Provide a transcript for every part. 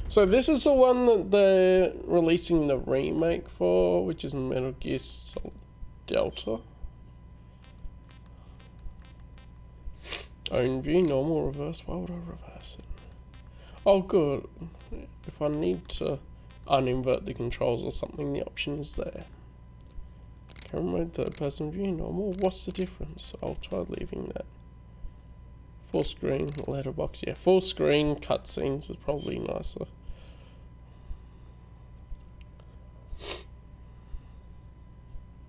So this is the one that they're releasing the remake for, which is Metal Gear Solid Delta. Own view, normal, reverse. Why would I reverse it? Oh, good. If I need to uninvert the controls or something, the option is there. Camera mode, third person view, normal. What's the difference? I'll try leaving that. Full screen, letterbox. Yeah, full screen cutscenes is probably nicer.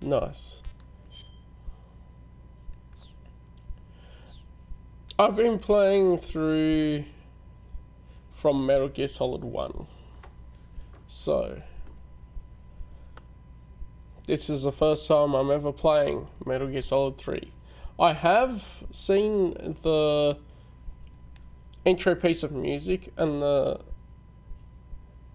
Nice. I've been playing through from Metal Gear Solid 1. So, this is the first time I'm ever playing Metal Gear Solid 3. I have seen the intro piece of music and the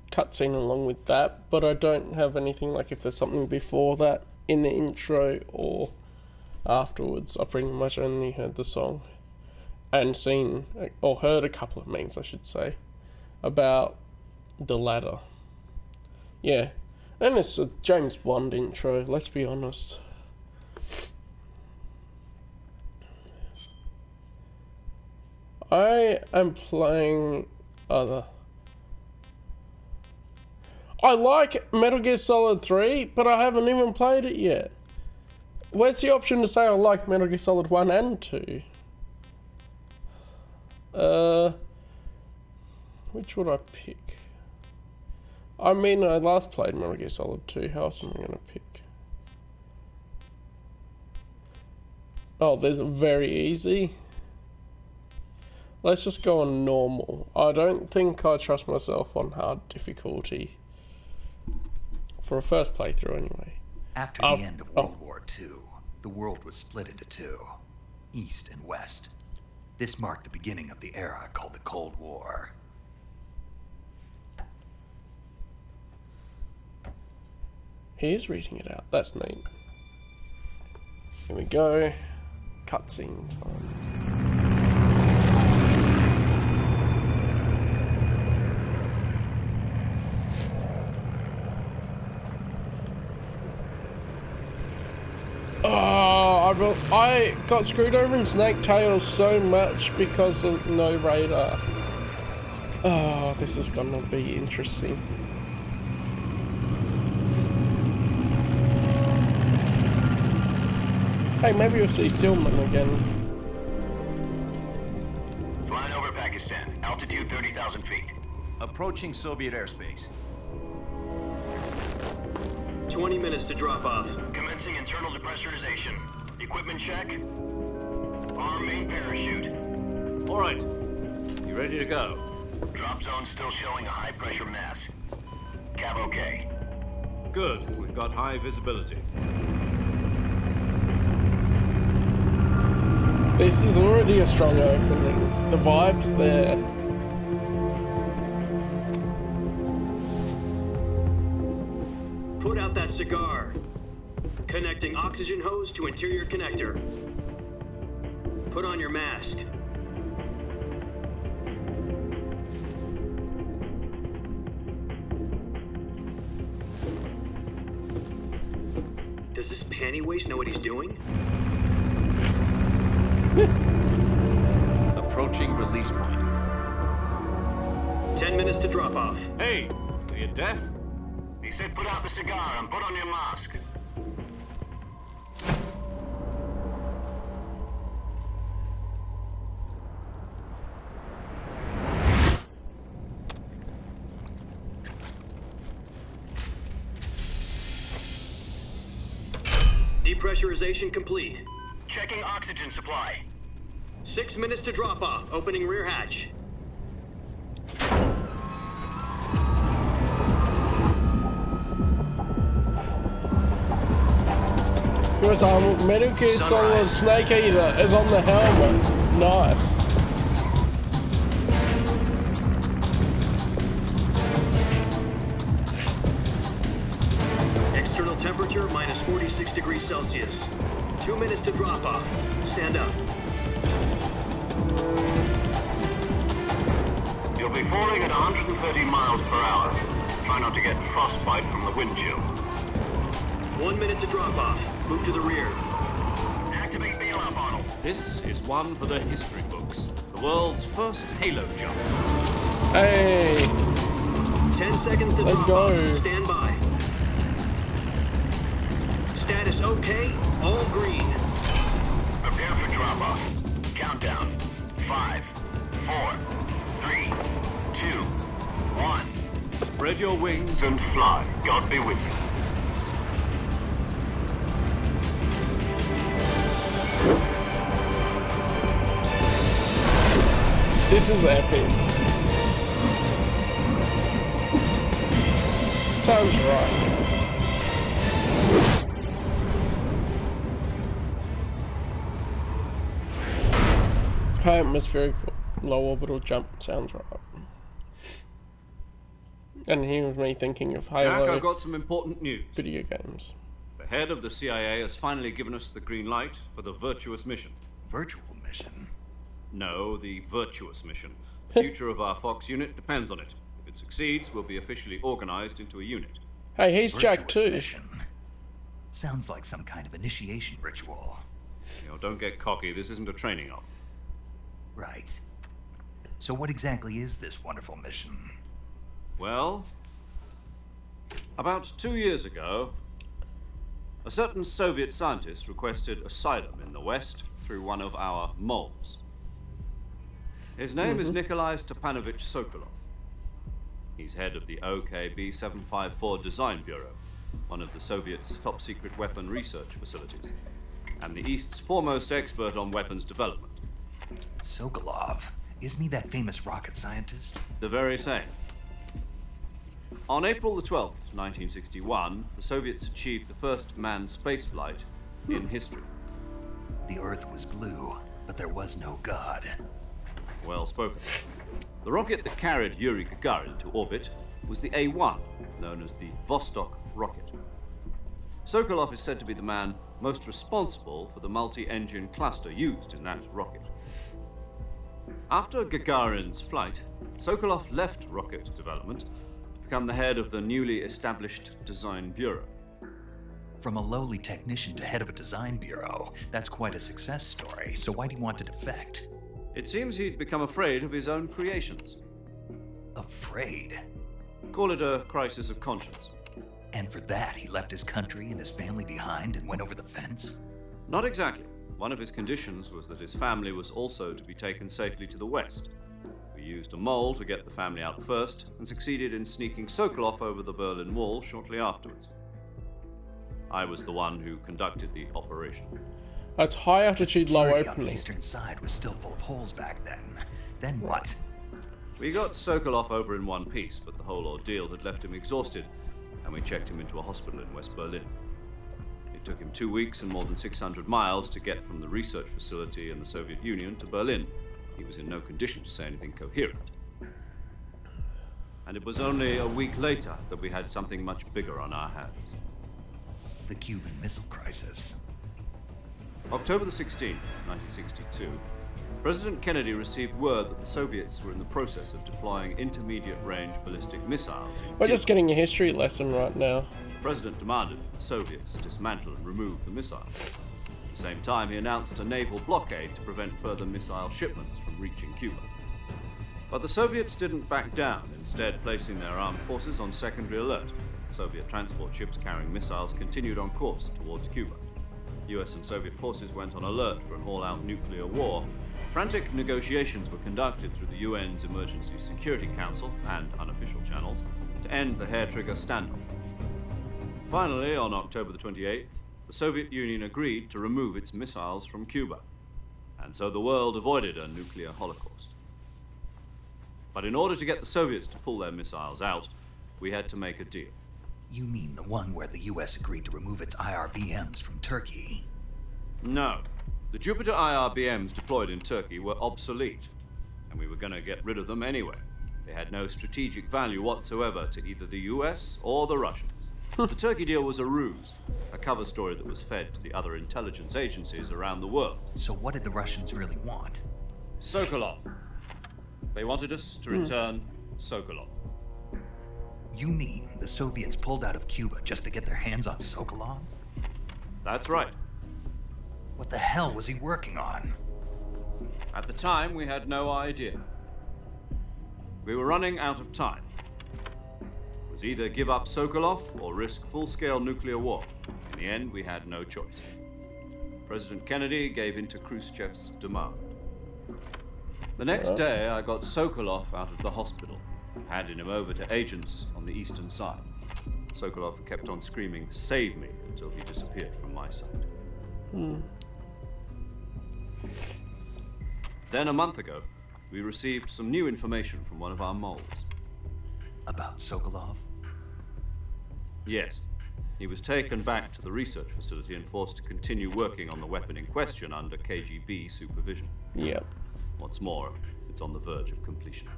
cutscene along with that, but I don't have anything like if there's something before that in the intro or afterwards. I pretty much only heard the song and seen or heard a couple of memes, I should say, about the latter. Yeah, and it's a James Bond intro, let's be honest. I am playing other. I like Metal Gear Solid 3, but I haven't even played it yet. Where's the option to say I like Metal Gear Solid 1 and 2? Which would I pick? I mean, I last played Metal Gear Solid 2. How else am I going to pick? Oh, there's a very easy. Let's just go on normal. I don't think I trust myself on hard difficulty. For a first playthrough, anyway. After the end of World War II, the world was split into two, East and West. This marked the beginning of the era called the Cold War. He is reading it out. That's neat. Here we go. Cutscene time. Oh, I got screwed over in Snake Tales so much because of no radar. Oh, this is gonna be interesting. Hey, maybe we'll see Stillman again. Flying over Pakistan, altitude 30,000 feet. Approaching Soviet airspace. 20 minutes to drop off. Commencing internal depressurization. Equipment check. Arm main parachute. All right. You ready to go? Drop zone still showing a high pressure mass. Cav okay. Good. We've got high visibility. This is already a strong opening. The vibe's there. Put out that cigar. Connecting oxygen hose to interior connector. Put on your mask. Does this panty waste know what he's doing? Approaching release point. 10 minutes to drop off. Hey, are you deaf? He said put out the cigar and put on your mask. Depressurization complete. Checking oxygen supply. 6 minutes to drop off. Opening rear hatch. Because Metal Gear Solid Snake Eater is on the helmet. Nice. External temperature minus 46 degrees Celsius. 2 minutes to drop off. Stand up. You'll be falling at 130 miles per hour. Try not to get frostbite from the wind chill. 1 minute to drop off. Move to the rear. Activate bailout model. This is one for the history books. The world's first halo jump. Hey, 10 seconds to Let's drop go. off. Stand by. Status okay. All green. Prepare for drop-off. Countdown. 5, 4, 3, 2, 1. Spread your wings And fly. God be with you. this is epic. Sounds right. High atmospheric low orbital jump sounds right. And here was me thinking of Jack, Halo I've got some important news. video games. The head of the CIA has finally given us the green light for the virtuous mission. Virtual mission? No, the virtuous mission. The future of our Fox unit depends on it. If it succeeds, we'll be officially organized into a unit. Hey, he's Jack Virtuous too. mission. Sounds like some kind of initiation ritual. You know, don't get cocky. This isn't a training op. Right. So what exactly is this wonderful mission? Well, about 2 years ago, a certain Soviet scientist requested asylum in the West through one of our moles. His name is Nikolai Stepanovich Sokolov. He's head of the OKB 754 Design Bureau, one of the Soviets' top-secret weapon research facilities, and the East's foremost expert on weapons development. Sokolov. Isn't he that famous rocket scientist? The very same. On April the 12th, 1961, the Soviets achieved the first manned spaceflight in history. The Earth was blue, but there was no God. Well spoken. The rocket that carried Yuri Gagarin to orbit was the A-1, known as the Vostok rocket. Sokolov is said to be the man most responsible for the multi-engine cluster used in that rocket. After Gagarin's flight, Sokolov left rocket development to become the head of the newly established Design Bureau. From a lowly technician to head of a design bureau, that's quite a success story. So why do you want to defect? It seems he'd become afraid of his own creations. Afraid? Call it a crisis of conscience. And for that, he left his country and his family behind and went over the fence? Not exactly. One of his conditions was that his family was also to be taken safely to the West. We used a mole to get the family out first and succeeded in sneaking Sokolov over the Berlin Wall shortly afterwards. I was the one who conducted the operation. It's high altitude, low Security on the opening. eastern side was still full of holes back then. Then what? We got Sokolov over in one piece, but the whole ordeal had left him exhausted, and we checked him into a hospital in West Berlin. It took him 2 weeks and more than 600 miles to get from the research facility in the Soviet Union to Berlin. He was in no condition to say anything coherent. And it was only a week later that we had something much bigger on our hands. The Cuban Missile Crisis. October the 16th, 1962, President Kennedy received word that the Soviets were in the process of deploying intermediate-range ballistic missiles. We're just getting a history lesson right now. The President demanded that the Soviets dismantle and remove the missiles. At the same time, he announced a naval blockade to prevent further missile shipments from reaching Cuba. But the Soviets didn't back down, instead placing their armed forces on secondary alert. Soviet transport ships carrying missiles continued on course towards Cuba. US and Soviet forces went on alert for an all-out nuclear war. Frantic negotiations were conducted through the UN's Emergency Security Council and unofficial channels to end the hair-trigger standoff. Finally, on October the 28th, the Soviet Union agreed to remove its missiles from Cuba, and so the world avoided a nuclear holocaust. But in order to get the Soviets to pull their missiles out, we had to make a deal. You mean the one where the US agreed to remove its IRBMs from Turkey? No. The Jupiter IRBMs deployed in Turkey were obsolete, and we were going to get rid of them anyway. They had no strategic value whatsoever to either the US or the Russians. The Turkey deal was a ruse, a cover story that was fed to the other intelligence agencies around the world. So what did the Russians really want? Sokolov. They wanted us to return Sokolov. You mean the Soviets pulled out of Cuba just to get their hands on Sokolov? That's right. What the hell was he working on? At the time, we had no idea. We were running out of time. It was either give up Sokolov or risk full-scale nuclear war. In the end, we had no choice. President Kennedy gave in to Khrushchev's demand. The next day, I got Sokolov out of the hospital, handing him over to agents on the eastern side. Sokolov kept on screaming, "Save me," until he disappeared from my sight. Then a month ago, we received some new information from one of our moles. About Sokolov? Yes. He was taken back to the research facility and forced to continue working on the weapon in question under KGB supervision. Yep. What's more, it's on the verge of completion.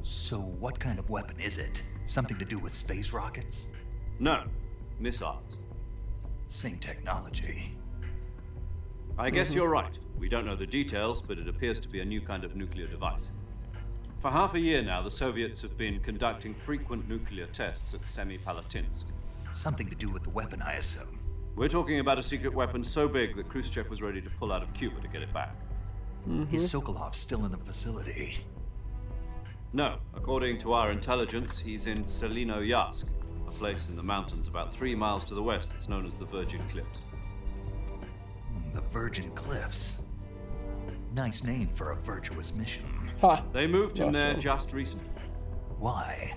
So what kind of weapon is it? Something to do with space rockets? No, missiles. Same technology. I guess you're right. We don't know the details, but it appears to be a new kind of nuclear device. For half a year now, the Soviets have been conducting frequent nuclear tests at Semipalatinsk. Something to do with the weapon, I assume. We're talking about a secret weapon so big that Khrushchev was ready to pull out of Cuba to get it back. Is Sokolov still in the facility? No, according to our intelligence, he's in Selino-Yarsk, a place in the mountains about 3 miles to the west that's known as the Virgin Cliffs. The Virgin Cliffs. Nice name for a virtuous mission. Ha! They moved him there Awesome. just recently. Why?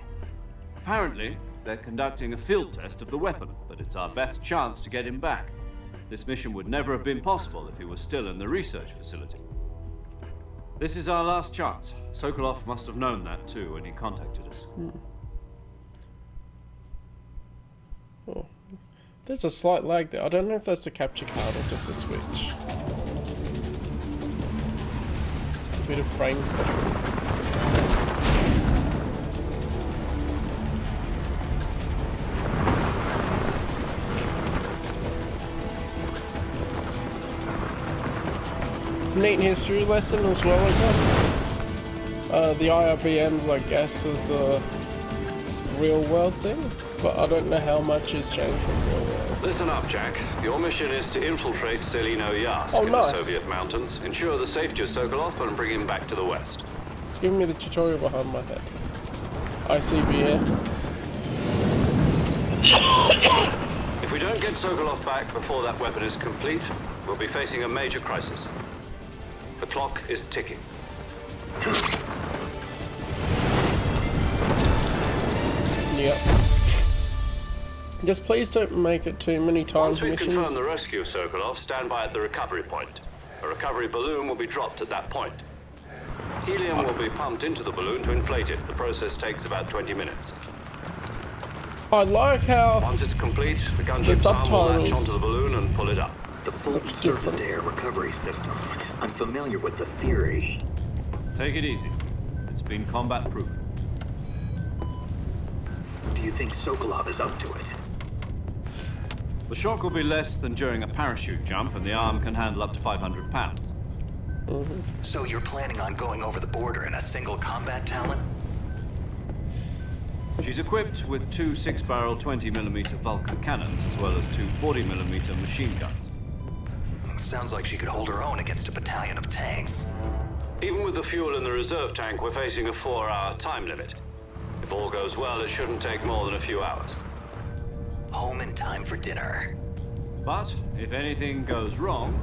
Apparently, they're conducting a field test of the weapon, but it's our best chance to get him back. This mission would never have been possible if he was still in the research facility. This is our last chance. Sokolov must have known that too when he contacted us. Oh. There's a slight lag there. I don't know if that's a capture card or just a switch. A bit of frame stuff. Neat history lesson as well, I guess. The IRBMs, I guess, is the real world thing, but I don't know how much has changed from real world. Listen up, Jack. Your mission is to infiltrate Selino-Yarsk Oh, in nice. the Soviet mountains, ensure the safety of Sokolov, and bring him back to the west. It's giving me the tutorial behind my head. ICBMs. If we don't get Sokolov back before that weapon is complete, we'll be facing a major crisis. The clock is ticking. Yep. Just please don't make it too many times Once we've missions. confirmed the rescue of Sokolov, stand by at the recovery point. A recovery balloon will be dropped at that point. Helium will be pumped into the balloon to inflate it. The process takes about 20 minutes. I like how Once it's complete, the gunship's arm will latch subtitles- onto the balloon and pull it up. The full Looks surface different. to air recovery system. I'm familiar with the theory. Take it easy. It's been combat proven. Do you think Sokolov is up to it? The shock will be less than during a parachute jump, and the arm can handle up to 500 pounds. So you're planning on going over the border in a single combat talon? She's equipped with 2 6-barrel 20mm Vulcan cannons, as well as 2 40mm machine guns. Sounds like she could hold her own against a battalion of tanks. Even with the fuel in the reserve tank, we're facing a 4-hour time limit. If all goes well, it shouldn't take more than a few hours. Home in time for dinner. But if anything goes wrong,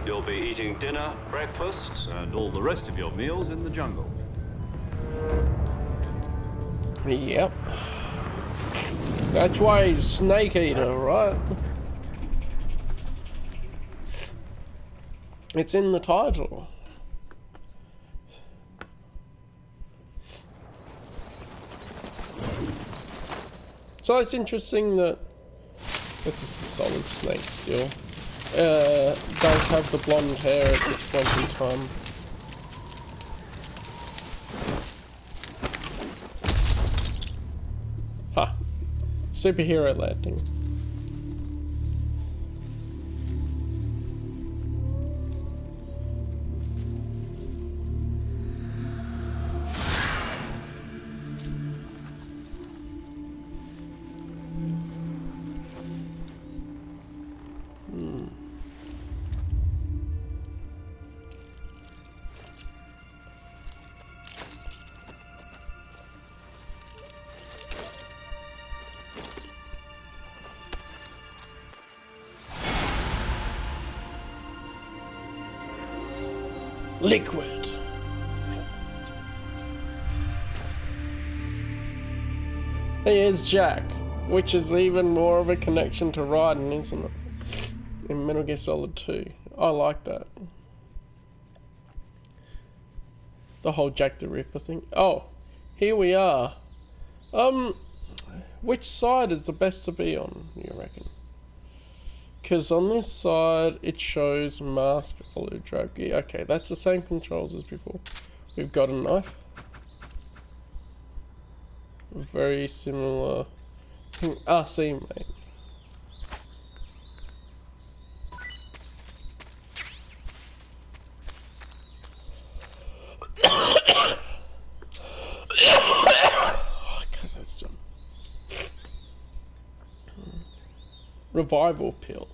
You'll be eating dinner, breakfast. and all the rest of your meals in the jungle. Yep. That's why he's Snake Eater, right? It's in the title. So it's interesting that this is a solid snake still. Does have the blonde hair at this point in time. Ha! Superhero landing. Liquid. Here's Jack, which is even more of a connection to Raiden, isn't it? In Metal Gear Solid 2. I like that. The whole Jack the Ripper thing. Oh, here we are. Which side is the best to be on, you reckon? Because on this side, it shows mask, hollow drive gear. Okay, that's the same controls as before. We've got a knife. Very similar thing. RC, mate. Revival pill.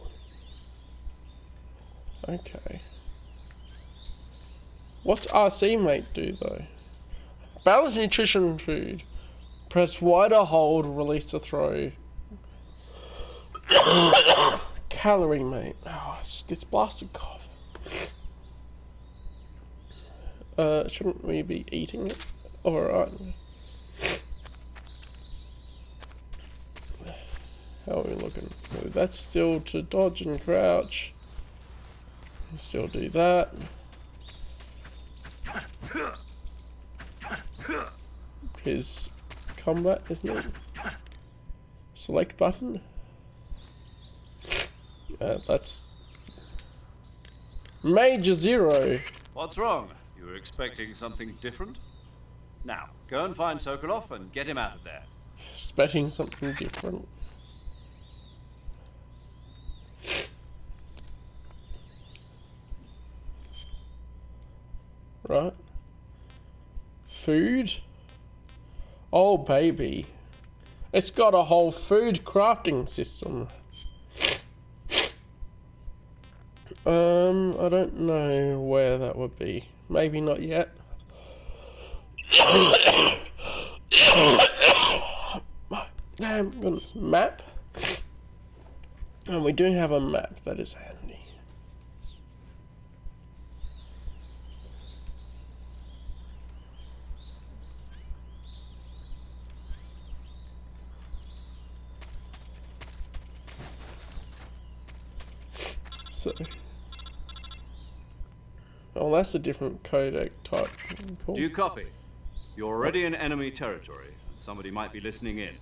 Okay. What's RC mate do though? Balance nutrition food. Press Y to hold, release to throw. Calorie mate. Oh, it's this blasted cough. Shouldn't we be eating it? Alright. How are we looking? Oh, that's still to dodge and crouch. Still do that. His combat, isn't it? Select button. That's Major Zero. What's wrong? You were expecting something different? Now, go and find Sokolov and get him out of there. Expecting something different. Right. Food. Oh, baby. It's got a whole food crafting system. I don't know where that would be. Maybe not yet. Damn goodness. Map. And we do have a map, that is handy. So, oh, that's a different codec type. Cool. Do you copy? You're already in enemy territory, and somebody might be listening in.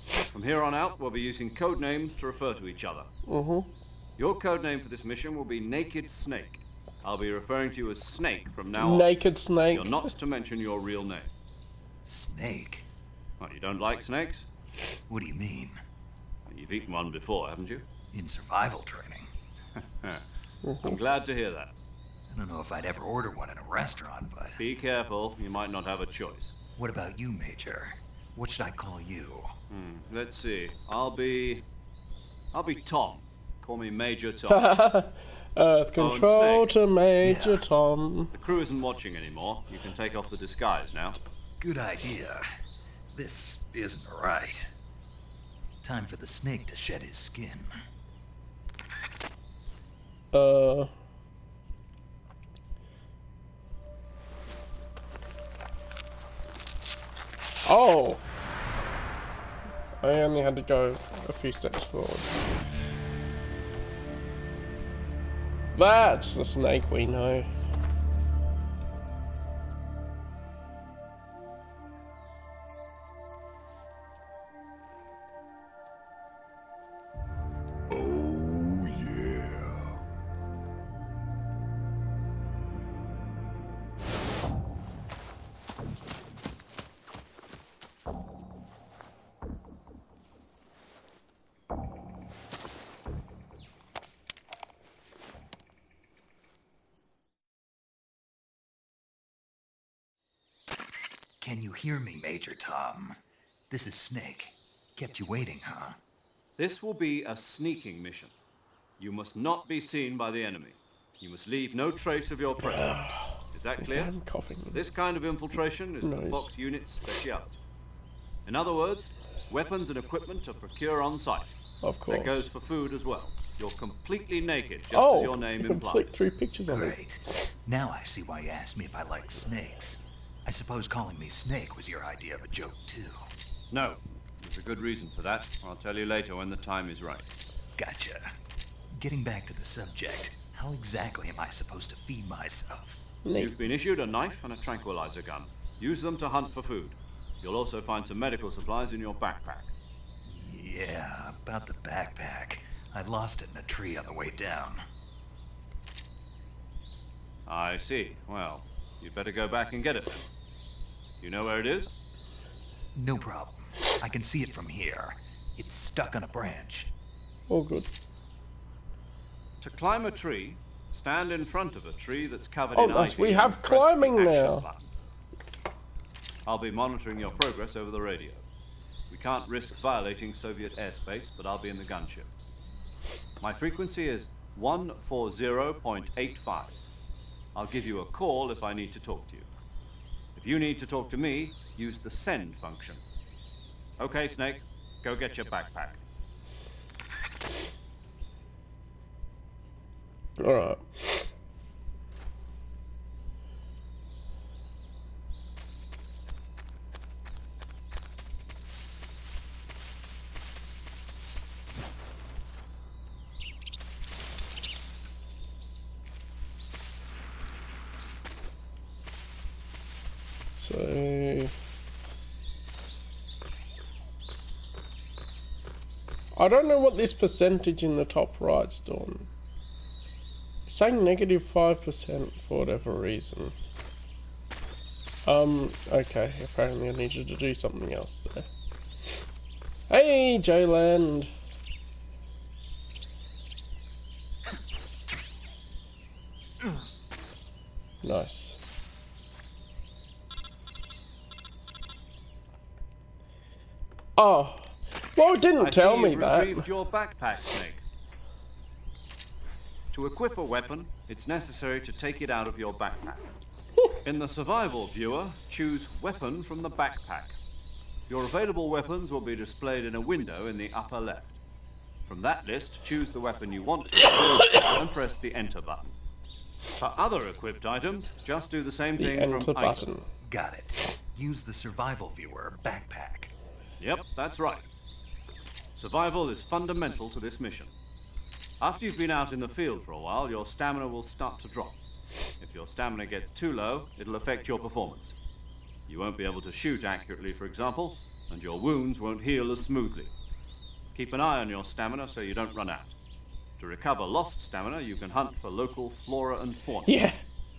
From here on out, we'll be using code names to refer to each other. Your code name for this mission will be Naked Snake. I'll be referring to you as Snake from now on. Naked Snake. You're not to mention your real name. Snake? What, you don't like snakes? What do you mean? Well, you've eaten one before, haven't you? In survival training. I'm glad to hear that. I don't know if I'd ever order one in a restaurant, but... Be careful, you might not have a choice. What about you, Major? What should I call you? Let's see. I'll be Tom. Call me Major Tom. Earth control Snake. to Major Tom. The crew isn't watching anymore. You can take off the disguise now. Good idea. This isn't right. Time for the snake to shed his skin. Oh! I only had to go a few steps forward. That's the snake we know. Oh, yeah. Can you hear me, Major Tom? This is Snake. Kept you waiting, huh? This will be a sneaking mission. You must not be seen by the enemy. You must leave no trace of your presence. Is that clear? I'm coughing. This kind of infiltration is the Fox unit's speciality. In other words, weapons and equipment are procured on site. Of course. That goes for food as well. You're completely naked, just Oh, as your name you can implies. flick through pictures of it. Great. Now I see why you asked me if I like snakes. I suppose calling me Snake was your idea of a joke, too. No, there's a good reason for that. I'll tell you later when the time is right. Gotcha. Getting back to the subject, how exactly am I supposed to feed myself? Neat. You've been issued a knife and a tranquilizer gun. Use them to hunt for food. You'll also find some medical supplies in your backpack. Yeah, about the backpack. I lost it in a tree on the way down. I see. Well, you'd better go back and get it then. You know where it is? No problem. I can see it from here. It's stuck on a branch. All good. To climb a tree, stand in front of a tree that's covered Oh, in nice. ivy We and have press the climbing action now. button. I'll be monitoring your progress over the radio. We can't risk violating Soviet airspace, but I'll be in the gunship. My frequency is 140.85. I'll give you a call if I need to talk to you. If you need to talk to me, use the send function. Okay, Snake, go get your backpack. Alright. So I don't know what this percentage in the top right's doing. It's saying -5% for whatever reason. Okay, apparently I needed to do something else there. Hey, J-Land! Nice. Oh, well, it didn't tell me you've that. retrieved your backpack, Snake. To equip a weapon, it's necessary to take it out of your backpack. In the survival viewer, choose Weapon from the backpack. Your available weapons will be displayed in a window in the upper left. From that list, choose the weapon you want to equip and press the Enter button. For other equipped items, just do the same The thing enter from button. Item. Got it. Use the survival viewer backpack. Yep, that's right. Survival is fundamental to this mission. After you've been out in the field for a while, your stamina will start to drop. If your stamina gets too low, it'll affect your performance. You won't be able to shoot accurately, for example, and your wounds won't heal as smoothly. Keep an eye on your stamina so you don't run out. To recover lost stamina, you can hunt for local flora and fauna. Yeah,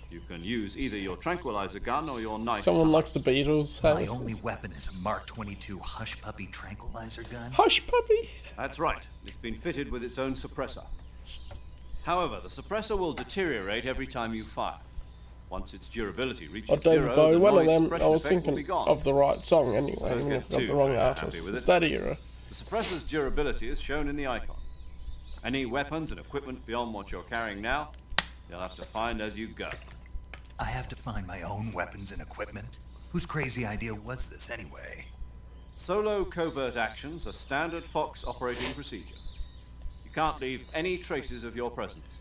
You can use either your tranquilizer gun or your knife. someone to likes the Beatles. My Hey. only weapon is a Mark 22 Hush Puppy tranquilizer gun. Hush puppy. That's right. It's been fitted with its own suppressor. However, the suppressor will deteriorate every time you fire. Once its durability reaches Or David zero, Bowie, the one of noise them. I suppression was effect will be thinking gone. of the right song anyway, don't even get if I've got too the wrong happy artist. with It's it. that era. The suppressor's durability is shown in the icon. Any weapons and equipment beyond what you're carrying now, you'll have to find as you go. I have to find my own weapons and equipment? Whose crazy idea was this anyway? Solo covert actions are standard Fox operating procedure. You can't leave any traces of your presence.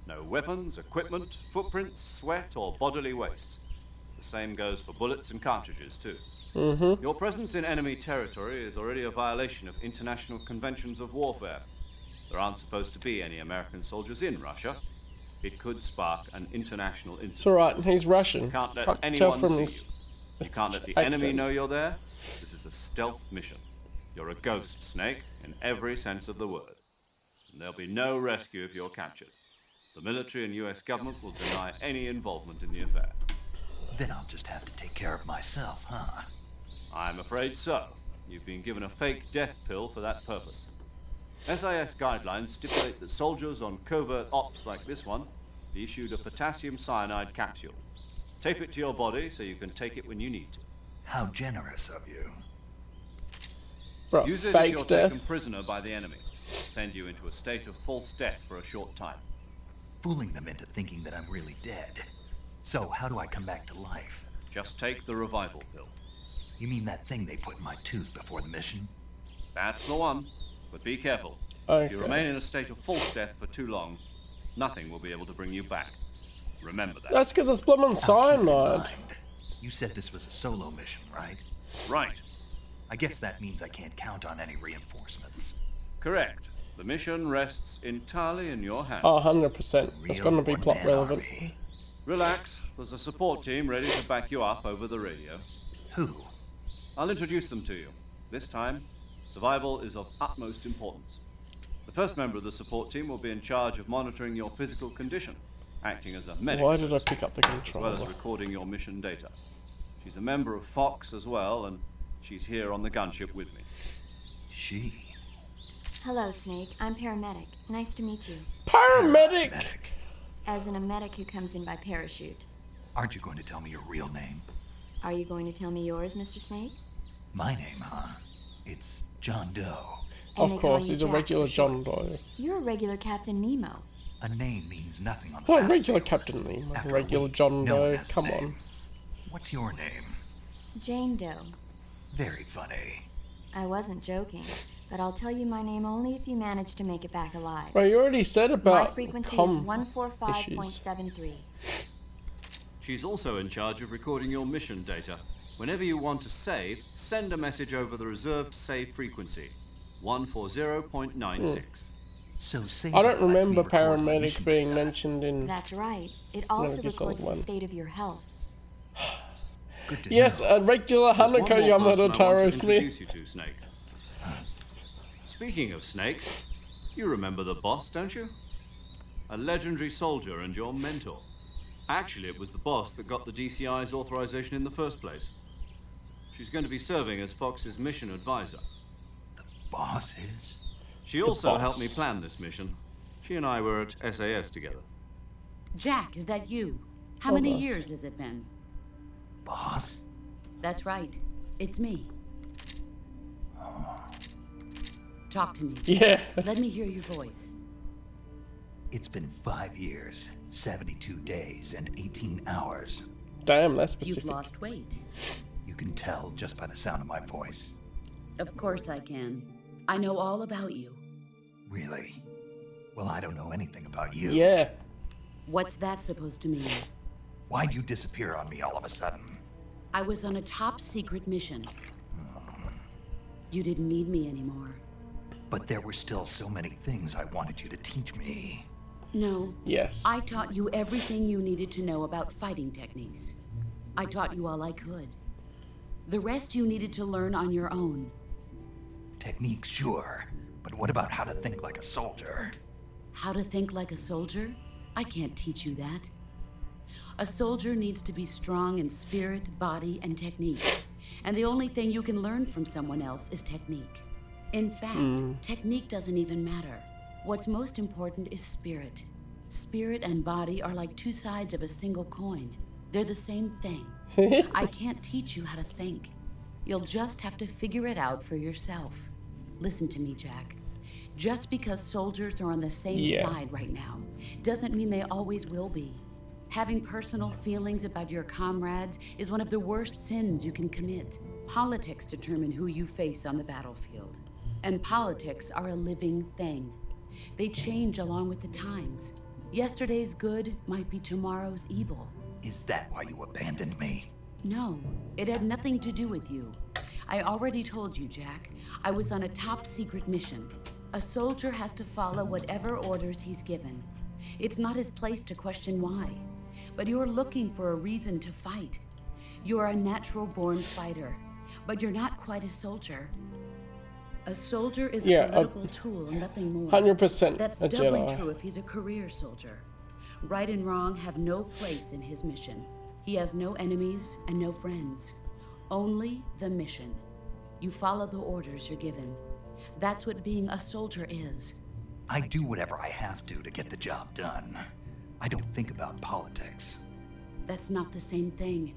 No weapons, equipment, footprints, sweat, or bodily waste. The same goes for bullets and cartridges, too. Your presence in enemy territory is already a violation of international conventions of warfare. There aren't supposed to be any American soldiers in Russia. It could spark an international incident. It's alright, he's Russian. You can't let Can't anyone tell from see his you. You can't let the accent. enemy know you're there. This is a stealth mission. You're a ghost, Snake, in every sense of the word. And there'll be no rescue if you're captured. The military and US government will deny any involvement in the affair. Then I'll just have to take care of myself, huh? I'm afraid so. You've been given a fake death pill for that purpose. SIS guidelines stipulate that soldiers on covert ops like this one be issued a potassium cyanide capsule. Tape it to your body so you can take it when you need to. How generous of you. Bro, Use it if fake you're death. taken prisoner by the enemy. Send you into a state of false death for a short time. Fooling them into thinking that I'm really dead. So, how do I come back to life? Just take the revival pill. You mean that thing they put in my tooth before the mission? That's the one. But be careful. If you Okay. remain in a state of false death for too long, nothing will be able to bring you back. Remember that. That's because it's blooming Now, keep in cyanide. mind, you said this was a solo mission, right? Right. I guess that means I can't count on any reinforcements. Correct. The mission rests entirely in your hands. Oh, 100%. It's Real going to be plot one-man relevant. army. Relax. There's a support team ready to back you up over the radio. Who? I'll introduce them to you. This time, survival is of utmost importance. The first member of the support team will be in charge of monitoring your physical condition, acting as a medic. Why did I pick up the as well as controller? recording your mission data. She's a member of Fox as well, and she's here on the gunship with me. She. Hello, Snake. I'm paramedic. Nice to meet you. Paramedic! Medic. As in a medic who comes in by parachute. Aren't you going to tell me your real name? Are you going to tell me yours, Mr. Snake? My name, huh? It's John Doe. And Of they call course, you he's a Jack regular for short. John Doe. You're a regular Captain Nemo. A name means nothing on the Oh, battlefield. regular Captain Nemo. After a Regular week, John no one Doe. has a Come name. on. What's your name? Jane Doe. Very funny. I wasn't joking, but I'll tell you my name only if you manage to make it back alive. Well, you already said My about frequency is issues. 145.73. She's also in charge of recording your mission data. Whenever you want to save, send a message over the reserved save frequency, 140.96. So say I don't that lets me remember record my paramedic mission being data. mentioned in. That's right. It also Gear Solid records the 1. state of your health. Good to Yes, know. a regular There's one Hanako more person I Yamada want Taro to Smith. introduce you to, Snake. Speaking of snakes, you remember the boss, don't you? A legendary soldier and your mentor. Actually, it was the boss that got the DCI's authorization in the first place. She's going to be serving as Fox's mission advisor. Boss is? She also helped me boss. plan this mission. She and I were at SAS together. Jack, is that you? How Oh, many nice. years has it been? Boss? That's right. It's me. Talk to me. Yeah. Let me hear your voice. It's been 5 years, 72 days, and 18 hours. Damn, that's You've specific. lost weight. You can tell just by the sound of my voice. Of course I can. I know all about you. Really? Well, I don't know anything about you. Yeah. What's that supposed to mean? Why'd you disappear on me all of a sudden? I was on a top secret mission. You didn't need me anymore. But there were still so many things I wanted you to teach me. No. Yes. I taught you everything you needed to know about fighting techniques. I taught you all I could. The rest you needed to learn on your own. Techniques, sure. But what about how to think like a soldier? How to think like a soldier? I can't teach you that. A soldier needs to be strong in spirit, body, and technique. And the only thing you can learn from someone else is technique. In fact, technique doesn't even matter. What's most important is spirit. Spirit and body are like two sides of a single coin. They're the same thing. I can't teach you how to think. You'll just have to figure it out for yourself. Listen to me, Jack. Just because soldiers are on the same Yeah. side right now doesn't mean they always will be. Having personal feelings about your comrades is one of the worst sins you can commit. Politics determine who you face on the battlefield. And politics are a living thing. They change along with the times. Yesterday's good might be tomorrow's evil. Is that why you abandoned me? No, it had nothing to do with you. I already told you, Jack. I was on a top secret mission. A soldier has to follow whatever orders he's given. It's not his place to question why. But you're looking for a reason to fight. You're a natural-born fighter, but you're not quite a soldier. A soldier is Yeah, a political tool, nothing more. 100% That's a doubly Jedi. true if he's a career soldier. Right and wrong have no place in his mission. He has no enemies and no friends. Only the mission. You follow the orders you're given. That's what being a soldier is. I do whatever I have to get the job done. I don't think about politics. That's not the same thing.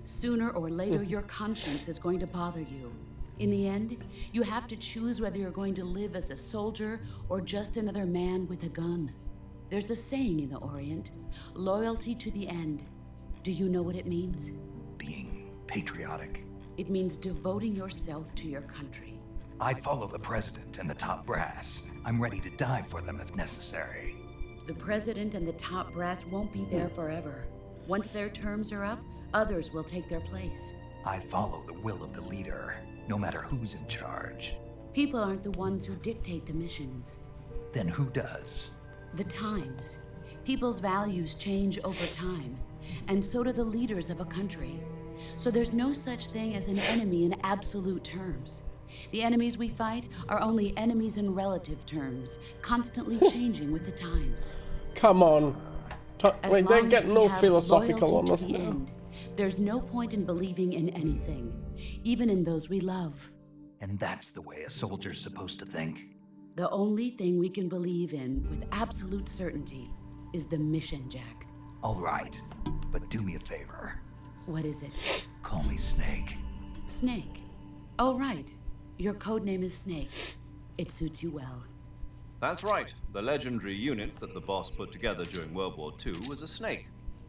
Sooner or later, your conscience is going to bother you. In the end, you have to choose whether you're going to live as a soldier or just another man with a gun. There's a saying in the Orient, loyalty to the end. Do you know what it means? Being patriotic. It means devoting yourself to your country. I follow the president and the top brass. I'm ready to die for them if necessary. The president and the top brass won't be there forever. Once their terms are up, others will take their place. I follow the will of the leader, no matter who's in charge. People aren't the ones who dictate the missions. Then who does? The times. People's values change over time, and so do the leaders of a country. So there's no such thing as an enemy in absolute terms. The enemies we fight are only enemies in relative terms, constantly changing with the times. Come on. As Wait, they're long as getting we all have philosophical on loyalty us to the now. end, there's no point in believing in anything, even in those we love. And that's the way a soldier's supposed to think? The only thing we can believe in with absolute certainty is the mission, Jack. All right, but do me a favor. What is it? Call me Snake. Snake. Oh, right. Your codename is Snake. It suits you well. That's right. The legendary unit that the boss put together during World War II was a snake.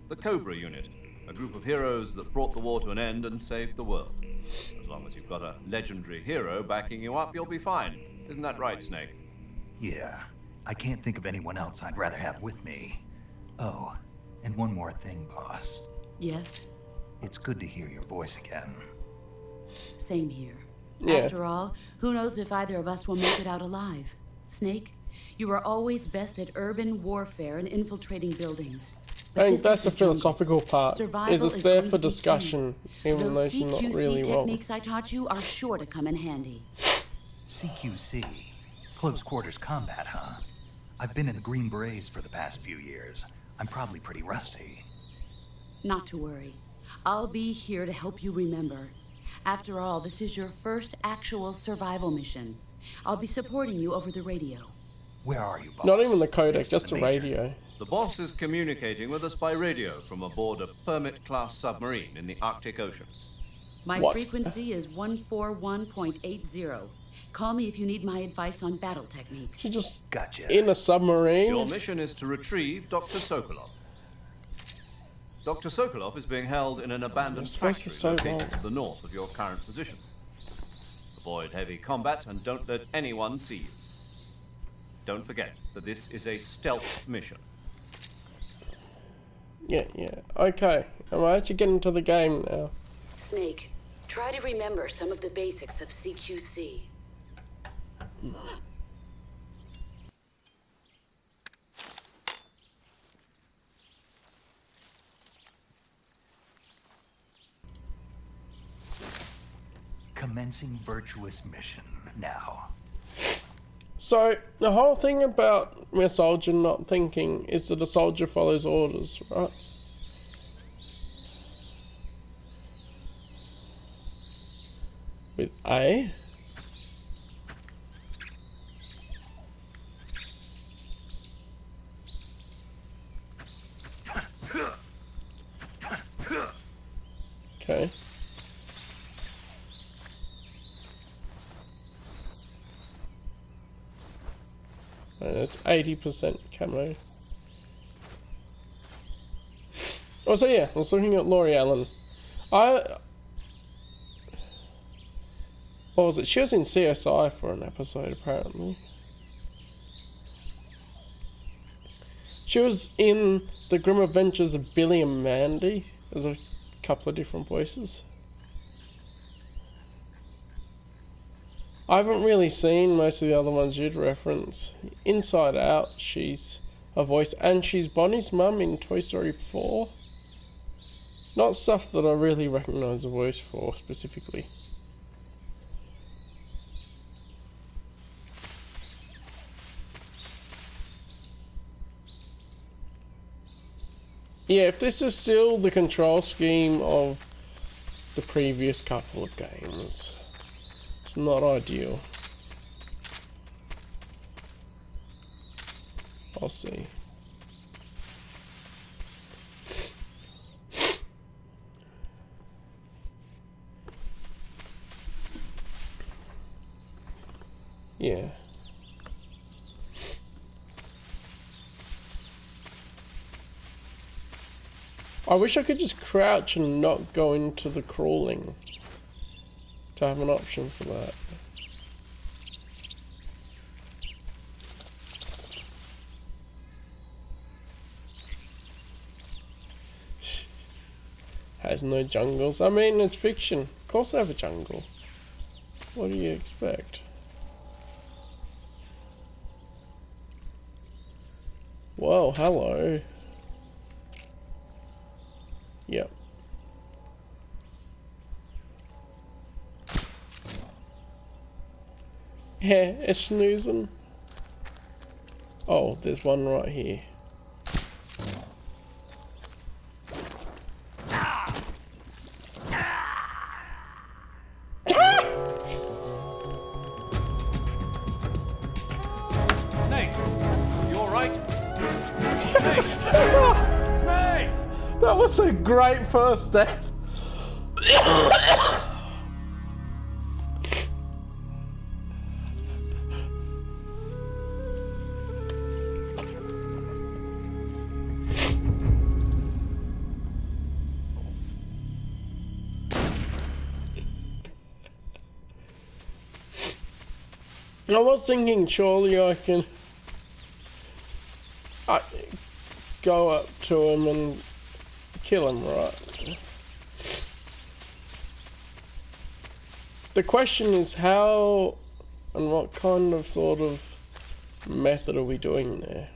The Cobra unit. A group of heroes that brought the war to an end and saved the world. As long as you've got a legendary hero backing you up, you'll be fine. Isn't that right, Snake? Yeah, I can't think of anyone else I'd rather have with me. Oh, and one more thing, boss. Yes? It's good to hear your voice again. Same here. Yeah. After all, who knows if either of us will make it out alive? Snake, you are always best at urban warfare and infiltrating buildings. I think this that's is the jungle. philosophical part. Survival Is it's is there going for to be key. discussion, even though Those she's not CQC really wrong. techniques I taught you are sure to come in handy. CQC. Close quarters combat, huh? I've been in the Green Berets for the past few years. I'm probably pretty rusty. Not to worry. I'll be here to help you remember. After all, this is your first actual survival mission. I'll be supporting you over the radio. Where are you, boss? Not even the codec, Next to just the a major. radio. The boss is communicating with us by radio from aboard a Permit-class submarine in the Arctic Ocean. My What? frequency is 141.80. Call me if you need my advice on battle techniques. She's just Gotcha. in a submarine. Your mission is to retrieve Dr. Sokolov. Dr. Sokolov is being held in an abandoned This place factory is so located long. to the north of your current position. Avoid heavy combat and don't let anyone see you. Don't forget that this is a stealth mission. Yeah. Okay. I'm actually getting to the game now. Snake, try to remember some of the basics of CQC. Commencing virtuous mission now. So, the whole thing about a soldier not thinking is that a soldier follows orders, right? With A? Okay. It's 80% camo. Oh, so yeah, I was looking at Laurie Allen. What was it? She was in CSI for an episode, apparently. She was in The Grim Adventures of Billy and Mandy. There's a couple of different voices. I haven't really seen most of the other ones you'd reference. Inside Out, she's a voice, and she's Bonnie's mum in Toy Story 4. Not stuff that I really recognise a voice for specifically. Yeah, if this is still the control scheme of the previous couple of games, it's not ideal. I'll see. Yeah. I wish I could just crouch and not go into the crawling. To have an option for that. has no jungles. I mean, it's fiction. Of course they have a jungle. What do you expect? Whoa, hello. Yep. Yeah, it's snoozing. Oh, there's one right here. Snake! You alright? Snake! Snake! That was a great first step. I was thinking surely I can go up to him and kill him, right? The question is how and what kind of sort of method are we doing there?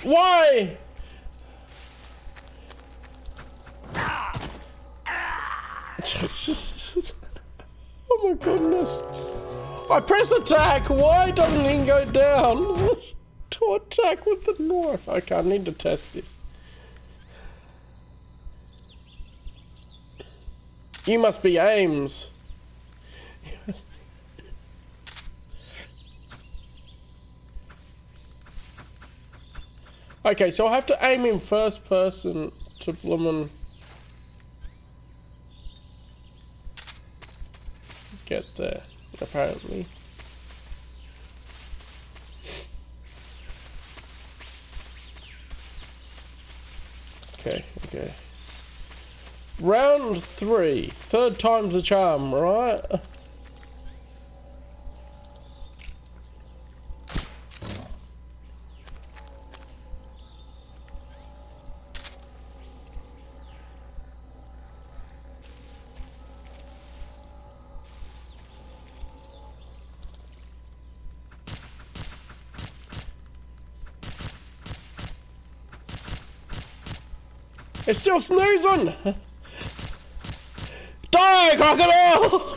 Why? Oh my goodness. I press attack, why doesn't he go down? To attack with the knife. Okay, I need to test this. You must be Ames. Okay, so I have to aim in first person to bloomin' get there, apparently. Okay. Round 3. Third time's the charm, right? It's still snoozing! Die, crocodile!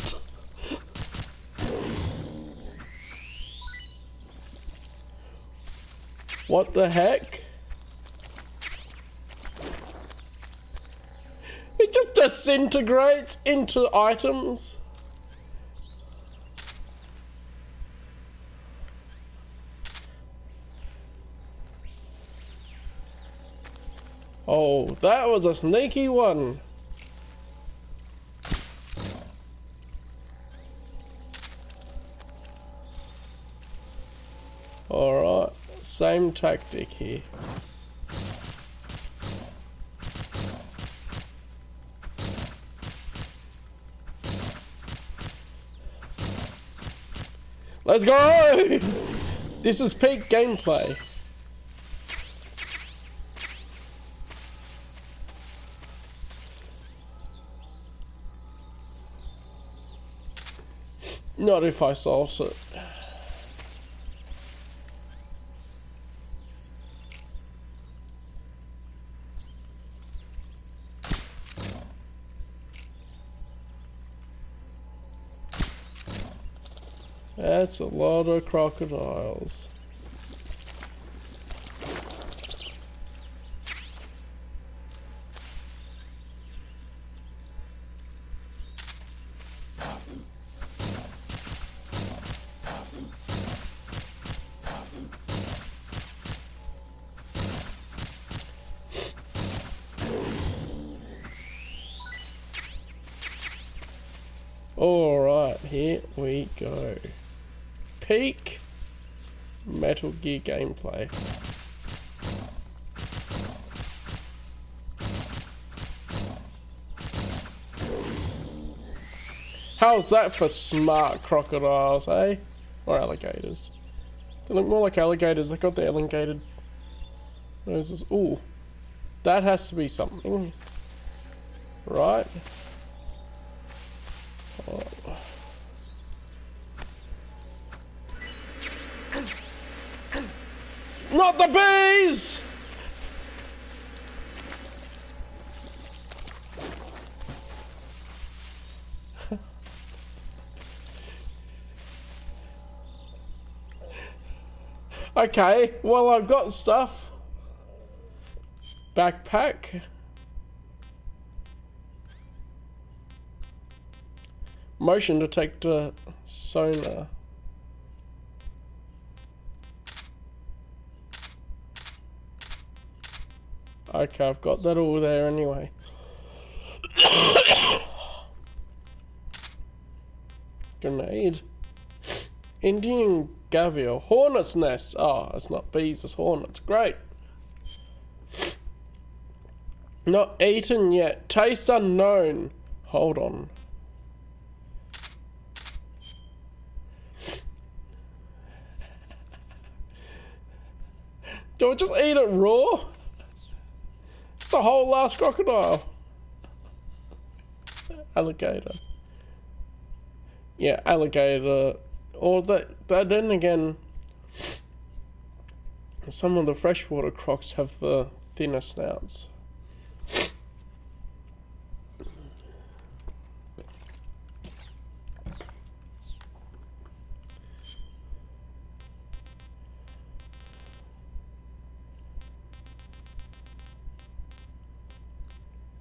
What the heck? It just disintegrates into items. Oh, that was a sneaky one. Alright, same tactic here. Let's go! This is peak gameplay. Not if I salt it. That's a lot of crocodiles. Alright, here we go. Peak Metal Gear gameplay. How's that for smart crocodiles, eh? Or alligators? They look more like alligators. They got the elongated noses. Ooh. That has to be something. Right? Oh. Not the bees! Okay, well I've got stuff. Backpack. Motion detector sonar. Okay, I've got that all there anyway. Grenade. Indian Gavial. Hornet's nest. Oh, it's not bees, it's hornets. Great. Not eaten yet. Taste unknown. Hold on. Do I just eat it raw? It's a whole last crocodile. Alligator. Yeah, alligator. Or that then again, some of the freshwater crocs have the thinner snouts.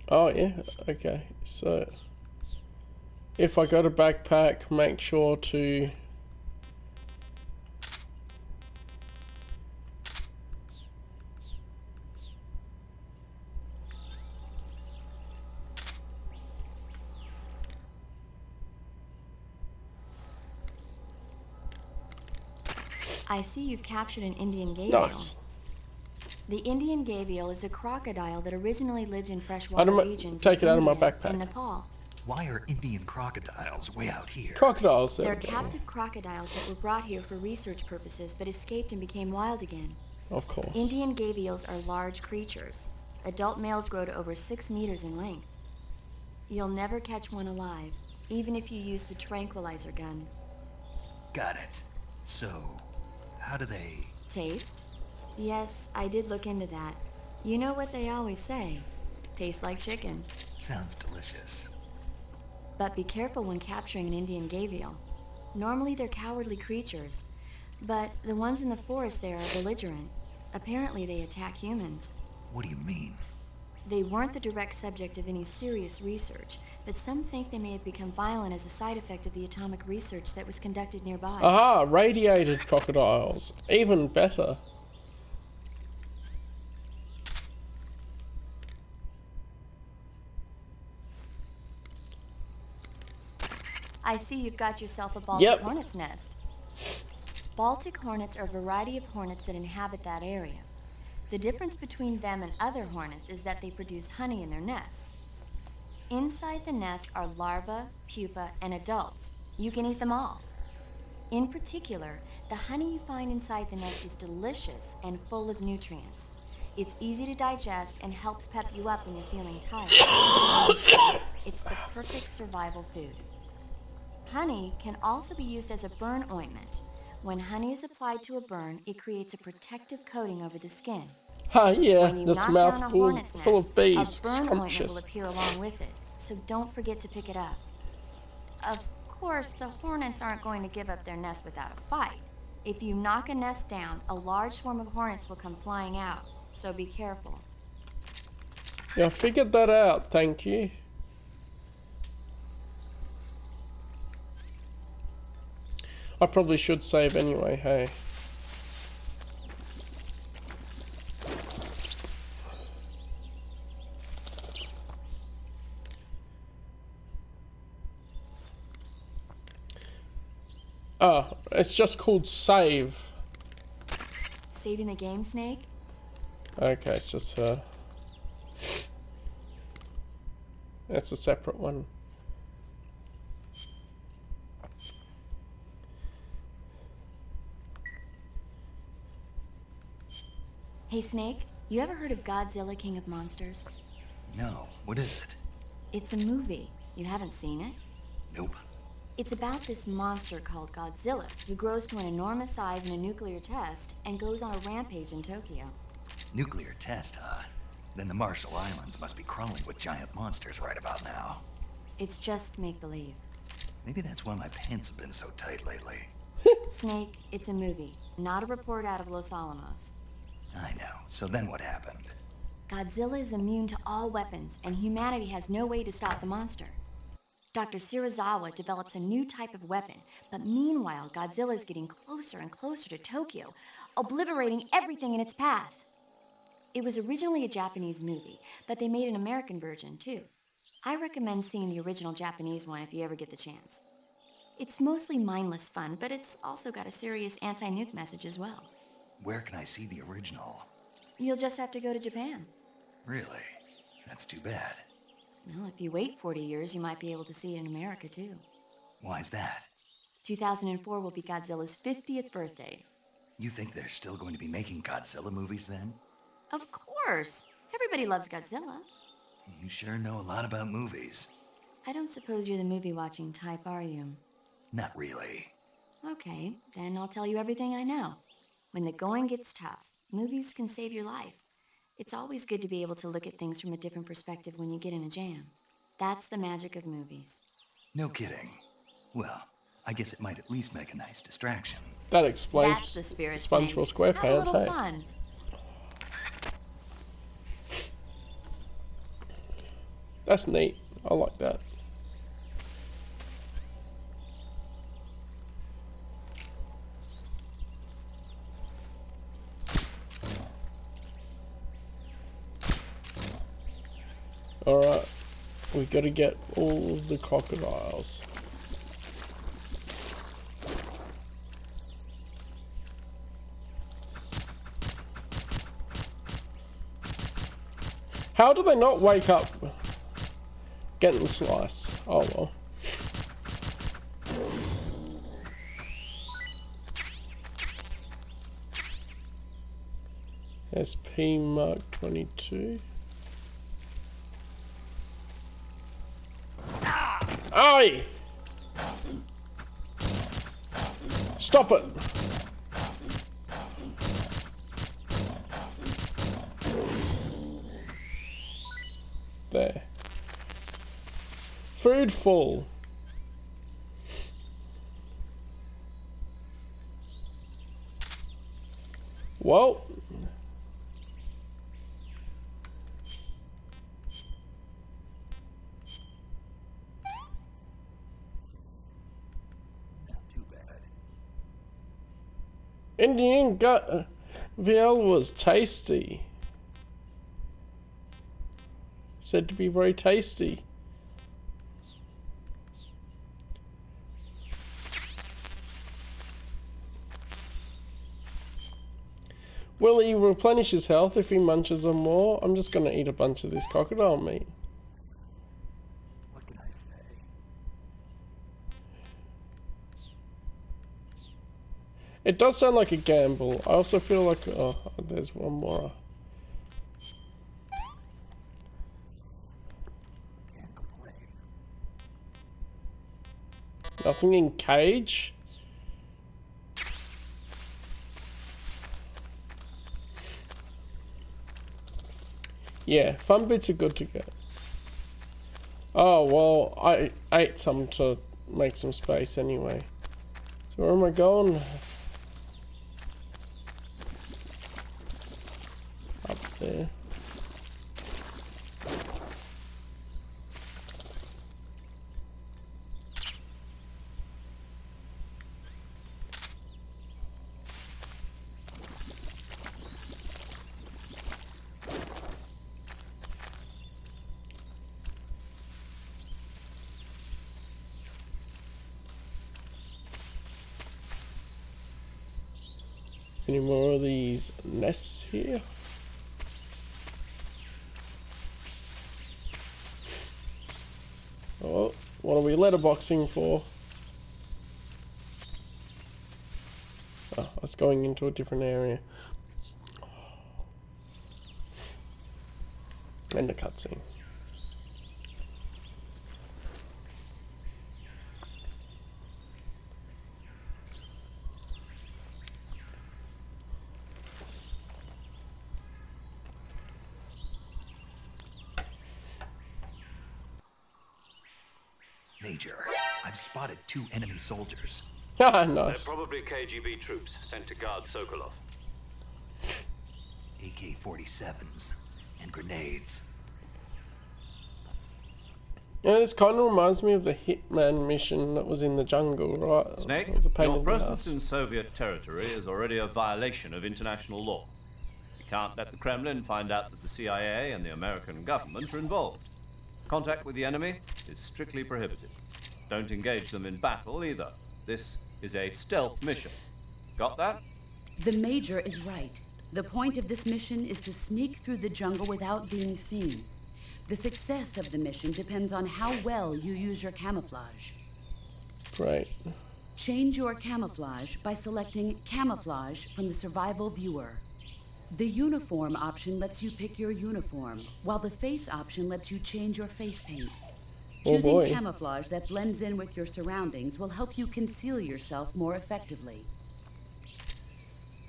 Oh yeah, okay. So if I go to backpack, make sure to I see you've captured an Indian gavial. nice. The Indian gavial is a crocodile that originally lived in I freshwater don't regions take it in out of my India backpack. and Nepal. Why are Indian crocodiles way out here? Crocodiles They're there. captive crocodiles that were brought here for research purposes but escaped and became wild again. Of course. Indian gavials are large creatures. Adult males grow to over 6 meters in length. You'll never catch one alive, even if you use the tranquilizer gun. Got it. So, how do they... Taste? Yes, I did look into that. You know what they always say. Tastes like chicken. Sounds delicious. But be careful when capturing an Indian gavial. Normally they're cowardly creatures, but the ones in the forest there are belligerent. Apparently they attack humans. What do you mean? They weren't the direct subject of any serious research, but some think they may have become violent as a side effect of the atomic research that was conducted nearby. Aha, radiated crocodiles. Even better. I see you've got yourself a Baltic Yep. hornet's nest. Baltic hornets are a variety of hornets that inhabit that area. The difference between them and other hornets is that they produce honey in their nests. Inside the nest are larvae, pupa, and adults. You can eat them all. In particular, the honey you find inside the nest is delicious and full of nutrients. It's easy to digest and helps pep you up when you're feeling tired. It's the perfect survival food. Honey can also be used as a burn ointment. When honey is applied to a burn, it creates a protective coating over the skin. Ha, yeah, When you this knock down a mouthful's hornet's full nest, of bees. a burn ointment will Scrumptious. appear along with it, so don't forget to pick it up. Of course, the hornets aren't going to give up their nest without a fight. If you knock a nest down, a large swarm of hornets will come flying out, so be careful. Yeah, I figured that out, thank you. I probably should save anyway, hey. Oh, it's just called save. Saving the game, Snake? Okay, it's just her. It's a separate one. Hey, Snake, you ever heard of Godzilla, King of Monsters? No, what is it? It's a movie. You haven't seen it? Nope. It's about this monster called Godzilla, who grows to an enormous size in a nuclear test and goes on a rampage in Tokyo. Nuclear test, huh? Then the Marshall Islands must be crawling with giant monsters right about now. It's just make-believe. Maybe that's why my pants have been so tight lately. Snake, it's a movie, not a report out of Los Alamos. I know. So then what happened? Godzilla is immune to all weapons, and humanity has no way to stop the monster. Dr. Shirazawa develops a new type of weapon, but meanwhile, Godzilla is getting closer and closer to Tokyo, obliterating everything in its path. It was originally a Japanese movie, but they made an American version, too. I recommend seeing the original Japanese one if you ever get the chance. It's mostly mindless fun, but it's also got a serious anti-nuke message as well. Where can I see the original? You'll just have to go to Japan. Really? That's too bad. Well, if you wait 40 years, you might be able to see it in America, too. Why's that? 2004 will be Godzilla's 50th birthday. You think they're still going to be making Godzilla movies then? Of course! Everybody loves Godzilla. You sure know a lot about movies. I don't suppose you're the movie-watching type, are you? Not really. Okay, then I'll tell you everything I know. When the going gets tough, movies can save your life. It's always good to be able to look at things from a different perspective when you get in a jam. That's the magic of movies. No kidding. Well, I guess it might at least make a nice distraction. That explains That's the spirit, SpongeBob Snake. Have a SquarePants, little hey? fun. That's neat. I like that. Alright, we gotta get all the crocodiles. How do they not wake up getting the slice? Oh well. SP Mark 22. Aye! Stop it! There. Food full. Well. Too bad. Indian gut VL was tasty. Said to be very tasty. Will he replenish his health if he munches on more? I'm just gonna eat a bunch of this crocodile meat. What can I say? It does sound like a gamble. I also feel like... oh, there's one more. Can't complain. Nothing in cage? Yeah, fun bits are good to get. Oh, well, I ate some to make some space anyway. So where am I going? Up there. Any more of these nests here? Oh, what are we letterboxing for? Oh, I was going into a different area. And a cutscene. Major, I've spotted 2 enemy soldiers. Ah, They're nice. probably KGB troops sent to guard Sokolov. AK-47s and grenades. Yeah, this kind of reminds me of the Hitman mission that was in the jungle, right? Snake, It was a pain your in the presence ass. in Soviet territory is already a violation of international law. You can't let the Kremlin find out that the CIA and the American government are involved. Contact with the enemy is strictly prohibited. Don't engage them in battle either. This is a stealth mission. Got that? The Major is right. The point of this mission is to sneak through the jungle without being seen. The success of the mission depends on how well you use your camouflage. Great. Change your camouflage by selecting Camouflage from the Survival Viewer. The Uniform option lets you pick your uniform, while the Face option lets you change your face paint. Oh Choosing boy. camouflage that blends in with your surroundings will help you conceal yourself more effectively.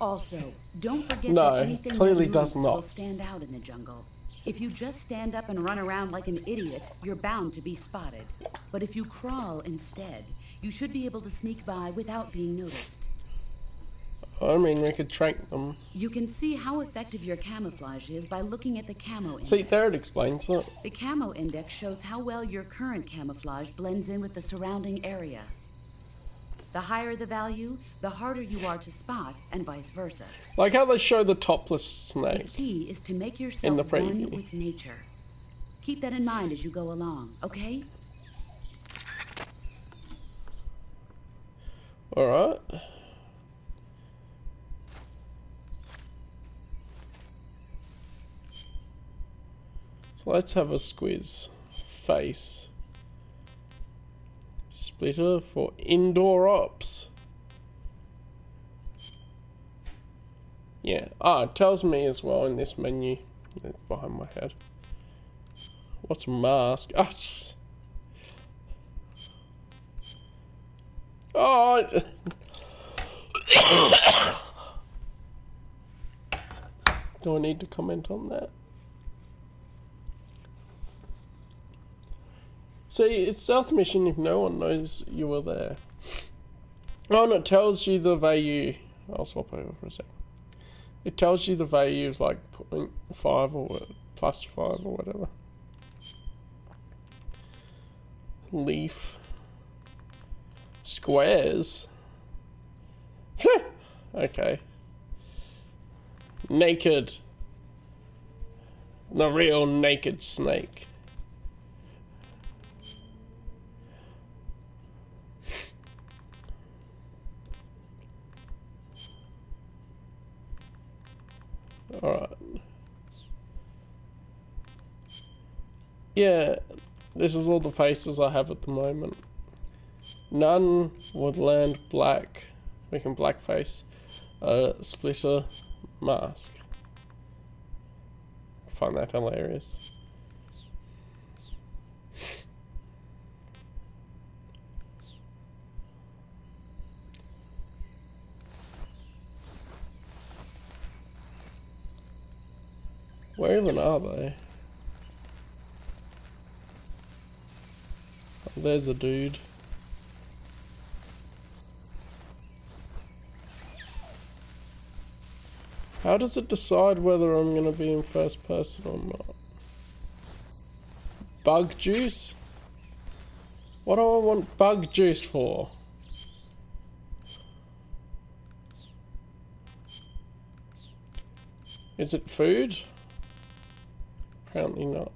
Also, don't forget No, that anything clearly that does moves not. will stand out in the jungle. If you just stand up and run around like an idiot, you're bound to be spotted. But if you crawl instead, you should be able to sneak by without being noticed. I mean, we could track them. You can see how effective your camouflage is by looking at the camo index. See, there it explains it. The camo index shows how well your current camouflage blends in with the surrounding area. The higher the value, the harder you are to spot, and vice versa. Like how they show the topless The snake. key is to make In yourself the one preview. with nature. Keep that in mind as you go along, okay? Alright. So let's have a squiz. Face. Splitter for indoor ops. Yeah. Ah, it tells me as well in this menu. It's behind my head. What's mask? Ah, oh. Do I need to comment on that? See, it's stealth mission if no one knows you were there. Oh, and it tells you the value. I'll swap over for a sec. It tells you the value is like 0.5 or plus 5 or whatever. Leaf. Squares. Okay. Naked. The real naked snake. Alright. Yeah, this is all the faces I have at the moment. None would land black. We can blackface. Splitter mask. Find that hilarious. Where even are they? Oh, there's a dude. How does it decide whether I'm gonna be in first person or not? Bug juice? What do I want bug juice for? Is it food? Apparently not.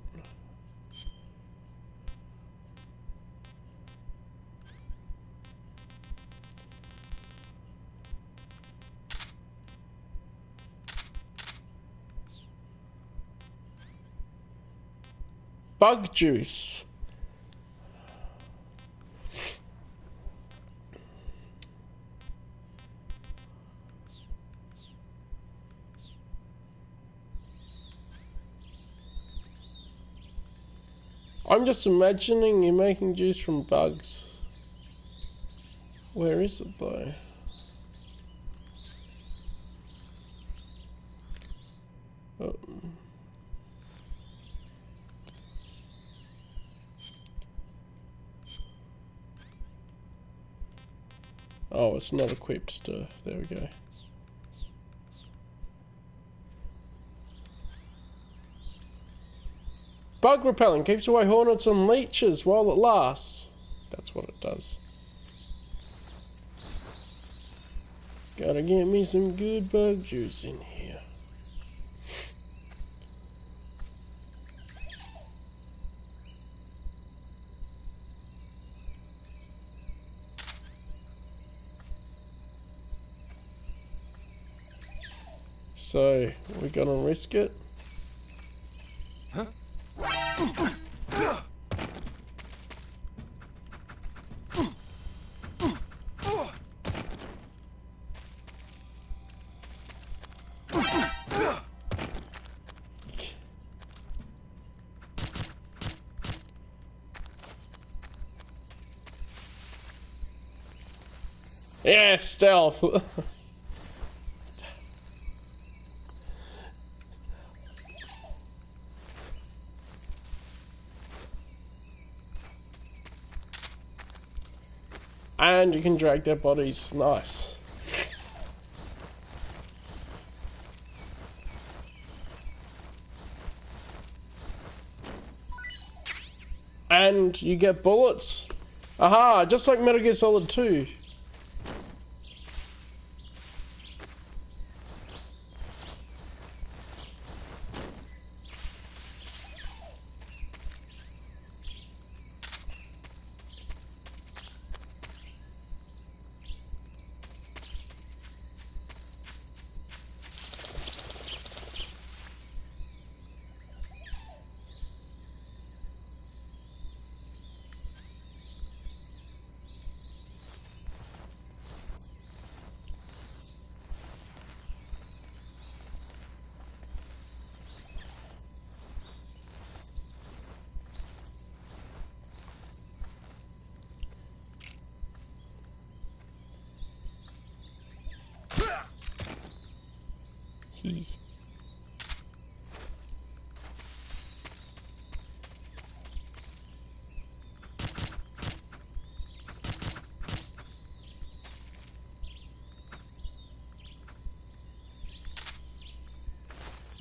Bug juice. I'm just imagining you making juice from bugs. Where is it though? Oh. Oh, it's not equipped to... There we go. Bug repellent keeps away hornets and leeches while it lasts. That's what it does. Gotta get me some good bug juice in here. So, we're gonna risk it. Yeah, stealth. And you can drag their bodies. Nice. And you get bullets. Aha, just like Metal Gear Solid 2.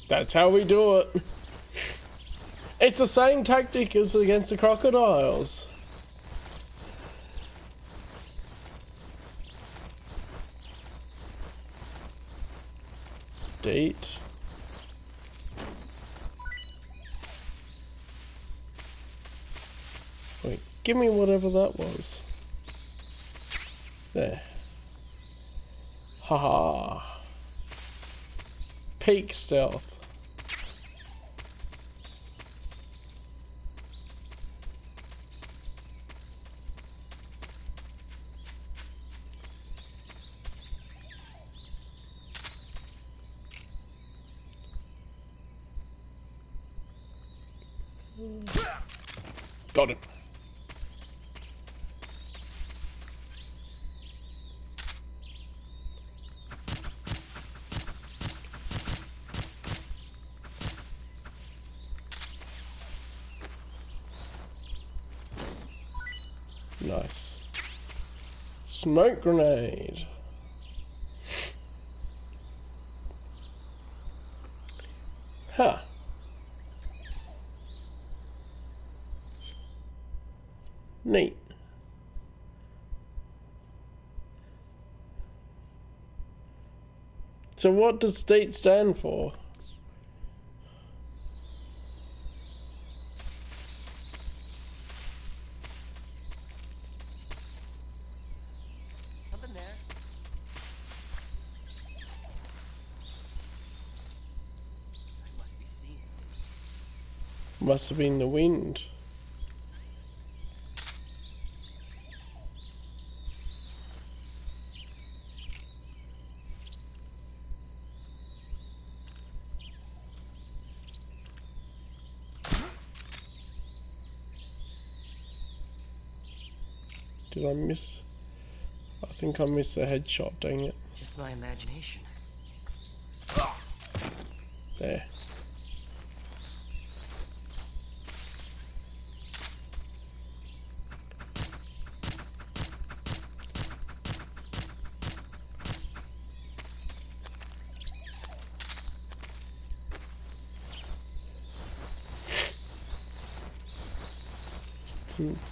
That's how we do it. It's the same tactic as against the crocodiles. Date. Wait, give me whatever that was. There. Haha. Peak stealth. Got it. Nice. Smoke grenade. Huh. Neat. So what does state stand for? Something there. I must be seeing things. Must have been the wind. Did I miss? I think I missed the headshot, dang it. Just my imagination. There.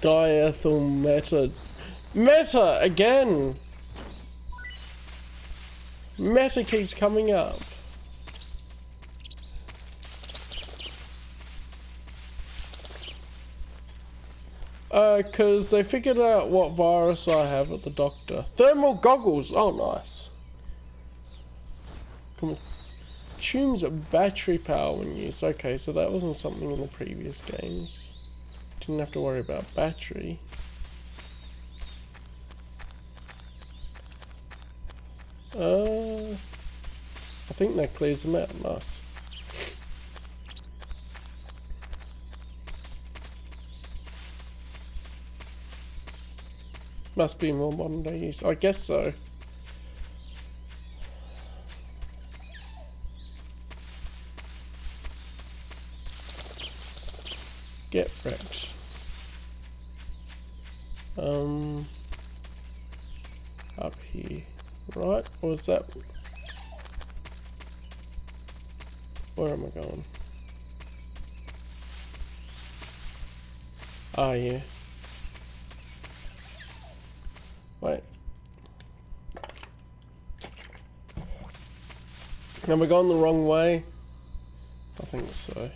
Diethyl meta. Meta again! Meta keeps coming up. Cause they figured out what virus I have at the doctor. Thermal goggles! Oh, nice. Consumes battery power when used. Okay, so that wasn't something in the previous games. Didn't have to worry about battery. I think that clears them out. Nice. Must be more modern day use. I guess so. Get wrecked. Up here. Right, or is that... Where am I going? Ah, yeah. Wait. Have we gone the wrong way? I think so.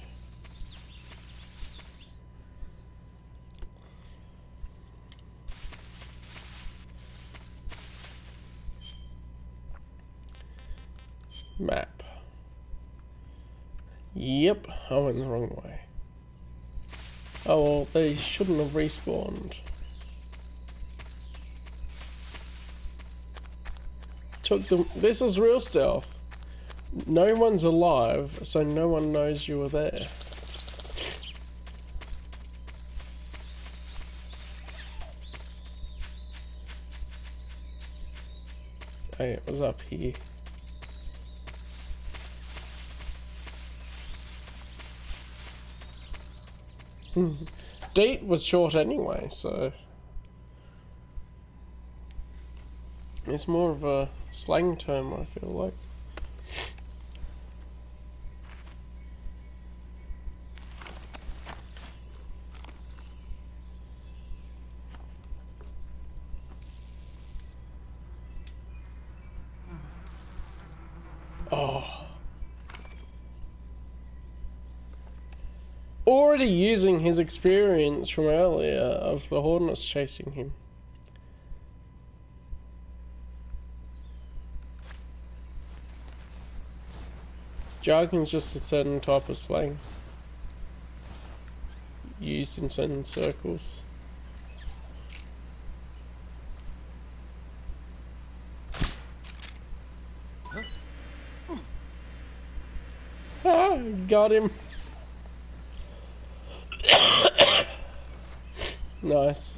Map. Yep, I went the wrong way. Oh well, they shouldn't have respawned. Took them. This is real stealth. No one's alive, so no one knows you were there. Hey, it was up here. Date was short anyway, so it's more of a slang term, I feel like. Oh. Already using his experience from earlier of the Hornets chasing him. Jargon's just a certain type of slang used in certain circles. Ah, got him. Nice.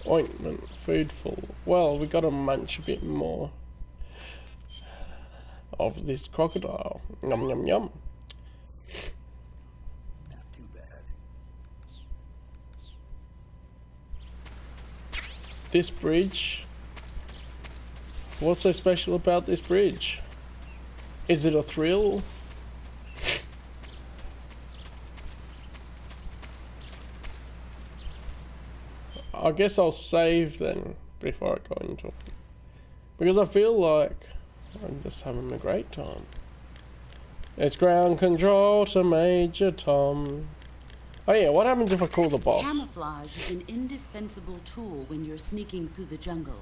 Ointment, food full. Well, we gotta munch a bit more of this crocodile. Yum yum yum. Not too bad. This bridge. What's so special about this bridge? Is it a thrill? I guess I'll save then before I go into it. Because I feel like I'm just having a great time. It's ground control to Major Tom. Oh yeah, what happens if I call the boss? Camouflage is an indispensable tool when you're sneaking through the jungle.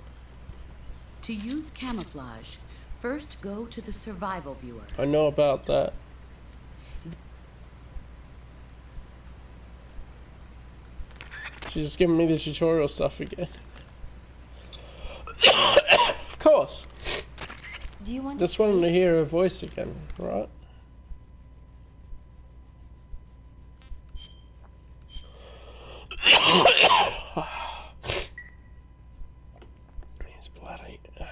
To use camouflage, first go to the survival viewer. I know about that. She's just giving me the tutorial stuff again. Of course. Do you want Just to wanted stay? to hear her voice again, right? He's bloody. Okay.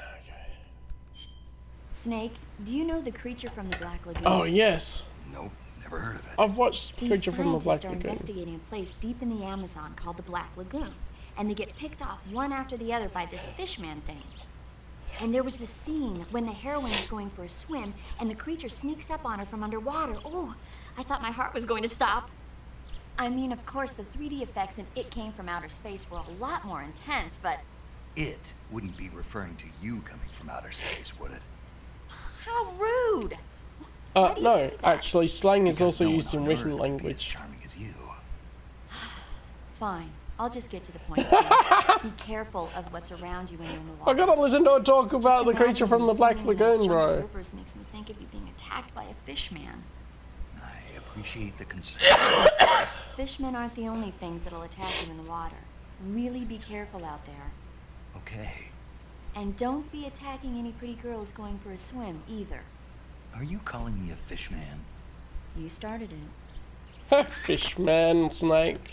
Snake, do you know the creature from the Black Lagoon? Oh, yes. Nope, never heard of it. I've watched These Creature from the Black scientists are Lagoon. investigating a place deep in the Amazon called the Black Lagoon, and they get picked off one after the other by this fishman thing. And there was this scene when the heroine is going for a swim, and the creature sneaks up on her from underwater. Oh, I thought my heart was going to stop. I mean, of course, the 3D effects in It Came from Outer Space were a lot more intense, but It wouldn't be referring to you coming from outer space, would it? how rude! Why do you No, say that? actually, slang is Because also no one used in on written Earth would be as language. charming as you. Fine, I'll just get to the point. Snake. Be careful of what's around you when you're in the water. I gotta listen to her talk about Just the creature imagine from the you Black swimming in those Lagoon, jungle bro. Rivers makes me think of you being attacked by a fishman. I appreciate the concern. Fishmen aren't the only things that'll attack you in the water. Really be careful out there. Okay. And don't be attacking any pretty girls going for a swim, either. Are you calling me a fish man? You started it. Fishman, snake.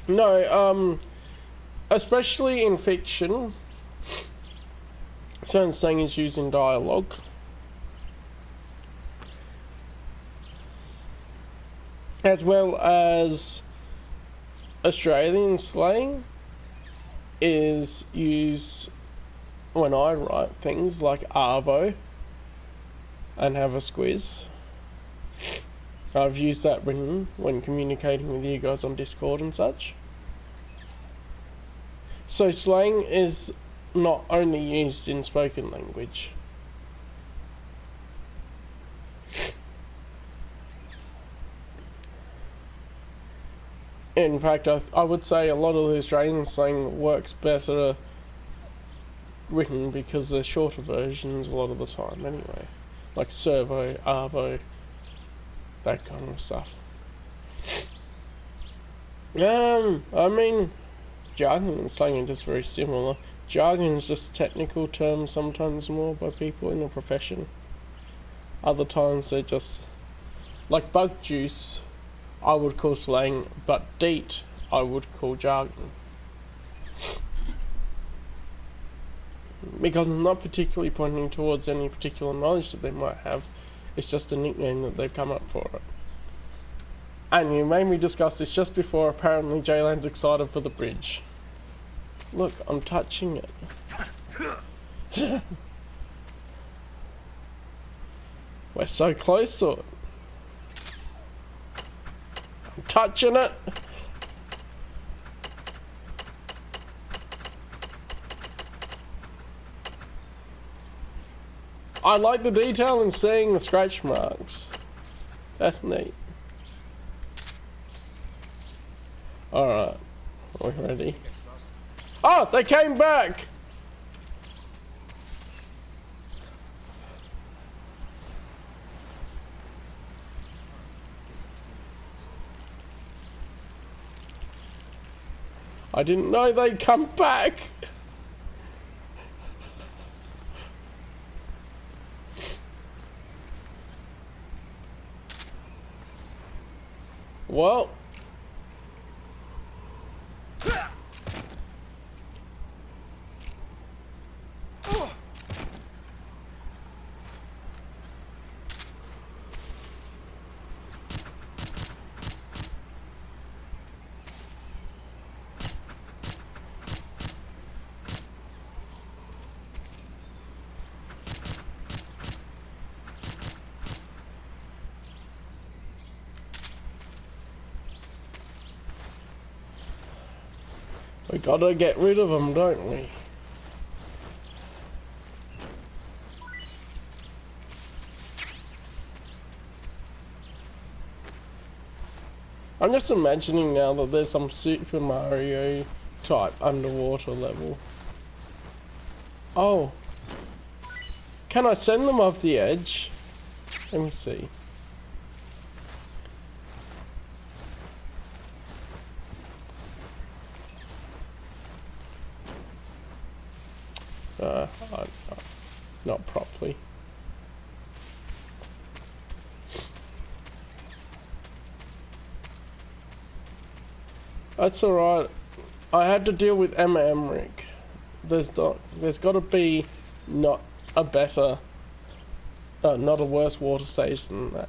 No, especially in fiction, certain slang is used in dialogue. As well as Australian slang is used when I write things like arvo and have a squiz. I've used that written when communicating with you guys on Discord and such. So slang is not only used in spoken language. In fact, I would say a lot of the Australian slang works better written because they're shorter versions a lot of the time anyway. Like servo, arvo, that kind of stuff. I mean, jargon and slang are just very similar. Jargon is just technical terms sometimes more by people in the profession. Other times they're just like bug juice. I would call slang, but deet I would call jargon. Because it's not particularly pointing towards any particular knowledge that they might have, it's just a nickname that they've come up for it. And you made me discuss this just before apparently Jaylan's excited for the bridge. Look, I'm touching it. We're so close to it. I'm touching it. I like the detail in seeing the scratch marks. That's neat. Alright. Are we ready? Oh, they came back! I didn't know they'd come back. Well. We gotta get rid of them, don't we? I'm just imagining now that there's some Super Mario type underwater level. Oh. Can I send them off the edge? Let me see. Not properly. That's alright. I had to deal with Emma Emmerich. There's got to be not a better, not a worse water stage than that.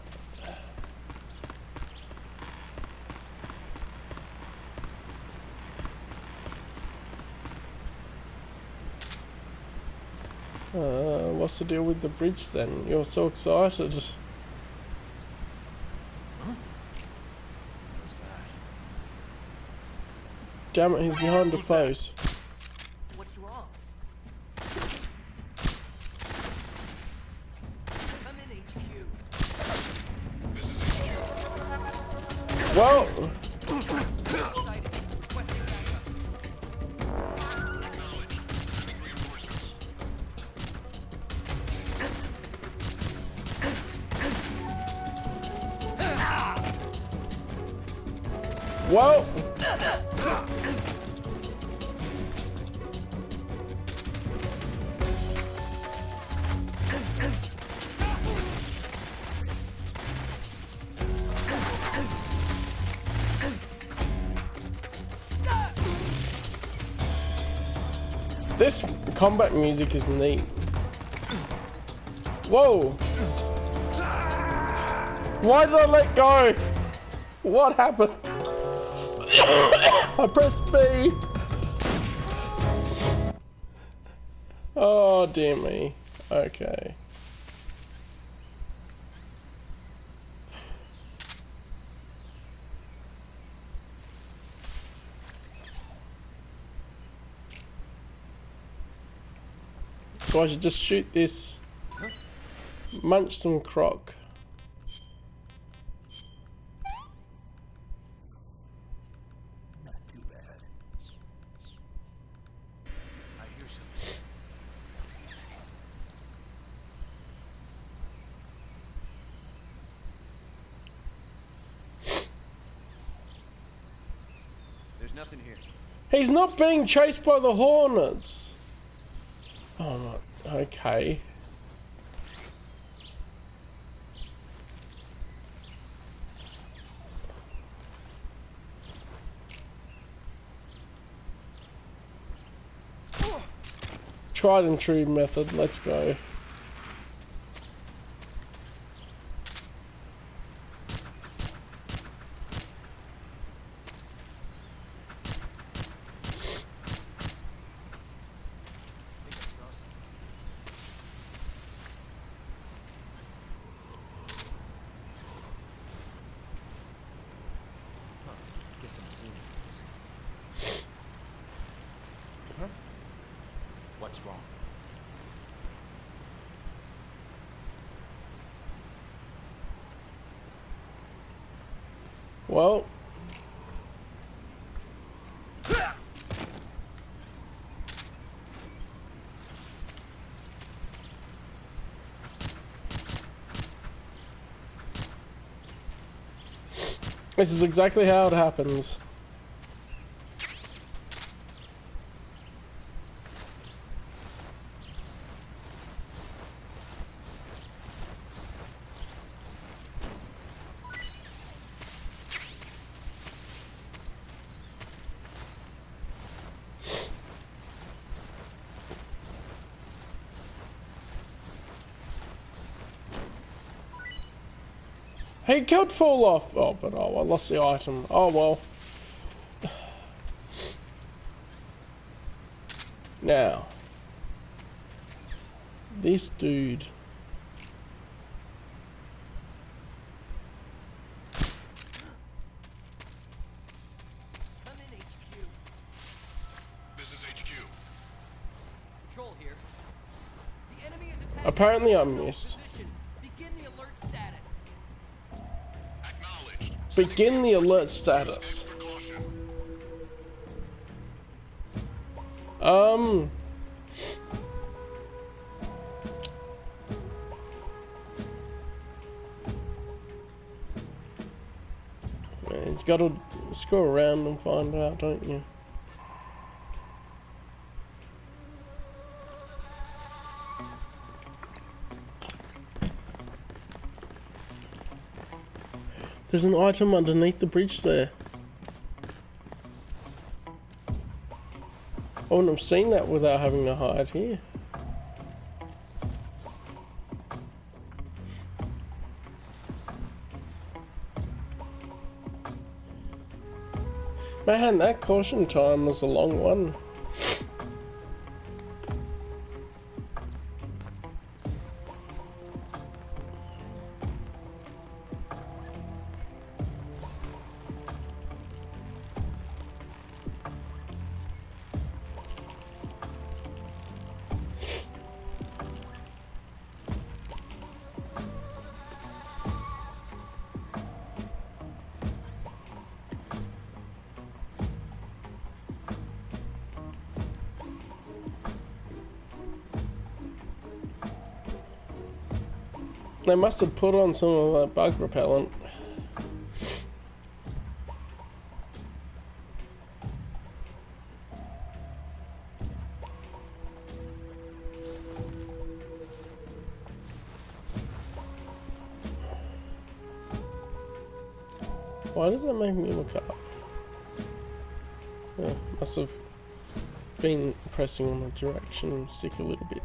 What's the deal with the bridge then? You're so excited. Huh? What's that? Damn it, he's behind the post. What's wrong? Come in, HQ. This is HQ. Well, Excited. Requesting backup. Acknowledged. Sending reinforcements. well. This combat music is neat. Whoa! Why did I let go? What happened? I pressed B. Oh dear me. Okay. So I should just shoot this. Munch some croc. Not too bad. I hear something. There's nothing here. He's not being chased by the hornets. Oh, okay. Tried and true method, let's go. Guess I'm seeing things. Huh? What's wrong? Well. This is exactly how it happens. He could fall off. Oh, but oh, I lost the item. Oh well. Now, this dude. Come in, HQ. This is HQ. Control here. The enemy is attacking. Apparently I missed. Position. Begin the alert status. Acknowledged. Begin the alert status. Extra caution. You gotta scroll around and find out, don't you? There's an item underneath the bridge there. I wouldn't have seen that without having to hide here. Man, that caution time was a long one. They must have put on some of that bug repellent. Why does that make me look up? Yeah, must have been pressing on the direction stick a little bit.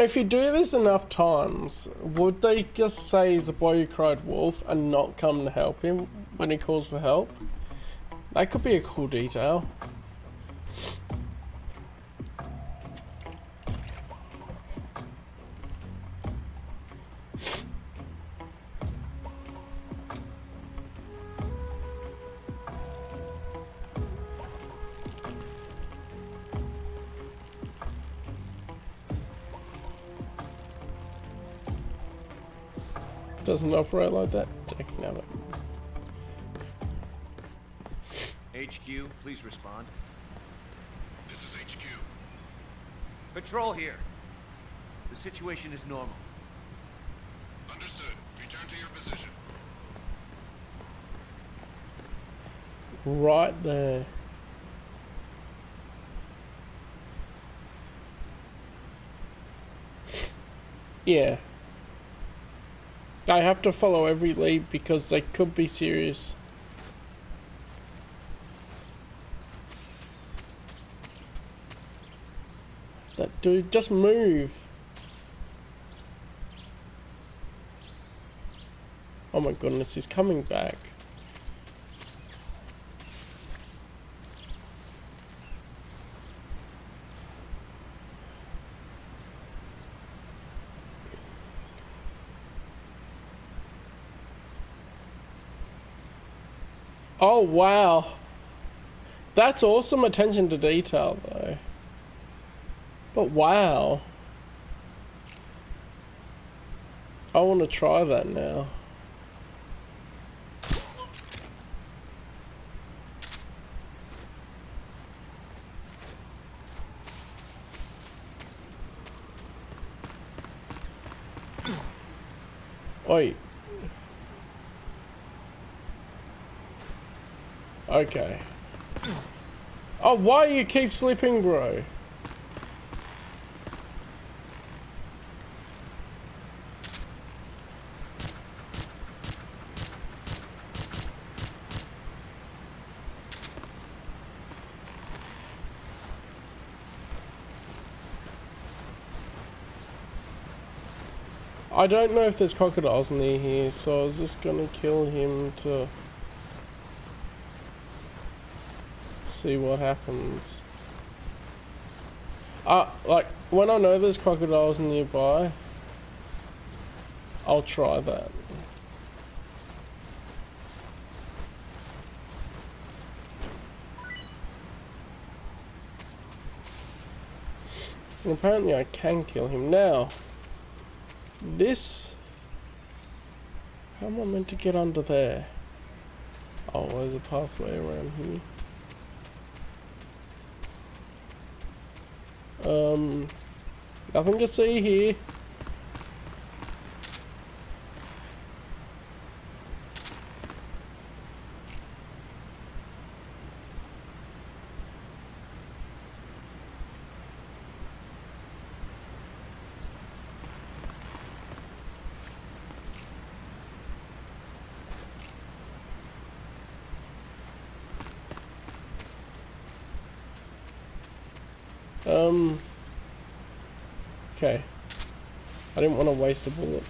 If you do this enough times, would they just say he's a boy who cried wolf and not come to help him when he calls for help? That could be a cool detail. Doesn't operate like that. No. HQ, please respond. This is HQ. Patrol here. The situation is normal. Understood. Return to your position. Right there. Yeah. I have to follow every lead because they could be serious. That dude, just move. Oh my goodness, he's coming back. Oh wow, that's awesome attention to detail though. But wow, I want to try that now. Oi. Okay. Oh, why you keep slipping, bro? I don't know if there's crocodiles near here, so I was just gonna kill him to see what happens. Like, when I know there's crocodiles nearby, I'll try that. And apparently I can kill him now. This... How am I meant to get under there? Oh, there's a pathway around here. Nothing to see here. Okay. I didn't want to waste a bullet.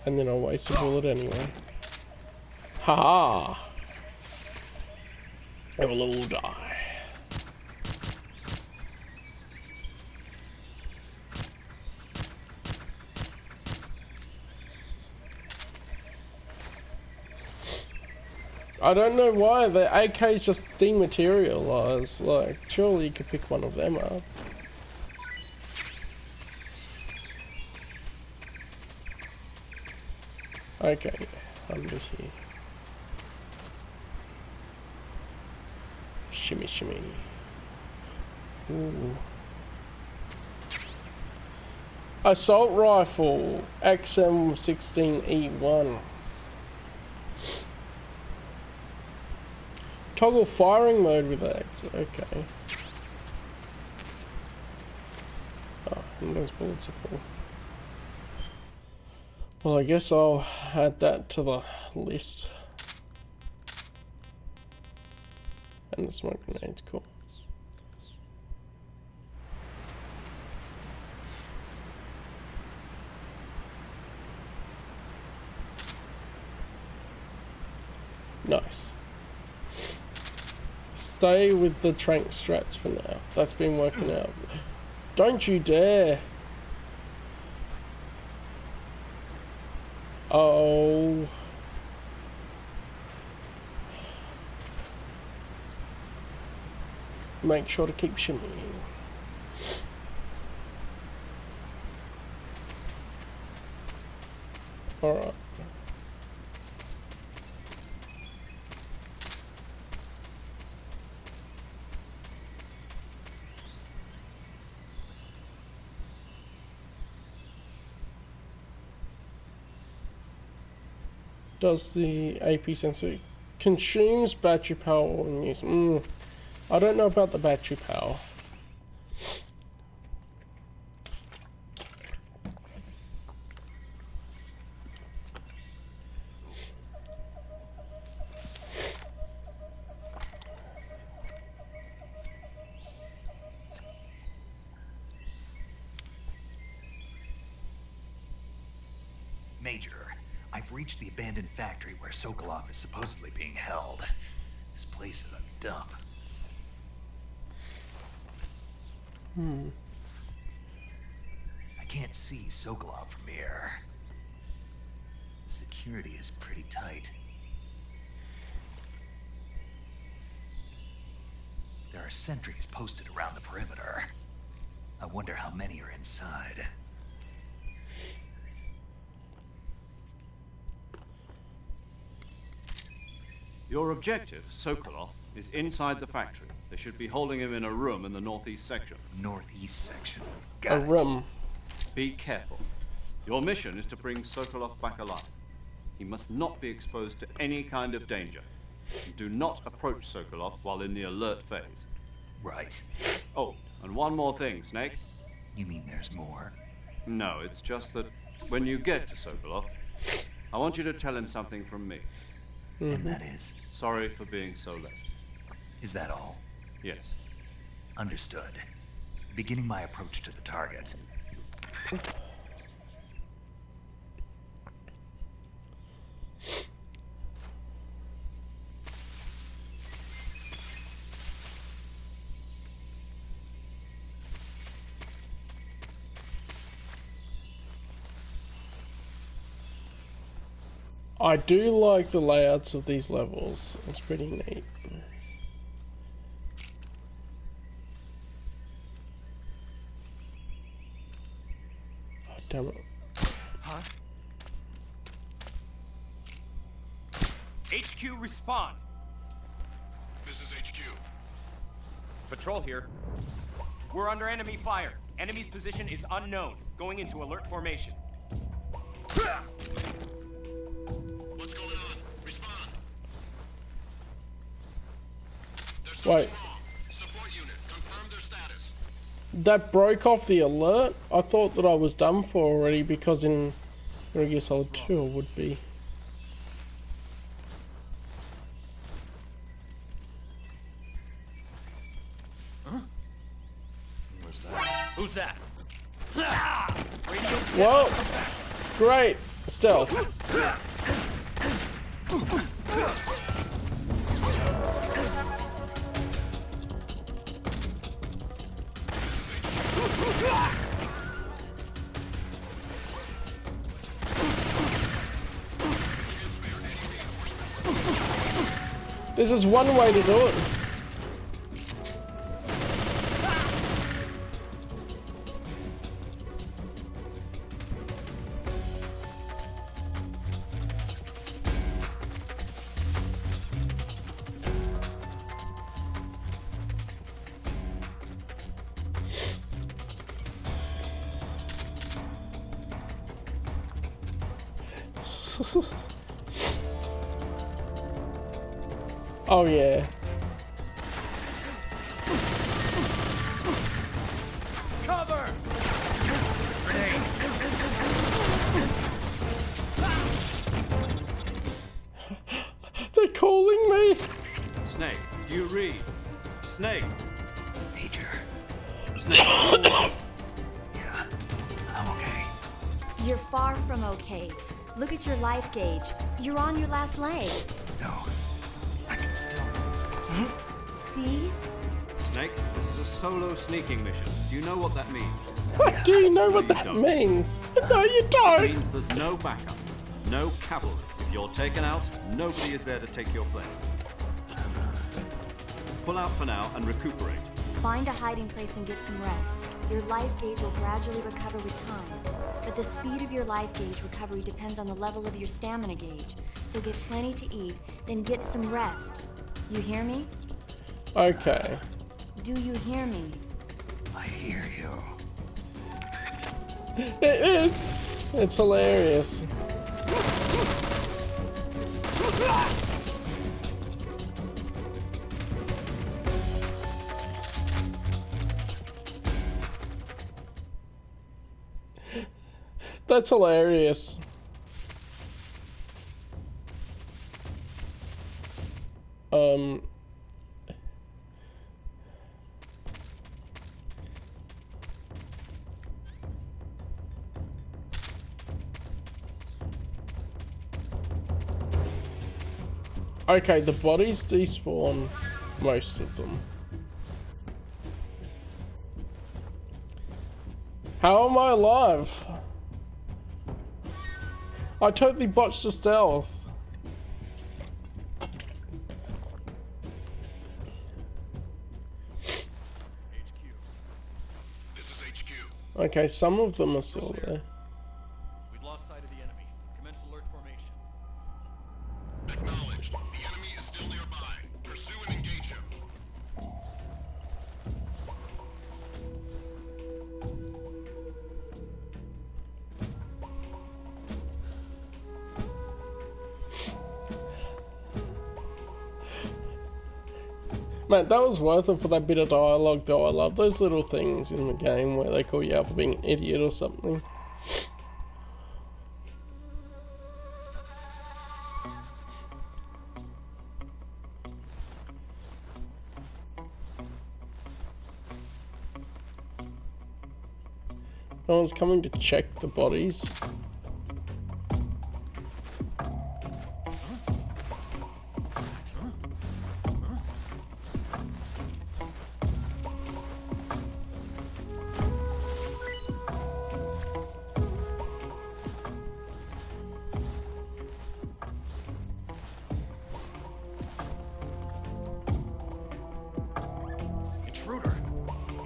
And then I'll waste a bullet anyway. Haha! They will all die. I don't know why the AKs just dematerialize. Like, surely you could pick one of them up. Okay, under here. Shimmy, shimmy. Ooh. Assault rifle, XM16E1. Toggle firing mode with X. Okay. Oh, and those bullets are full. Well, I guess I'll add that to the list. And the smoke grenades, cool. Nice. Stay with the trank strats for now. That's been working out. Don't you dare! Oh. Make sure to keep shimmying. Alright. Does the AP sensor consumes battery power when used? I don't know about the battery power. Major, I've reached the abandoned factory where Sokolov is supposedly being held. This place is a dump. I can't see Sokolov from here. The security is pretty tight. There are sentries posted around the perimeter. I wonder how many are inside. Your objective, Sokolov, is inside the factory. They should be holding him in a room in the northeast section. Northeast section. A Got it. room. Be careful. Your mission is to bring Sokolov back alive. He must not be exposed to any kind of danger. And do not approach Sokolov while in the alert phase. Right. Oh, and one more thing, Snake. You mean there's more? No, it's just that when you get to Sokolov, I want you to tell him something from me. And that is? Sorry for being so late. Is that all? Yes. Understood. Beginning my approach to the target. I do like the layouts of these levels. It's pretty neat. Oh, damn it. Huh? HQ, respond. This is HQ. Patrol here. We're under enemy fire. Enemy's position is unknown. Going into alert formation. What's going on? Respond. There's Wait. something wrong. Support unit, confirm their status. That broke off the alert? I thought that I was done for already because in Metal Gear Solid 2 I would be. Who's that? Whoa! Great! Stealth. This is one way to do it. Oh yeah. Cover! They're calling me. Snake, do you read? Snake! Major. Snake! Yeah, I'm okay. You're far from okay. Look at your life gauge. You're on your last leg. No, I can still. See? Snake, this is a solo sneaking mission. Do you know what that means? Do you know what you that don't. means? No, you It don't. means there's no backup, no cavalry. If you're taken out, nobody is there to take your place. Pull out for now and recuperate. Find a hiding place and get some rest. Your life gauge will gradually recover with time. But the speed of your life gauge recovery depends on the level of your stamina gauge. So get plenty to eat, then get some rest. You hear me? Okay. Do you hear me? I hear you. It is. It's hilarious. That's hilarious. Okay, the bodies despawn, most of them. How am I alive? I totally botched the stealth. This is HQ. Okay, some of them are still there. We've lost sight of the enemy. Commence alert formation. Acknowledged. The enemy is still nearby. Pursue and engage him. Man, that was worth it for that bit of dialogue though. I love those little things in the game where they call you out for being an idiot or something. No one's coming to check the bodies.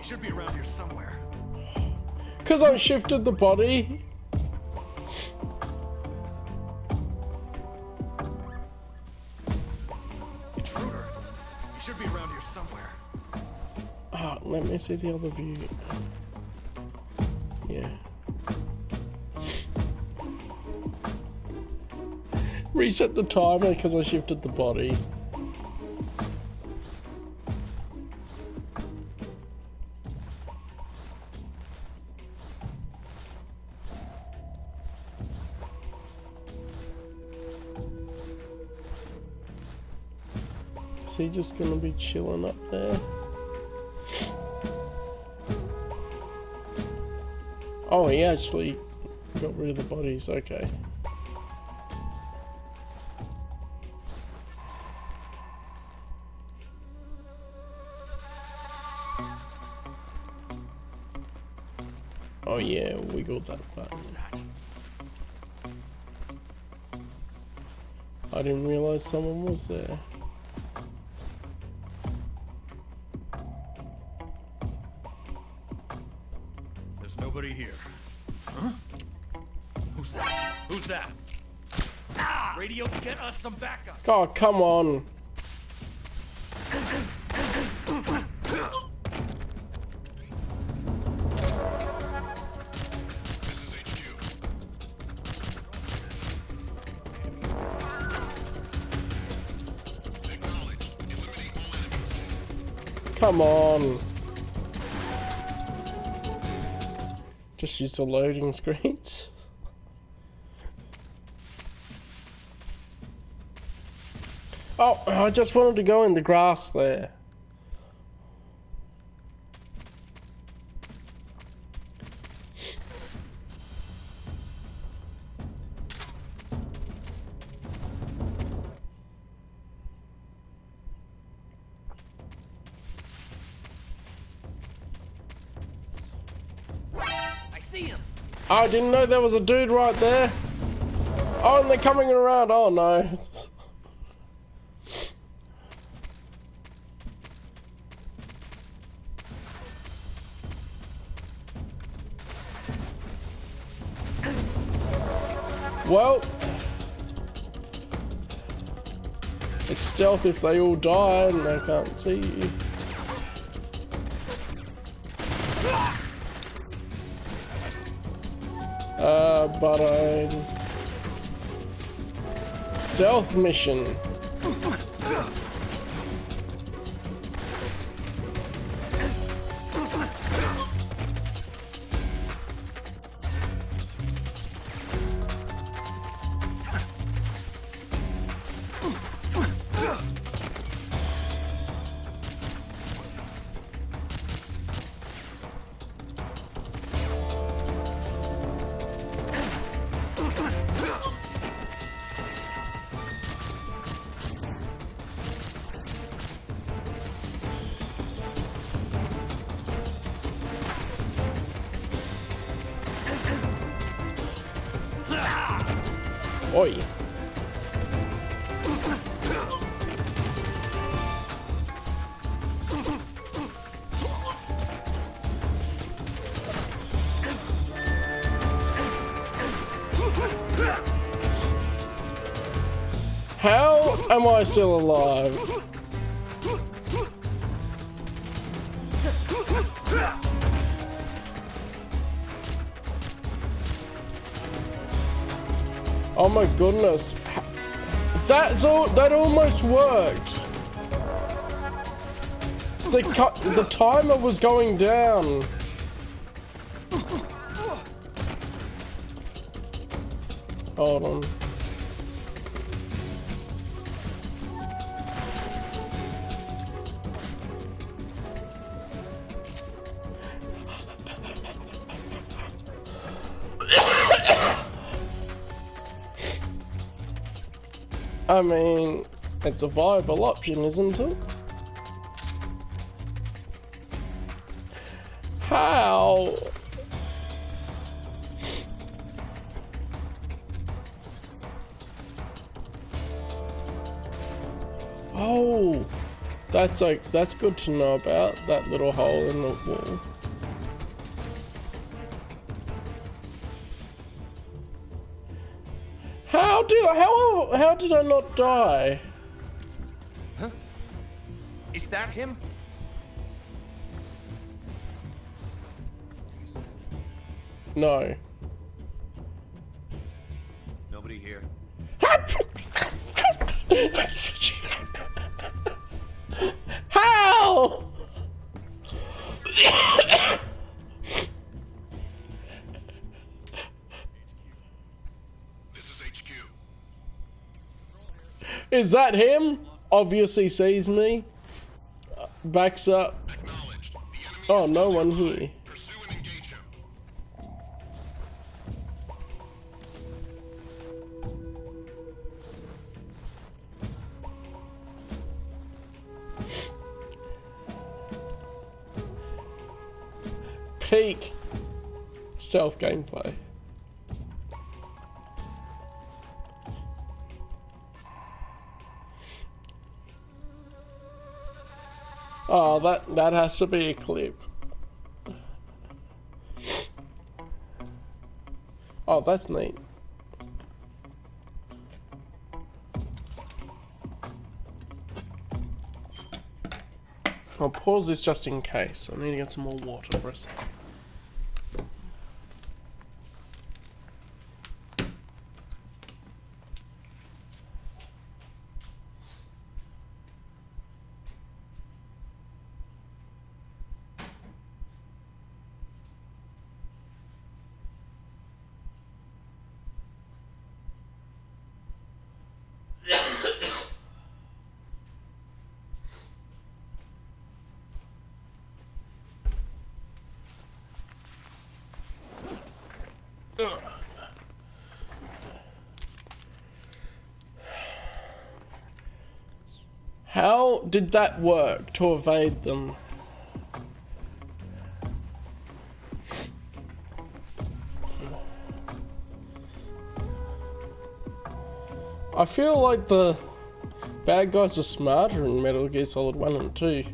He should be around here somewhere. Because I shifted the body. Intruder. He should be around here somewhere. Oh, let me see the other view. Yeah. Reset the timer because I shifted the body. Is he just gonna be chilling up there? Oh, he actually got rid of the bodies, okay. Oh yeah, wiggled that button. I didn't realize someone was there. There's nobody here. Huh? Who's that? Who's that? Ah! Radio, get us some backup. Oh, come on. This is HQ. Acknowledged. Eliminate all enemies. Come on. Just use the loading screens. Oh, I just wanted to go in the grass there. I see him. I didn't know there was a dude right there. Oh, and they're coming around. Oh no. Well, it's stealth if they all die and they can't see you. But stealth mission. Oi. How am I still alive? Oh my goodness. That almost worked. The timer was going down. Hold on. I mean, it's a viable option, isn't it? How? Oh, That's like, that's good to know about, that little hole in the wall. How did I not die? Huh? Is that him? No. Nobody here. How? This is HQ. Is that him? Obviously sees me. Backs up. Acknowledged. The enemy Oh, is no still one nearby. here. Pursue and engage him. Peak stealth gameplay. Oh, that has to be a clip. Oh, that's neat. I'll pause this just in case. I need to get some more water for a second. How did that work to evade them? I feel like the bad guys were smarter in Metal Gear Solid 1 and 2.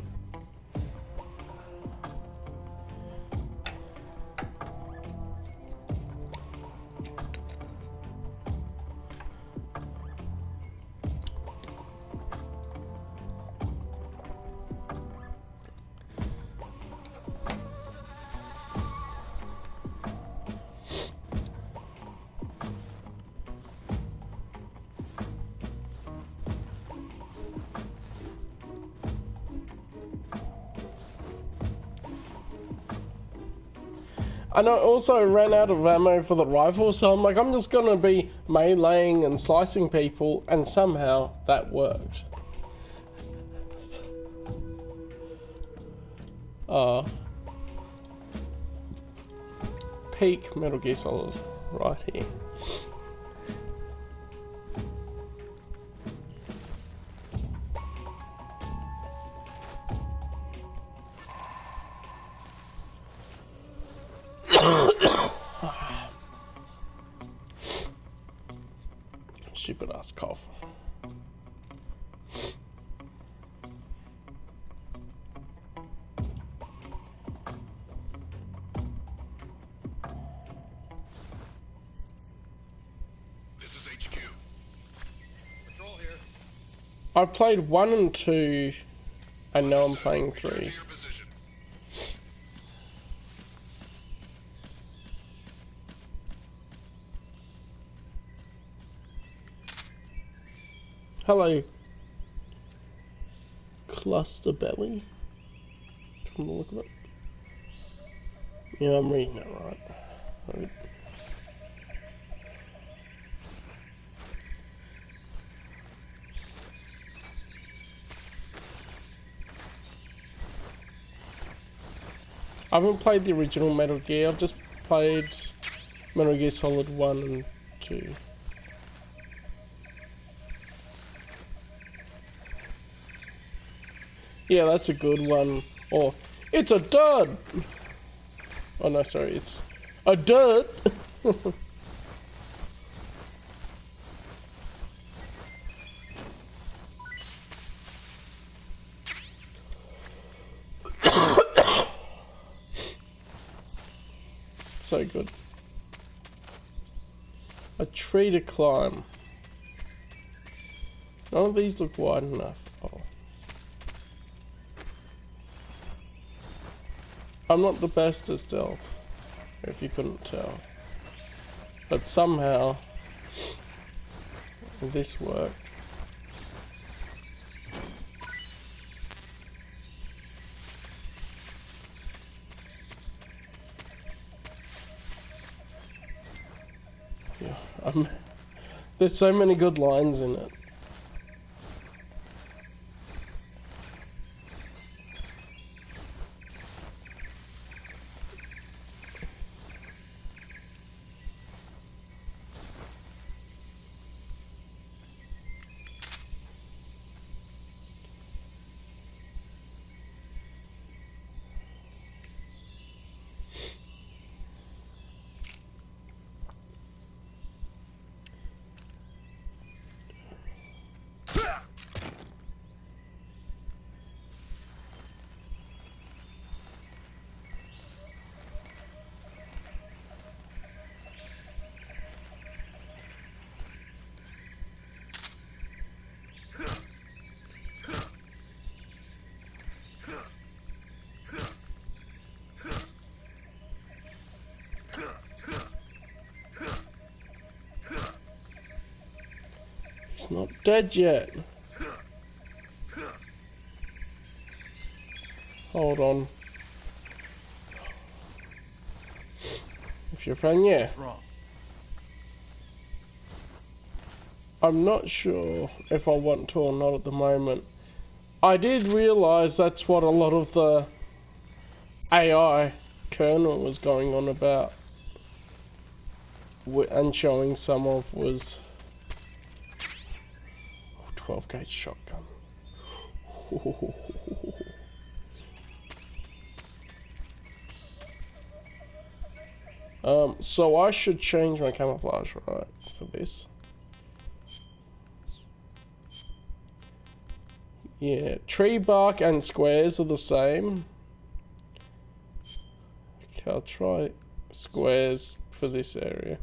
And I also ran out of ammo for the rifle, so I'm like, I'm just gonna be meleeing and slicing people, and somehow that worked. Peak Metal Gear Solid, right here. Stupid ass cough. This is HQ. Patrol here. I've played 1 and 2, and now I'm playing 3. To your position. Hello, Cluster Belly. From the look of it. Yeah, I'm reading that right. I haven't played the original Metal Gear, I've just played Metal Gear Solid 1 and 2. Yeah, that's a good one. Or, it's a dud! Oh no, sorry, it's a dud! So good. A tree to climb. None of these look wide enough. Oh. I'm not the best at stealth, if you couldn't tell. But somehow, this worked. Yeah, there's so many good lines in it. He's not dead yet. Hold on. If you're a fan, yeah. I'm not sure if I want to or not at the moment. I did realise that's what a lot of the AI kernel was going on about and showing some of was 12 gauge shotgun. So I should change my camouflage, right, for this. Yeah, tree bark and squares are the same. Okay, I'll try squares for this area.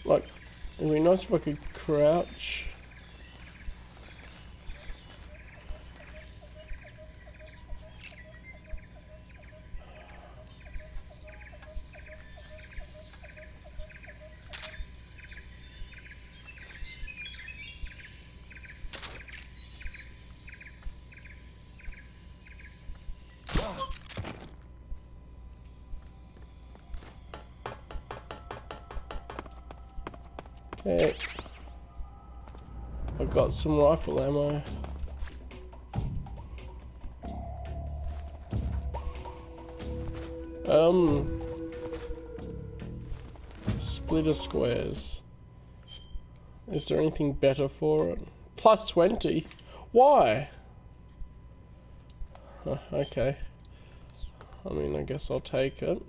Like, it'd be nice if I could crouch. Okay, I got some rifle ammo. Splitter squares. Is there anything better for it? Plus 20? Why? Okay. I mean, I guess I'll take it.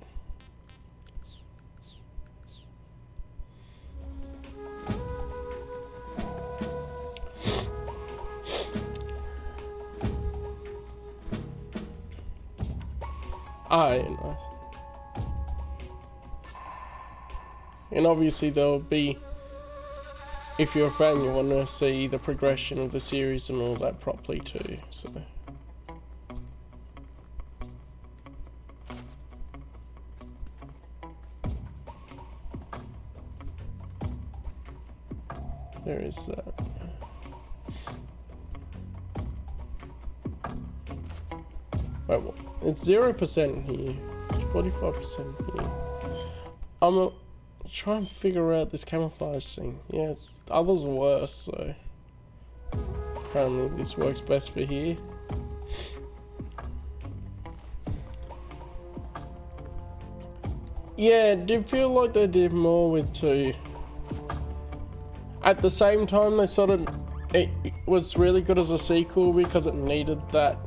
Nice. And obviously there'll be, if you're a fan, you want to see the progression of the series and all that properly too, so. There is that. Wait, what? It's 0% here. It's 45% here. I'm not trying to figure out this camouflage thing. Yeah, others are worse, so apparently this works best for here. Yeah, it did feel like they did more with 2. At the same time, they sort of, it was really good as a sequel because it needed that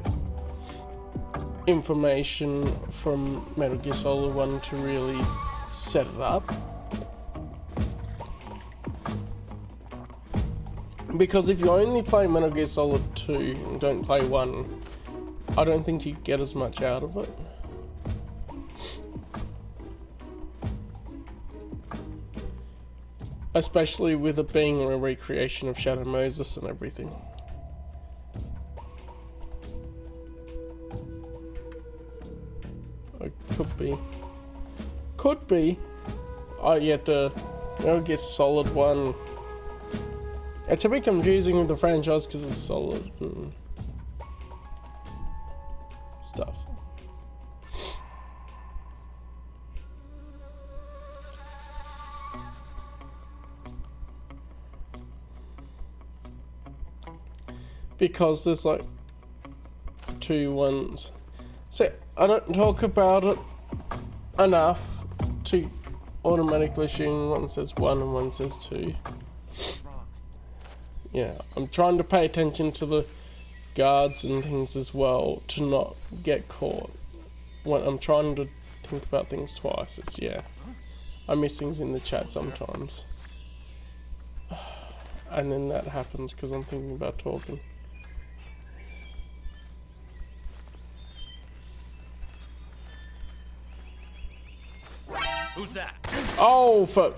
information from Metal Gear Solid 1 to really set it up. Because if you only play Metal Gear Solid 2 and don't play 1, I don't think you get as much out of it. Especially with it being a recreation of Shadow Moses and everything. It could be. Could be. Oh, yeah, the Metal Gear Solid 1. It's a bit confusing with the franchise because it's Solid and stuff. Because there's like 2 ones. So I don't talk about it enough to automatically assume one says 1 and one says 2. Yeah, I'm trying to pay attention to the guards and things as well to not get caught. When I'm trying to think about things twice, it's yeah. I miss things in the chat sometimes. And then that happens because I'm thinking about talking. Who's that? Oh, fuck.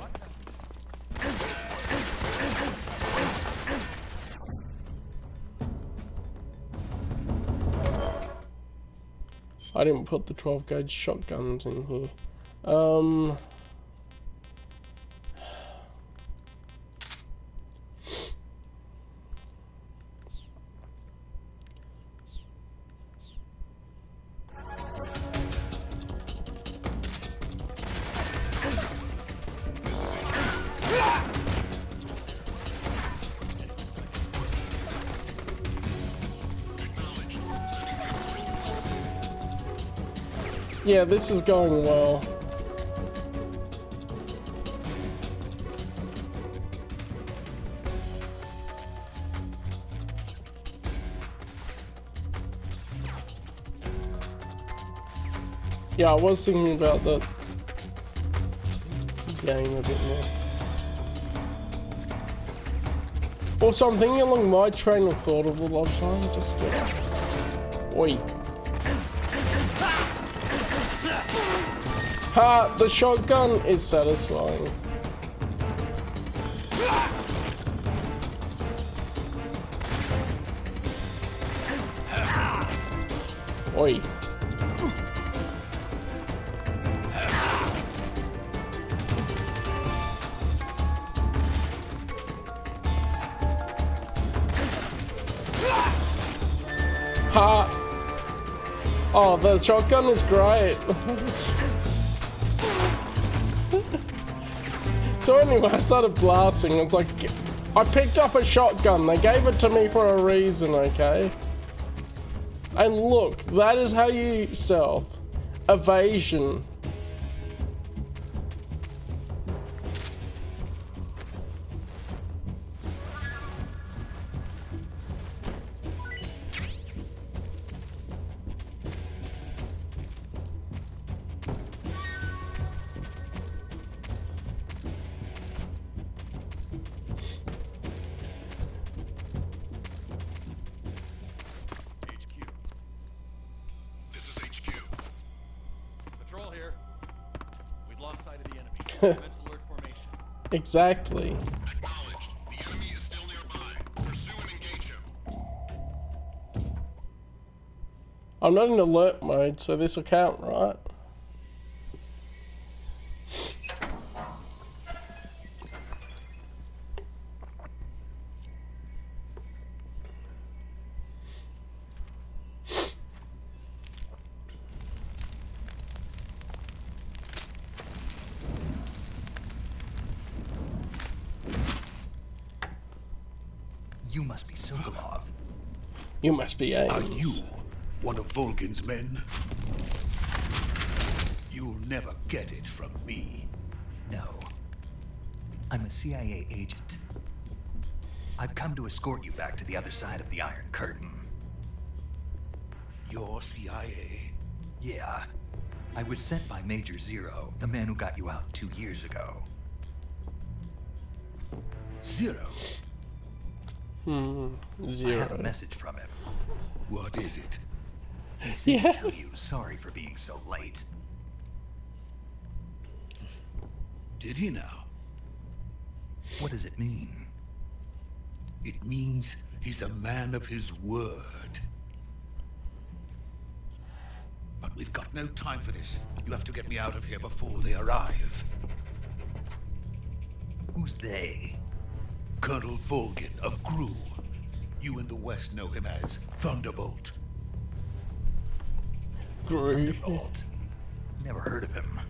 I didn't put the 12 gauge shotguns in here. Yeah, this is going well. Yeah, I was thinking about that game a bit more. Also, I'm thinking along my train of thought of the lot of time. Just oi. Ha! The shotgun is satisfying. Oi. Ha! Oh, the shotgun is great. So anyway, I started blasting. It's like, I picked up a shotgun. They gave it to me for a reason, okay? And look, that is how you stealth. Evasion. Alert formation. Exactly. Acknowledged. The enemy is still nearby. Pursue and engage him. I'm not in alert mode, so this will count, right? You must be Sokolov. You must be Ames. Are you one of Volgin's men? You'll never get it from me. No. I'm a CIA agent. I've come to escort you back to the other side of the Iron Curtain. You're CIA? Yeah. I was sent by Major Zero, the man who got you out 2 years ago. Zero? I have a 0. message from him. What is it? He said Yeah. to tell you sorry for being so late. Did he now? What does it mean? It means he's a man of his word. But we've got no time for this. You have to get me out of here before they arrive. Who's they? Colonel Volgin of Gru. You in the West know him as Thunderbolt. Gru. Thunderbolt. Never heard of him.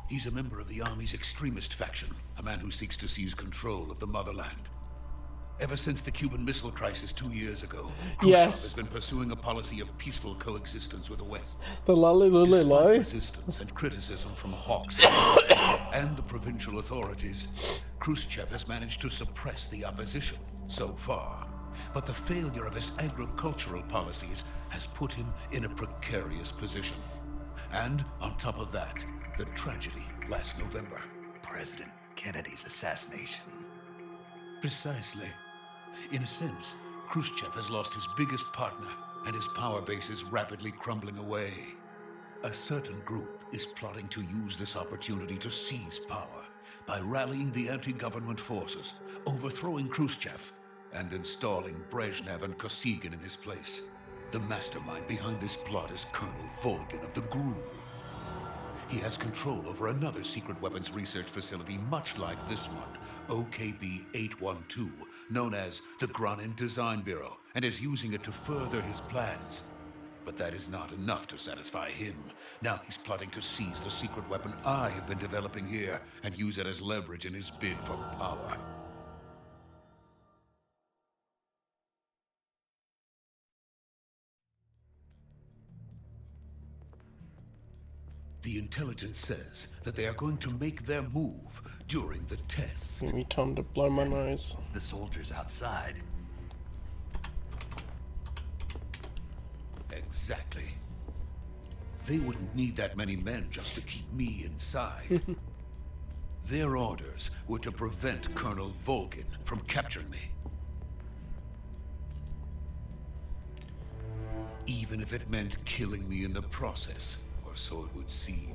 He's a member of the Army's extremist faction, a man who seeks to seize control of the motherland. Ever since the Cuban Missile Crisis 2 years ago, Khrushchev Yes. has been pursuing a policy of peaceful coexistence with the West. The lolly lolly Despite low. resistance and criticism from hawks and the provincial authorities, Khrushchev has managed to suppress the opposition so far. But the failure of his agricultural policies has put him in a precarious position. And on top of that, the tragedy last November. President Kennedy's assassination. Precisely. In a sense, Khrushchev has lost his biggest partner, and his power base is rapidly crumbling away. A certain group is plotting to use this opportunity to seize power by rallying the anti-government forces, overthrowing Khrushchev, and installing Brezhnev and Kosygin in his place. The mastermind behind this plot is Colonel Volgin of the Gru. He has control over another secret weapons research facility much like this one, OKB-812, known as the Granin Design Bureau, and is using it to further his plans. But that is not enough to satisfy him. Now he's plotting to seize the secret weapon I have been developing here and use it as leverage in his bid for power. The intelligence says that they are going to make their move during the test. Give me time to blow my nose. The soldiers outside. Exactly. They wouldn't need that many men just to keep me inside. Their orders were to prevent Colonel Volgin from capturing me. Even if it meant killing me in the process, or so it would seem.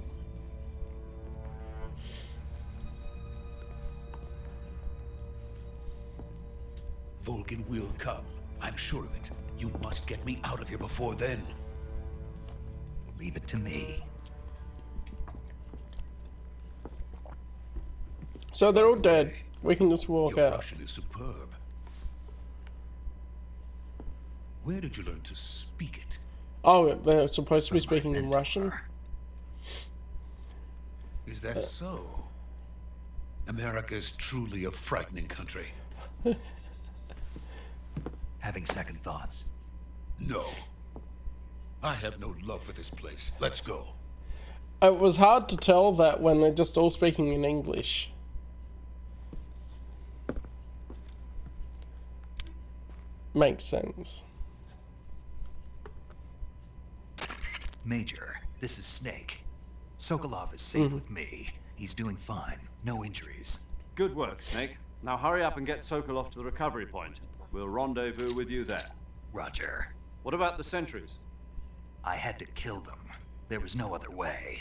Volgin will come. I'm sure of it. You must get me out of here before then. Leave it to me. So they're all dead. We can just walk Your out. Russian is superb. Where did you learn to speak it? Oh, they're supposed to be speaking in Russian? Is that so? America is truly a frightening country. Having second thoughts. No. I have no love for this place. Let's go. It was hard to tell that when they're just all speaking in English. Makes sense. Major, this is Snake. Sokolov is safe with me. He's doing fine. No injuries. Good work, Snake. Now hurry up and get Sokolov to the recovery point. We'll rendezvous with you there. Roger. What about the sentries? I had to kill them. There was no other way.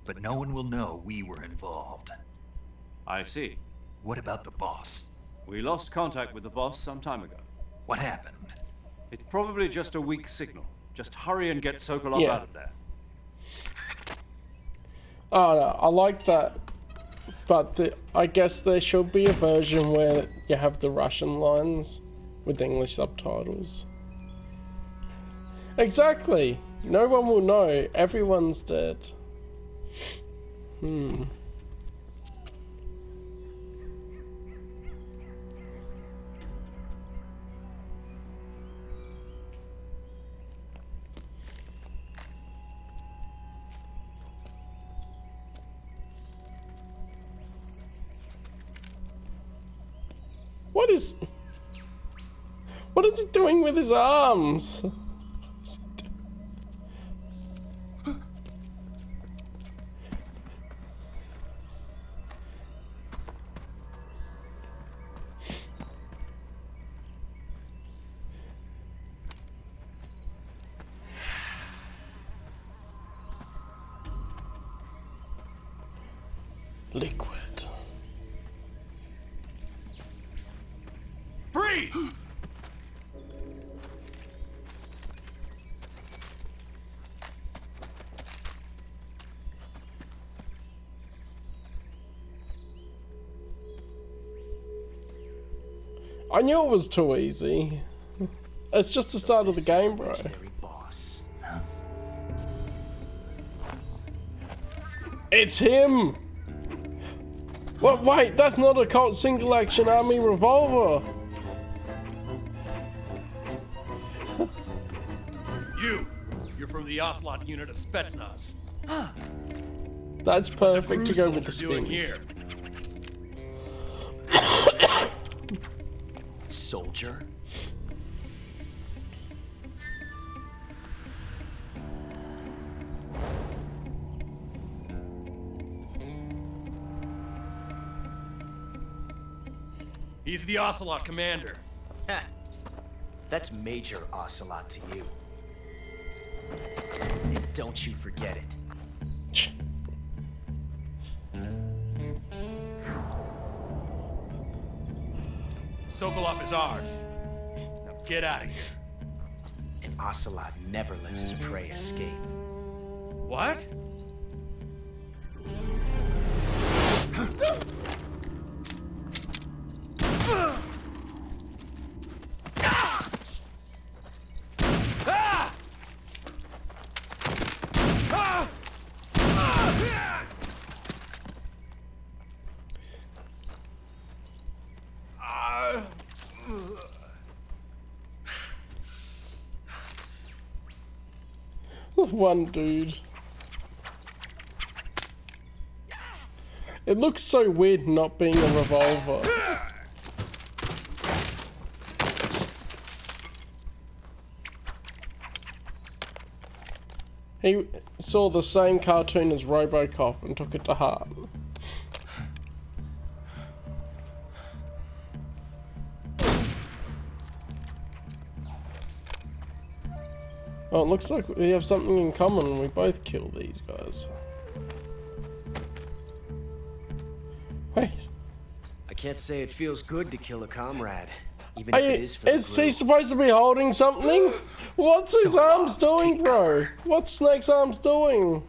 But no one will know we were involved. I see. What about the boss? We lost contact with the boss some time ago. What happened? It's probably just a weak signal. Just hurry and get Sokolov Yeah. out of there. Oh, no, I like that. But I guess there should be a version where you have the Russian lines with English subtitles. Exactly. No one will know. Everyone's dead. What is he doing with his arms? Liquid. Freeze! I knew it was too easy. It's just the start of the game, bro. Boss. It's him! What? Wait, that's not a Colt single action army revolver. You're from the Ocelot unit of Spetsnaz. That's perfect to go with the doing spins. here? Soldier? He's the Ocelot commander. Ha! That's Major Ocelot to you. And don't you forget it. Sokolov is ours. Now get out of here. And Ocelot never lets his prey escape. What? One dude. It looks so weird not being a revolver. He saw the same cartoon as RoboCop and took it to heart. Oh, it looks like we have something in common. We both kill these guys. Wait. I can't say it feels good to kill a comrade, even if it is for the Is group. he supposed to be holding something? What's his arms doing, bro? What's Snake's arms doing?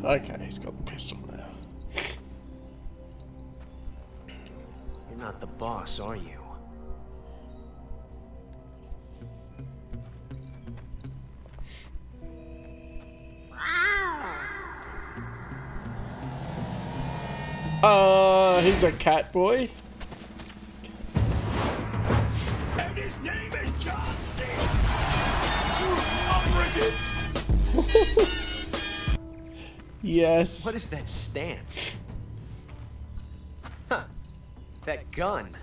Okay, he's got the pistol now. You're not the boss, are you? He's a cat boy. And his name is John C. Operative. Yes. What is that stance? Huh. That gun.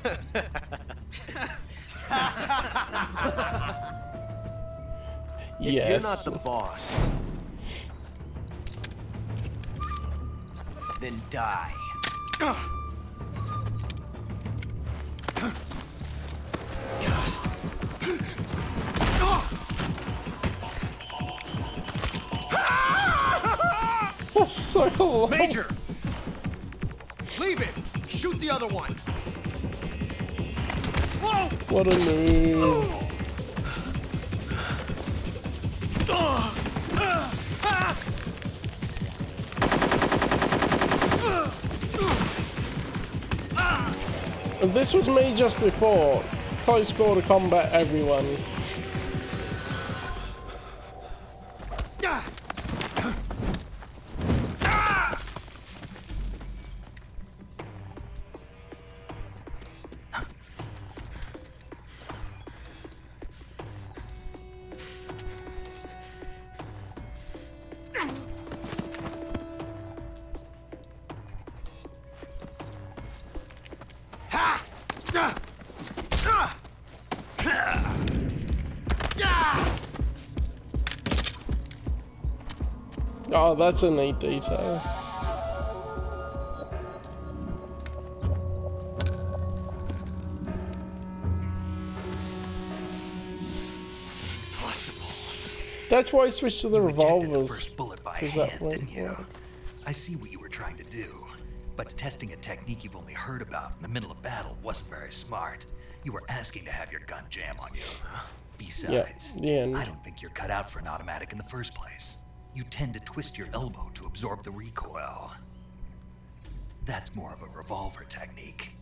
If you're not the boss, then die. That's so cool. Major! Leave it! Shoot the other one! Whoa! What a move. And this was me just before. Close quarter combat, everyone. Oh, that's a neat detail. That's why I switched to the You ejected the revolvers. first bullet by 'Cause that hand, didn't won't you? work. I see what you were trying to do, but testing a technique you've only heard about in the middle of battle wasn't very smart. You were asking to have your gun jam on you. Besides, Yeah, I don't think you're cut out for an automatic in the first place. You tend to twist your elbow to absorb the recoil. That's more of a revolver technique.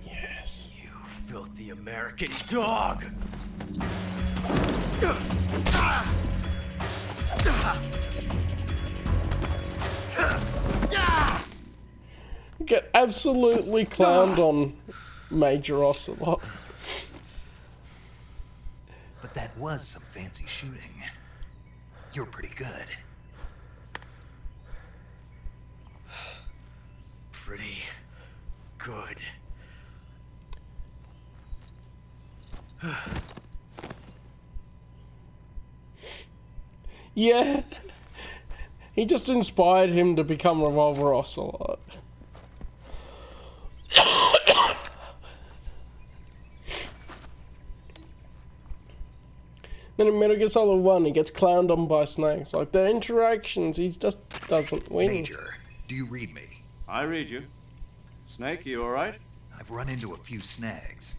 Yes. You filthy American dog! Get absolutely clowned on, Major Ocelot. But that was some fancy shooting. You're pretty good. Pretty good. Yeah. He just inspired him to become Revolver Ocelot. Then in Metal Gear Solid 1, he gets clowned on by snakes. Like, their interactions, he just doesn't win. Major, do you read me? I read you. Snake, you alright? I've run into a few snags.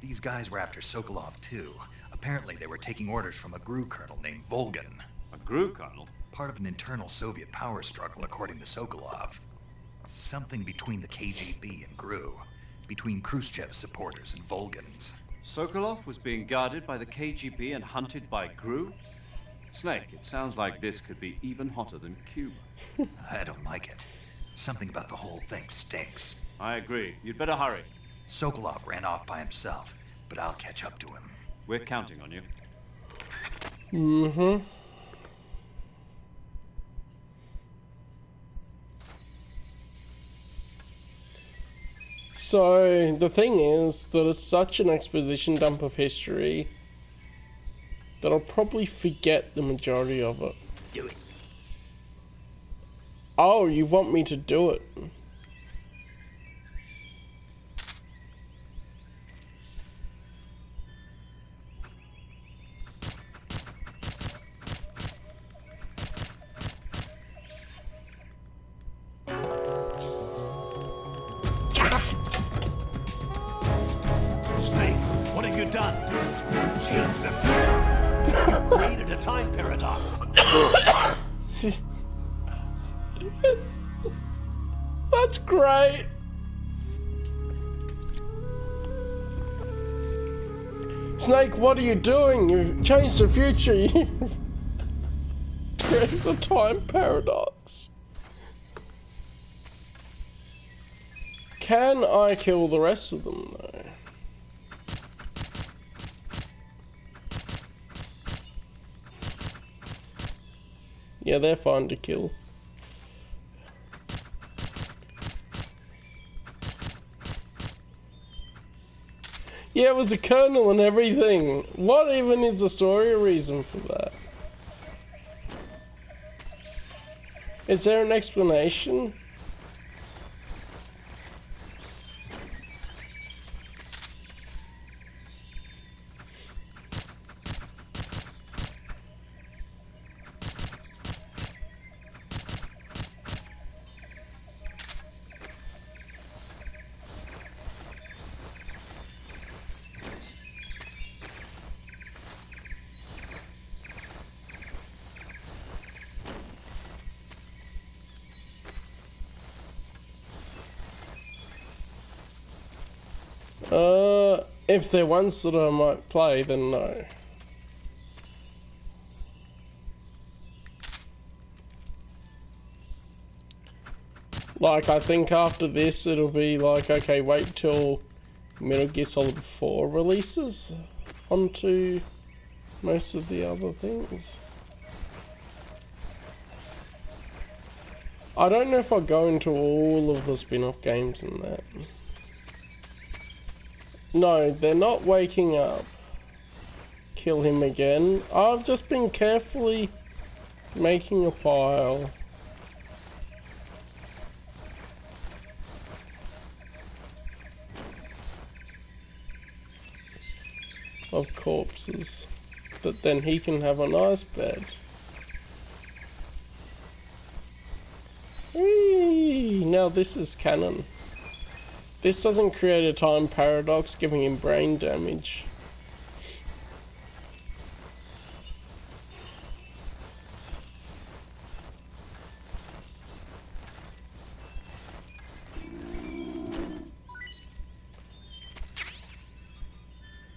These guys were after Sokolov too. Apparently they were taking orders from a GRU colonel named Volgan. A GRU colonel? Part of an internal Soviet power struggle, according to Sokolov. Something between the KGB and GRU. Between Khrushchev's supporters and Volgan's. Sokolov was being guarded by the KGB and hunted by GRU? Snake, it sounds like this could be even hotter than Cuba. I don't like it. Something about the whole thing stinks. I agree. You'd better hurry. Sokolov ran off by himself, but I'll catch up to him. We're counting on you. Mm-hmm. So, the thing is that it's such an exposition dump of history that I'll probably forget the majority of it. Do it. Oh, you want me to do it? Snake, what have you done? You changed the future. You created a time paradox. That's great. Snake, what are you doing? You've changed the future. You've created the time paradox. Can I kill the rest of them, though? Yeah, they're fine to kill. Yeah, it was a colonel and everything. What even is the story reason for that? Is there an explanation? If they're ones that I might play, then no. Like, I think after this it'll be like, okay, wait till Metal Gear Solid 4 releases onto most of the other things. I don't know if I'll go into all of the spin-off games and that. No, they're not waking up. Kill him again. I've just been carefully making a pile of corpses. that then he can have a nice bed. Whee! Now this is canon. This doesn't create a time paradox, giving him brain damage.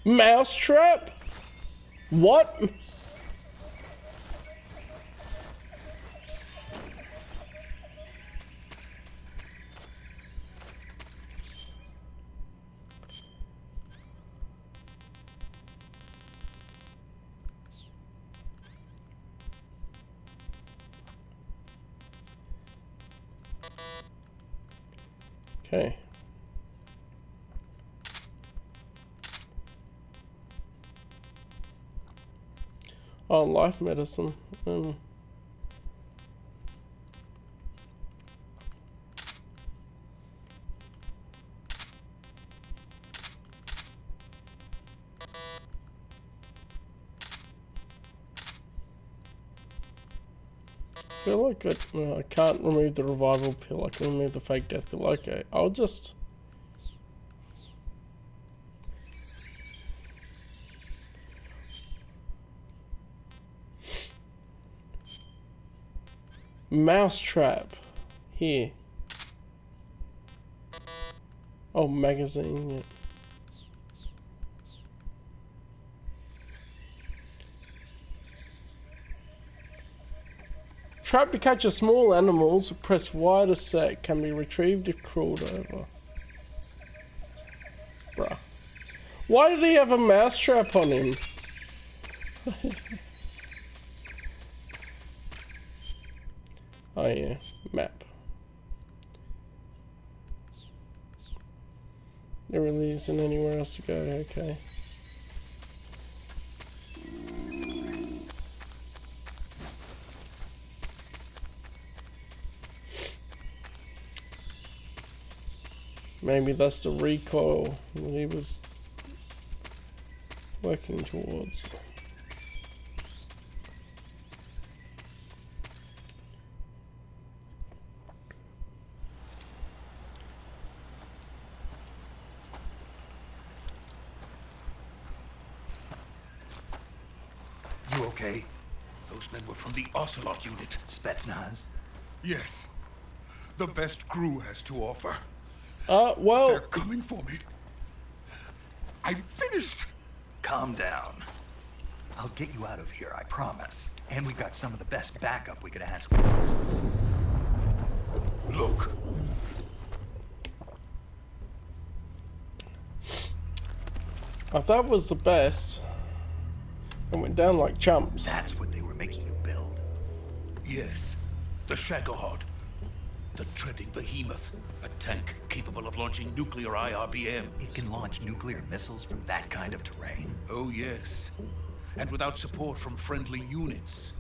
Mousetrap? What? Okay. Oh, life medicine. I feel like I can't remove the revival pill. I can remove the fake death pill. Okay, I'll just... Mousetrap. Here. Oh, magazine, yeah. Trap to catch small animals. Press Y to set. Can be retrieved if crawled over. Bruh. Why did he have a mousetrap on him? Oh yeah, map. There really isn't anywhere else to go, okay. Maybe that's the recoil that he was working towards. You okay? Those men were from the Ocelot unit. Spetsnaz? Yes. The best crew has to offer. Well... They're coming for me. I'm finished! Calm down. I'll get you out of here, I promise. And we've got some of the best backup we could ask for. Look. If that was the best, it went down like chumps. That's what they were making you build. Yes. The Shagohod. The treading behemoth. A tank capable of launching nuclear IRBM. It can launch nuclear missiles from that kind of terrain? Oh, yes. And without support from friendly units.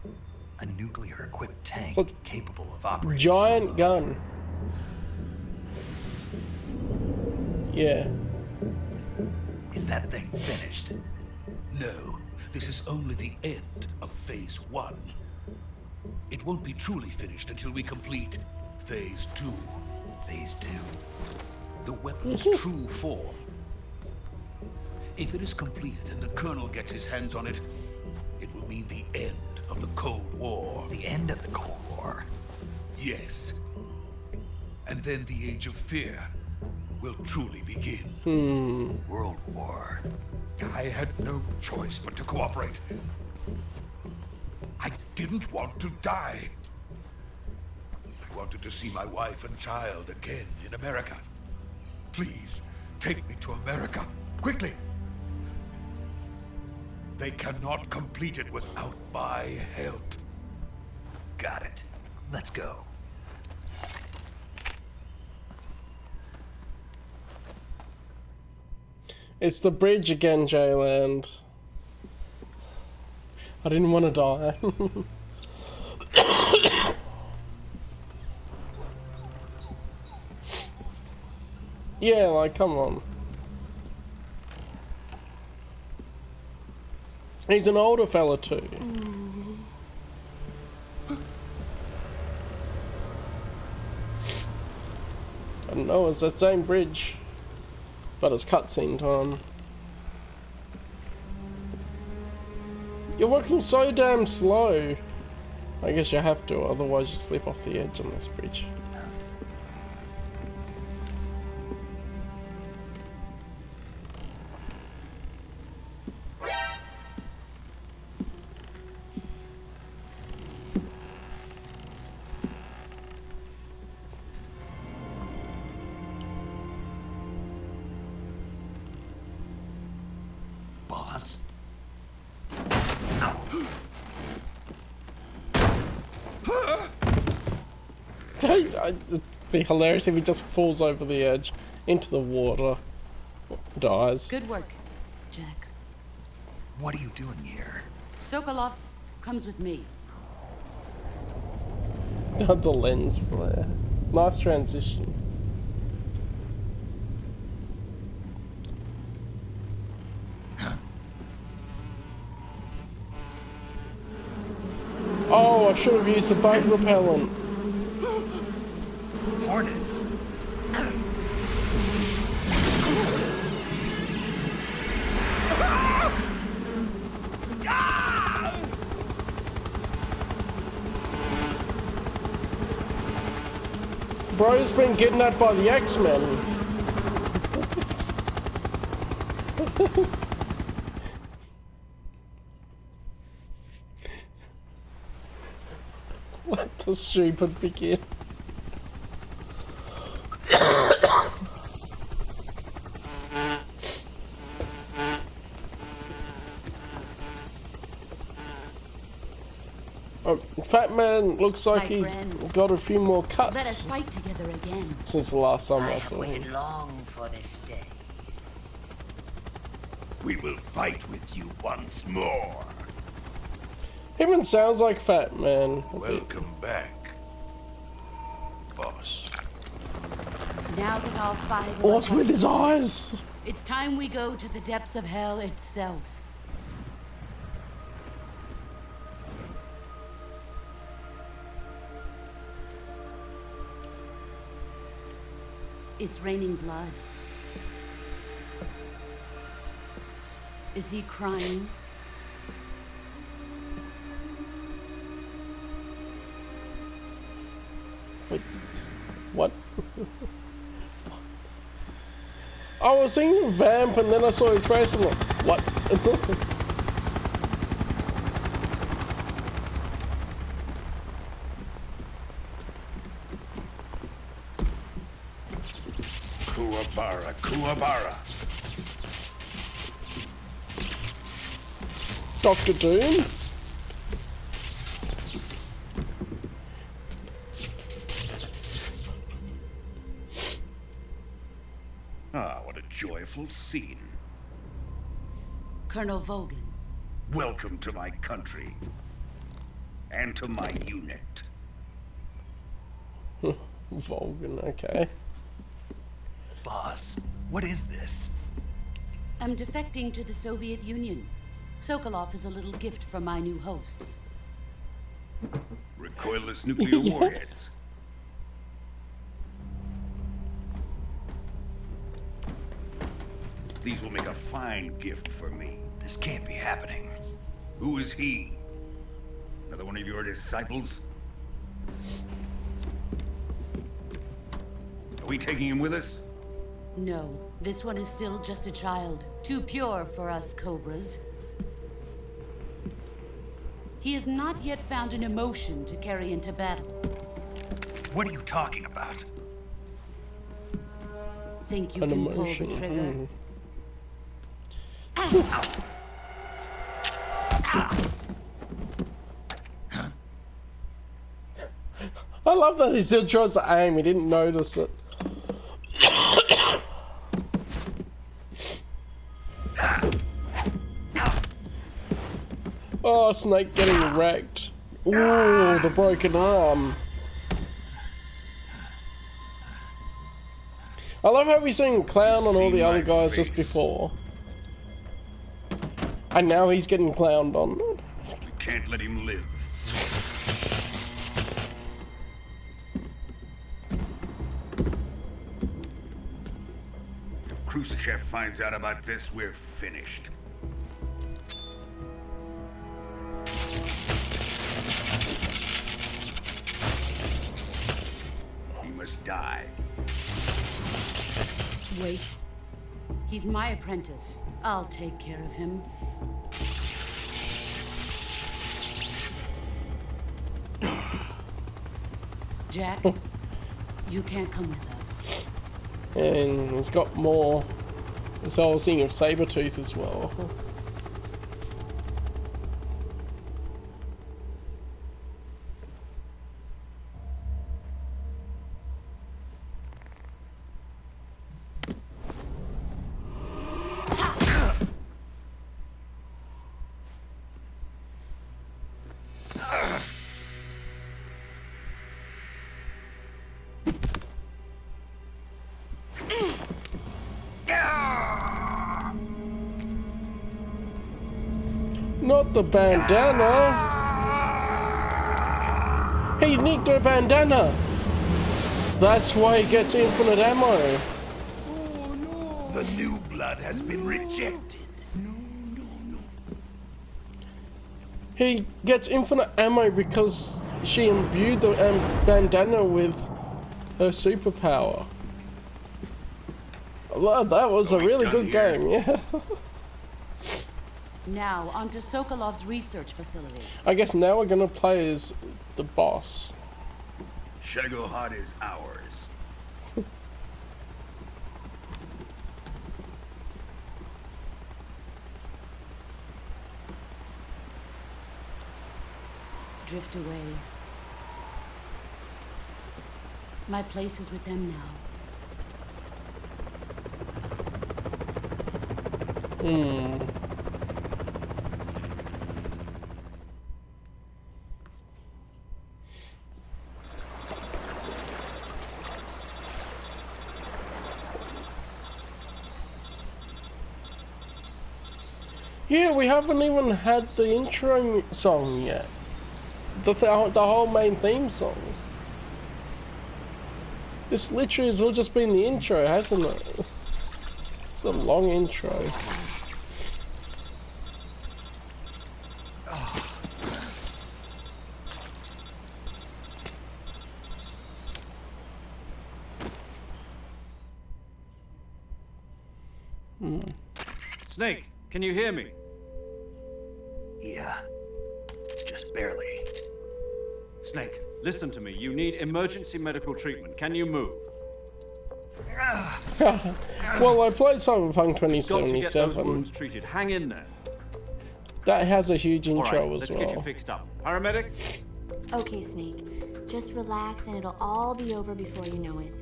A nuclear-equipped tank So, capable of operating giant solo. gun. Yeah. Is that thing finished? No. This is only the end of Phase 1. It won't be truly finished until we complete Phase 2. Phase 2? The weapon's true form. If it is completed and the Colonel gets his hands on it, it will mean the end of the Cold War. The end of the Cold War? Yes. And then the Age of Fear will truly begin. World War. I had no choice but to cooperate. I didn't want to die. I wanted to see my wife and child again in America. Please, take me to America, quickly. They cannot complete it without my help. Got it. Let's go. It's the bridge again, Jayland. I didn't want to die. Yeah, like, come on. He's an older fella too. I don't know, it's that same bridge, but it's cutscene time. You're working so damn slow. I guess you have to, otherwise you slip off the edge on this bridge. Boss? It'd be hilarious if he just falls over the edge into the water, dies. Good work, Jack. What are you doing here? Sokolov comes with me. The lens flare. Nice transition. Oh, I should have used the bug repellent. Hornets? Bro's been kidnapped by the X-Men. Let the stupid begin. Fat Man looks like he's got a few more cuts. Let us fight together again. Since the last time I saw him. Waited long for this day. We will fight with you once more. Even sounds like Fat Man. Welcome back, boss. Now that all five of What's us with his eyes? It's time we go to the depths of hell itself. It's raining blood. Is he crying? Wait, what? I was thinking vamp and then I saw his face and I'm like, what? Kuwabara. Dr. Doom? Ah, what a joyful scene. Colonel Vogan. Welcome to my country. And to my unit. Vogan, okay. Boss, what is this? I'm defecting to the Soviet Union. Sokolov is a little gift from my new hosts. Recoilless nuclear warheads. These will make a fine gift for me. This can't be happening. Who is he? Another one of your disciples? Are we taking him with us? No, this one is still just a child. Too pure for us Cobras. He has not yet found an emotion to carry into battle. What are you talking about? Think you An can emotion. pull the trigger? I love that he still tries to aim, he didn't notice it. Oh, Snake getting wrecked. Ooh, the broken arm. I love how we've seen Clown and all the other guys just before. And now he's getting clowned on. We can't let him live. If Khrushchev finds out about this, we're finished. He must die. Wait. He's my apprentice. I'll take care of him. Jack, you can't come with us. And he's got more. So I was thinking of Sabretooth as well. Not the bandana. He nicked her bandana. That's why he gets infinite ammo. Oh no! The new blood has been rejected. He gets infinite ammo because she imbued the bandana with her superpower. Well, that was a really good game, yeah. Now, on to Sokolov's research facility. I guess now we're gonna play as the boss. Shagohod is ours. Drift away. My place is with them now. Yeah, we haven't even had the intro song yet. The whole main theme song. This literally has all just been the intro, hasn't it? It's a long intro. Snake, can you hear me? Yeah. Just barely. Snake, listen to me. You need emergency medical treatment. Can you move? Well, I played Cyberpunk Got to get those 2077. wounds treated. Hang in there. That has a huge All intro right, as let's well. get you fixed up. Paramedic? Okay, Snake. Just relax and it'll all be over before you know it.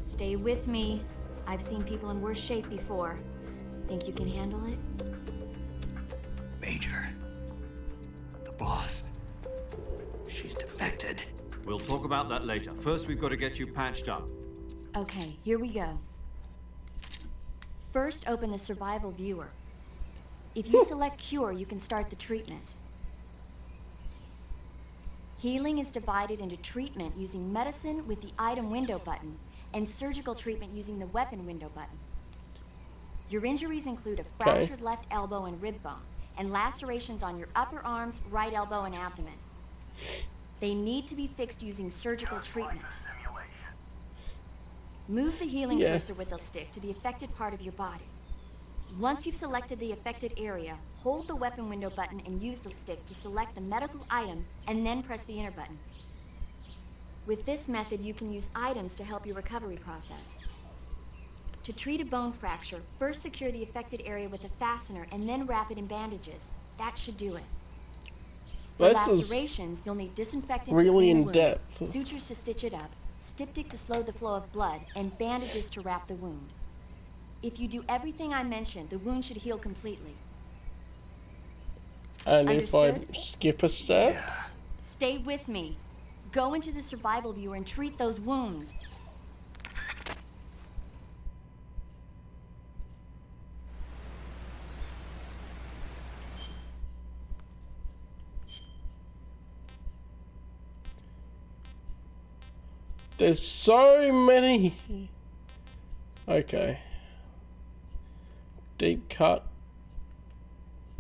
Stay with me. I've seen people in worse shape before. Think you can handle it? Major. The boss. She's defected. We'll talk about that later. First, we've got to get you patched up. Okay, here we go. First, open the survival viewer. If you select cure, you can start the treatment. Healing is divided into treatment using medicine with the item window button and surgical treatment using the weapon window button. Your injuries include a fractured left elbow and rib bone, and lacerations on your upper arms, right elbow, and abdomen. They need to be fixed using surgical treatment. Move the healing cursor with the stick to the affected part of your body. Once you've selected the affected area, hold the weapon window button and use the stick to select the medical item, and then press the enter button. With this method, you can use items to help your recovery process. To treat a bone fracture, first secure the affected area with a fastener and then wrap it in bandages. That should do it. For This is lacerations, you'll need disinfectant really to clean the in wound, depth. sutures to stitch it up, styptic to slow the flow of blood, and bandages to wrap the wound. If you do everything I mentioned, the wound should heal completely. And Understood? if I skip a step? Stay with me. Go into the survival viewer and treat those wounds. There's so many. Okay. Deep cut.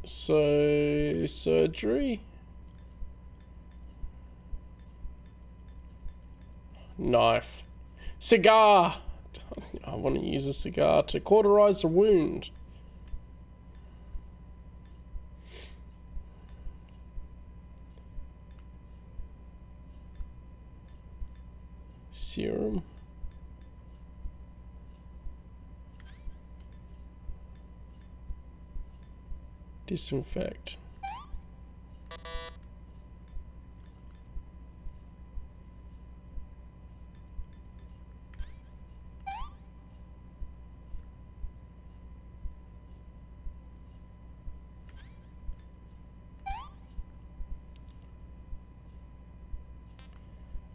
So, surgery. Knife. Cigar. I want to use a cigar to cauterize the wound. Serum. Disinfect.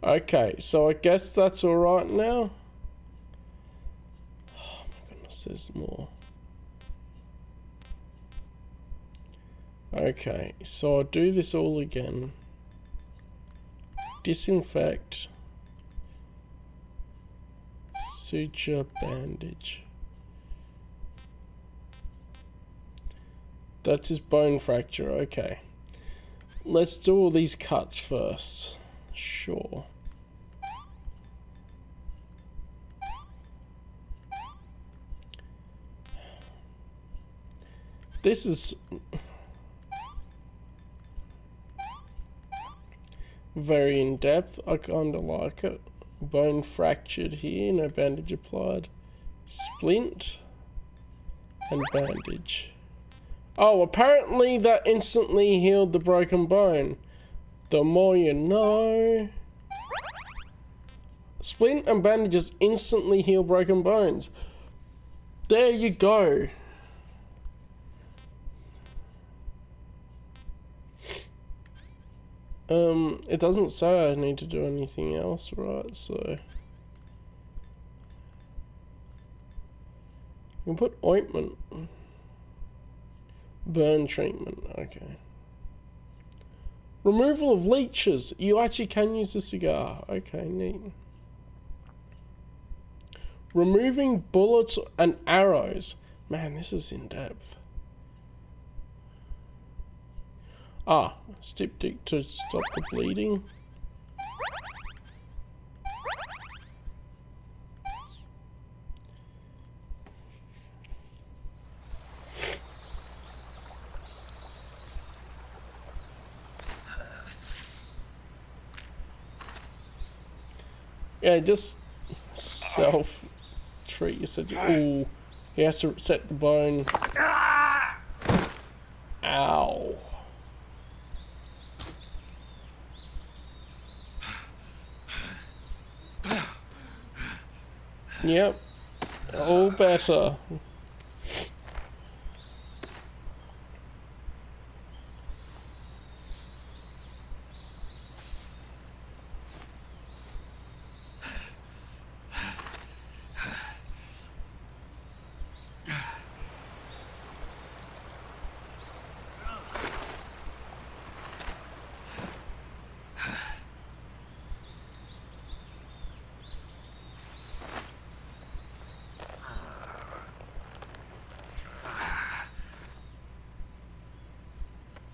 Okay, so I guess that's alright now. Oh my goodness, there's more. Okay, so I'll do this all again. Disinfect. Suture, bandage. That's his bone fracture, okay. Let's do all these cuts first. Sure. This is very in depth. I kinda like it. Bone fractured here, no bandage applied. Splint and bandage. Oh, apparently that instantly healed the broken bone. The more you know. Splint and bandages instantly heal broken bones. There you go. It doesn't say I need to do anything else, right? So you can put ointment. Burn treatment, okay. Removal of leeches. You actually can use a cigar. Okay, neat. Removing bullets and arrows. Man, this is in depth. Ah, styptic to stop the bleeding. Yeah, just self-treat yourself. Ooh, he has to set the bone. Ow. Yep, all better.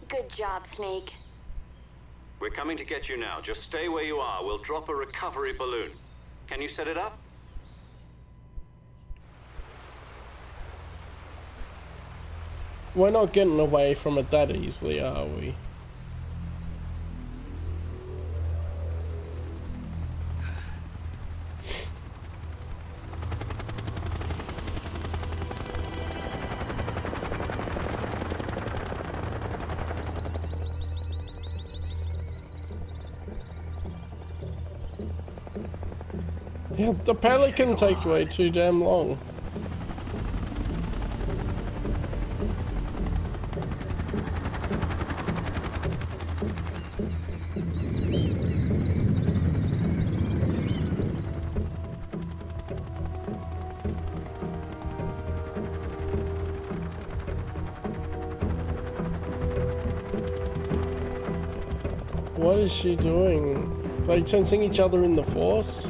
Good job, Snake. We're coming to get you now. Just stay where you are. We'll drop a recovery balloon. Can you set it up? We're not getting away from it that easily, are we? Yeah, the pelican takes way too damn long. What is she doing? They sensing each other in the force?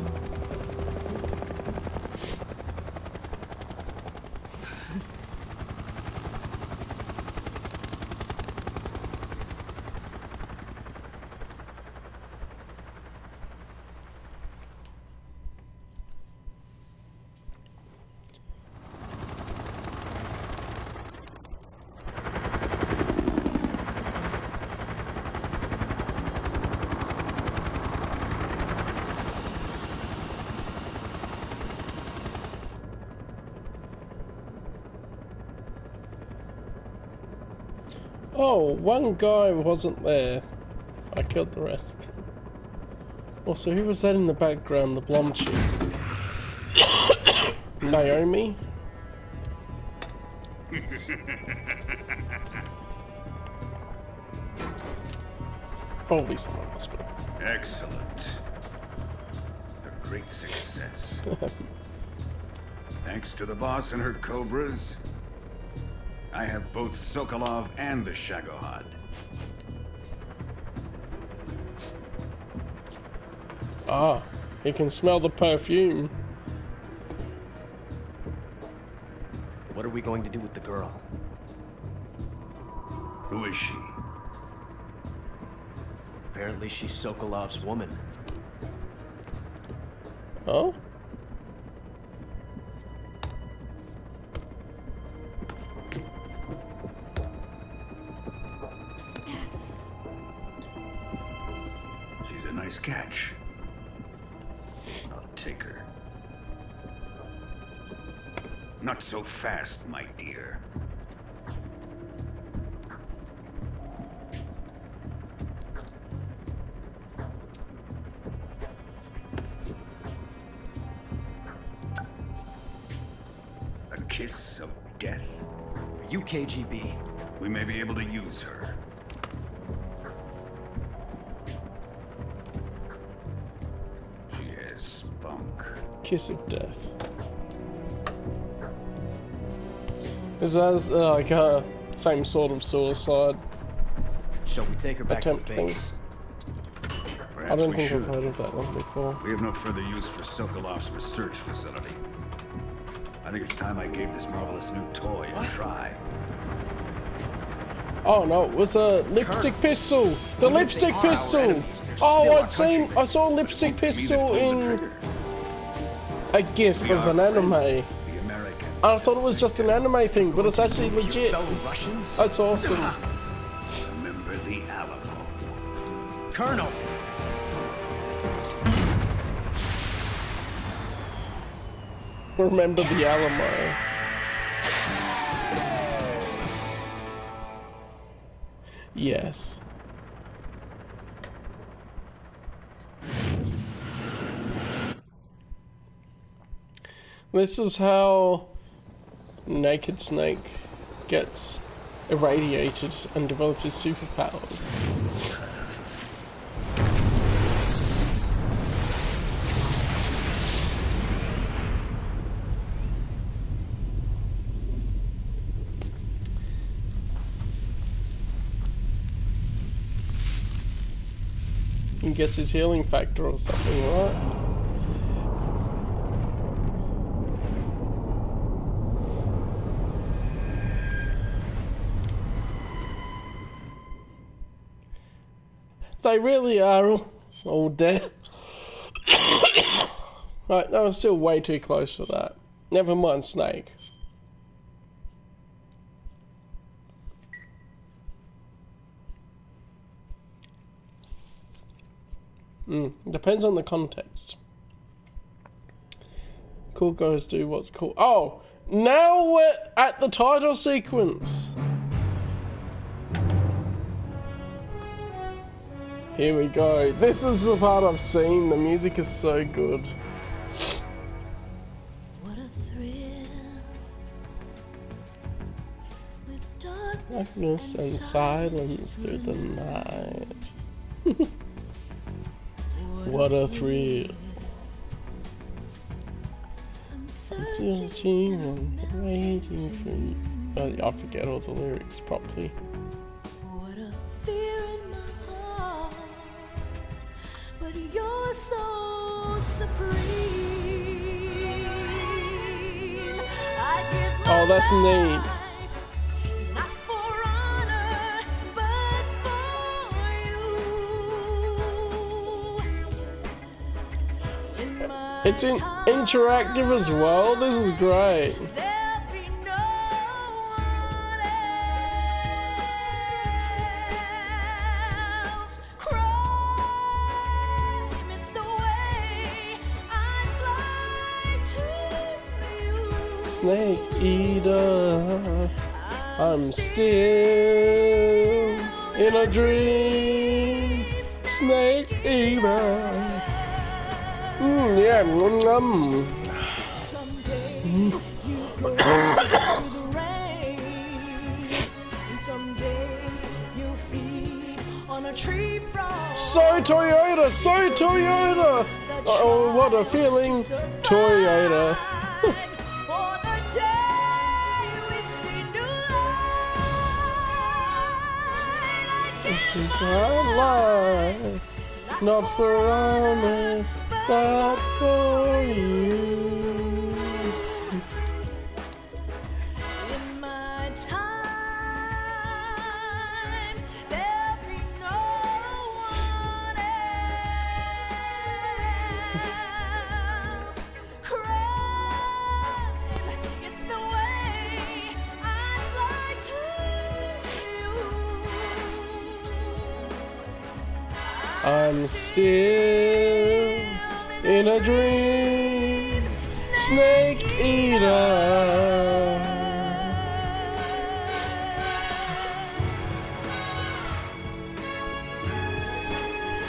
Oh, one guy wasn't there. I killed the rest. Also, who was that in the background? The blonde chick. Naomi? Probably someone else, but... Excellent. A great success. Thanks to the boss and her cobras, I have both Sokolov and the Shagohod. Ah, he can smell the perfume. What are we going to do with the girl? Who is she? Apparently she's Sokolov's woman. Oh? She's a nice catch. I'll take her. Not so fast, my dear. A kiss of death? Are you KGB? We may be able to use her. She has spunk. Kiss of death. Is that like a same sort of suicide Shall we take her back to the attempt thing? base? I don't think I've heard of that one before. We have no further use for Sokolov's research facility. I think it's time I gave this marvelous new toy a try. Oh no, it was a lipstick pistol! The lipstick pistol! Oh, I saw a lipstick pistol in a gif of an anime. I thought it was just an anime thing, but it's actually legit. That's awesome. Remember the Alamo. Colonel! Remember the Alamo. Yes. This is how Naked Snake gets irradiated and develops his superpowers. He gets his healing factor or something, right? They really are all dead. Right, that was still way too close for that. Never mind Snake. Depends on the context. Cool guys do what's cool. Oh, now we're at the title sequence. Here we go. This is the part I've seen. The music is so good. What a thrill. With Darkness and silence through the night. What a thrill. I'm Searching and waiting for you. I forget all the lyrics properly. What a fear in my heart, but you're so supreme. I give my Oh, that's neat. life, not for honor, but for you. In my It's interactive as well. This is great. there'll be no one else. Crime, it's the way I fly to you. Snake Eater. I I'm still in a dream, snake eater. Yeah, Someday you go through the rain, and someday you'll feed on a tree frog. So Toyota, so Toyota. Oh, what a feeling, Toyota. For the day we see new light again. Life, not for armor, but for you. In my time, there'll be no one else. Crime, it's the way I'd like to view. I'm still in a dream, snake eater.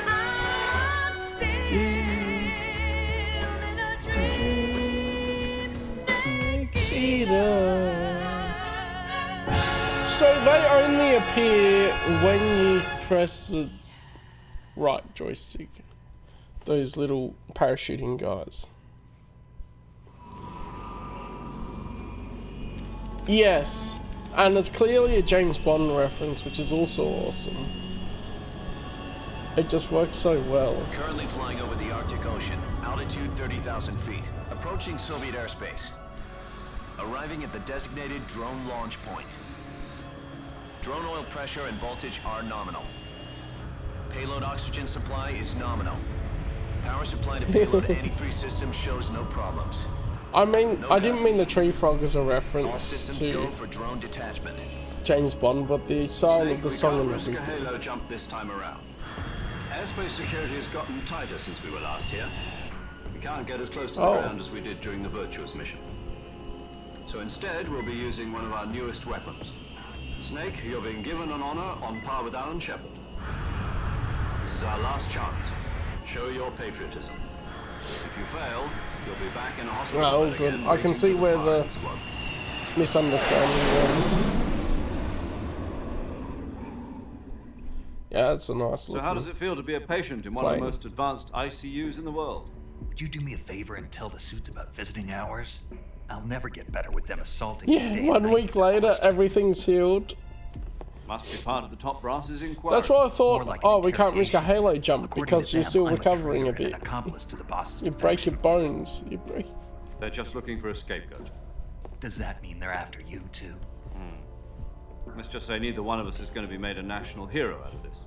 I'm still in a dream, snake Eater. So they only appear when you press the right joystick. Those little parachuting guys. Yes, and it's clearly a James Bond reference, which is also awesome. It just works so well. Currently flying over the Arctic Ocean, altitude 30,000 feet, approaching Soviet airspace. Arriving at the designated drone launch point. Drone oil pressure and voltage are nominal. Payload oxygen supply is nominal. Power supply to payload antifreeze system shows no problems. I mean, No I didn't mean the gusts. tree frog as a All reference systems go to for drone detachment. James Bond, but the sound Snake, of the we song can't and risk a everything. halo jump this time around. Airspace security has gotten tighter since we were last here. We can't get as close to the Oh. ground as we did during the Virtuous mission. So instead, we'll be using one of our newest weapons. Snake, you're being given an honor on par with Alan Shepard. This is our last chance. Show your patriotism. If you fail, you'll be back in a hospital Oh, bed good. again, I can waiting see for where firing the squad. misunderstanding was. Yeah, it's a nice So looking how does it feel to be a patient in one of plane. the most advanced ICUs in the world? Would you do me a favor and tell the suits about visiting hours? I'll never get better with them assaulting Yeah, me day 1 and night week with their later, questions. everything's healed. Must be part of the top brass's inquiry. That's why I More thought, like an oh, we can't risk a interrogation. halo jump According because to you're them, still I'm recovering a traitor and bit. an accomplice to the boss's You break your defection. bones. You break. They're just looking for a scapegoat. Does that mean they're after you too? Let's just say neither one of us is going to be made a national hero out of this.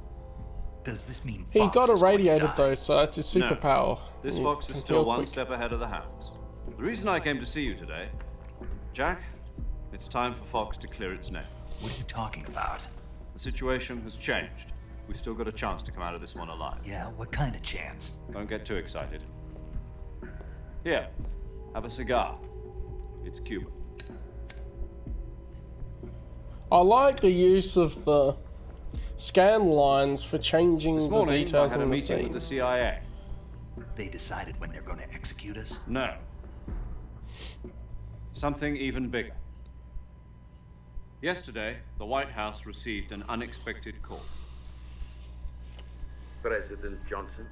Does this mean He Fox got is going to irradiated die? though, so that's his No. superpower. This You fox can is still heal one quick. step ahead of the hounds. The reason I came to see you today, Jack, it's time for Fox to clear its name. What are you talking about? The situation has changed. We've still got a chance to come out of this one alive. Yeah, what kind of chance? Don't get too excited. Here, have a cigar. It's Cuban. I like the use of the scan lines for changing This the morning, details I had a in the meeting scene. with the CIA. They decided when they're going to execute us? No. Something even bigger. Yesterday, the White House received an unexpected call. President Johnson?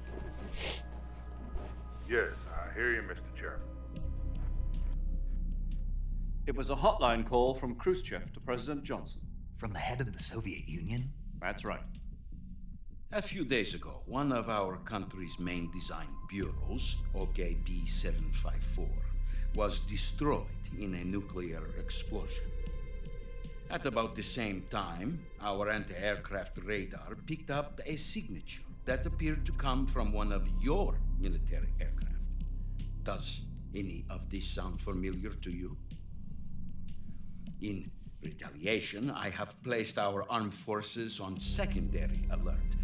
Yes, I hear you, Mr. Chairman. It was a hotline call from Khrushchev to President Johnson. From the head of the Soviet Union? That's right. A few days ago, one of our country's main design bureaus, OKB-754, was destroyed in a nuclear explosion. At about the same time, our anti-aircraft radar picked up a signature that appeared to come from one of your military aircraft. Does any of this sound familiar to you? In retaliation, I have placed our armed forces on secondary alert.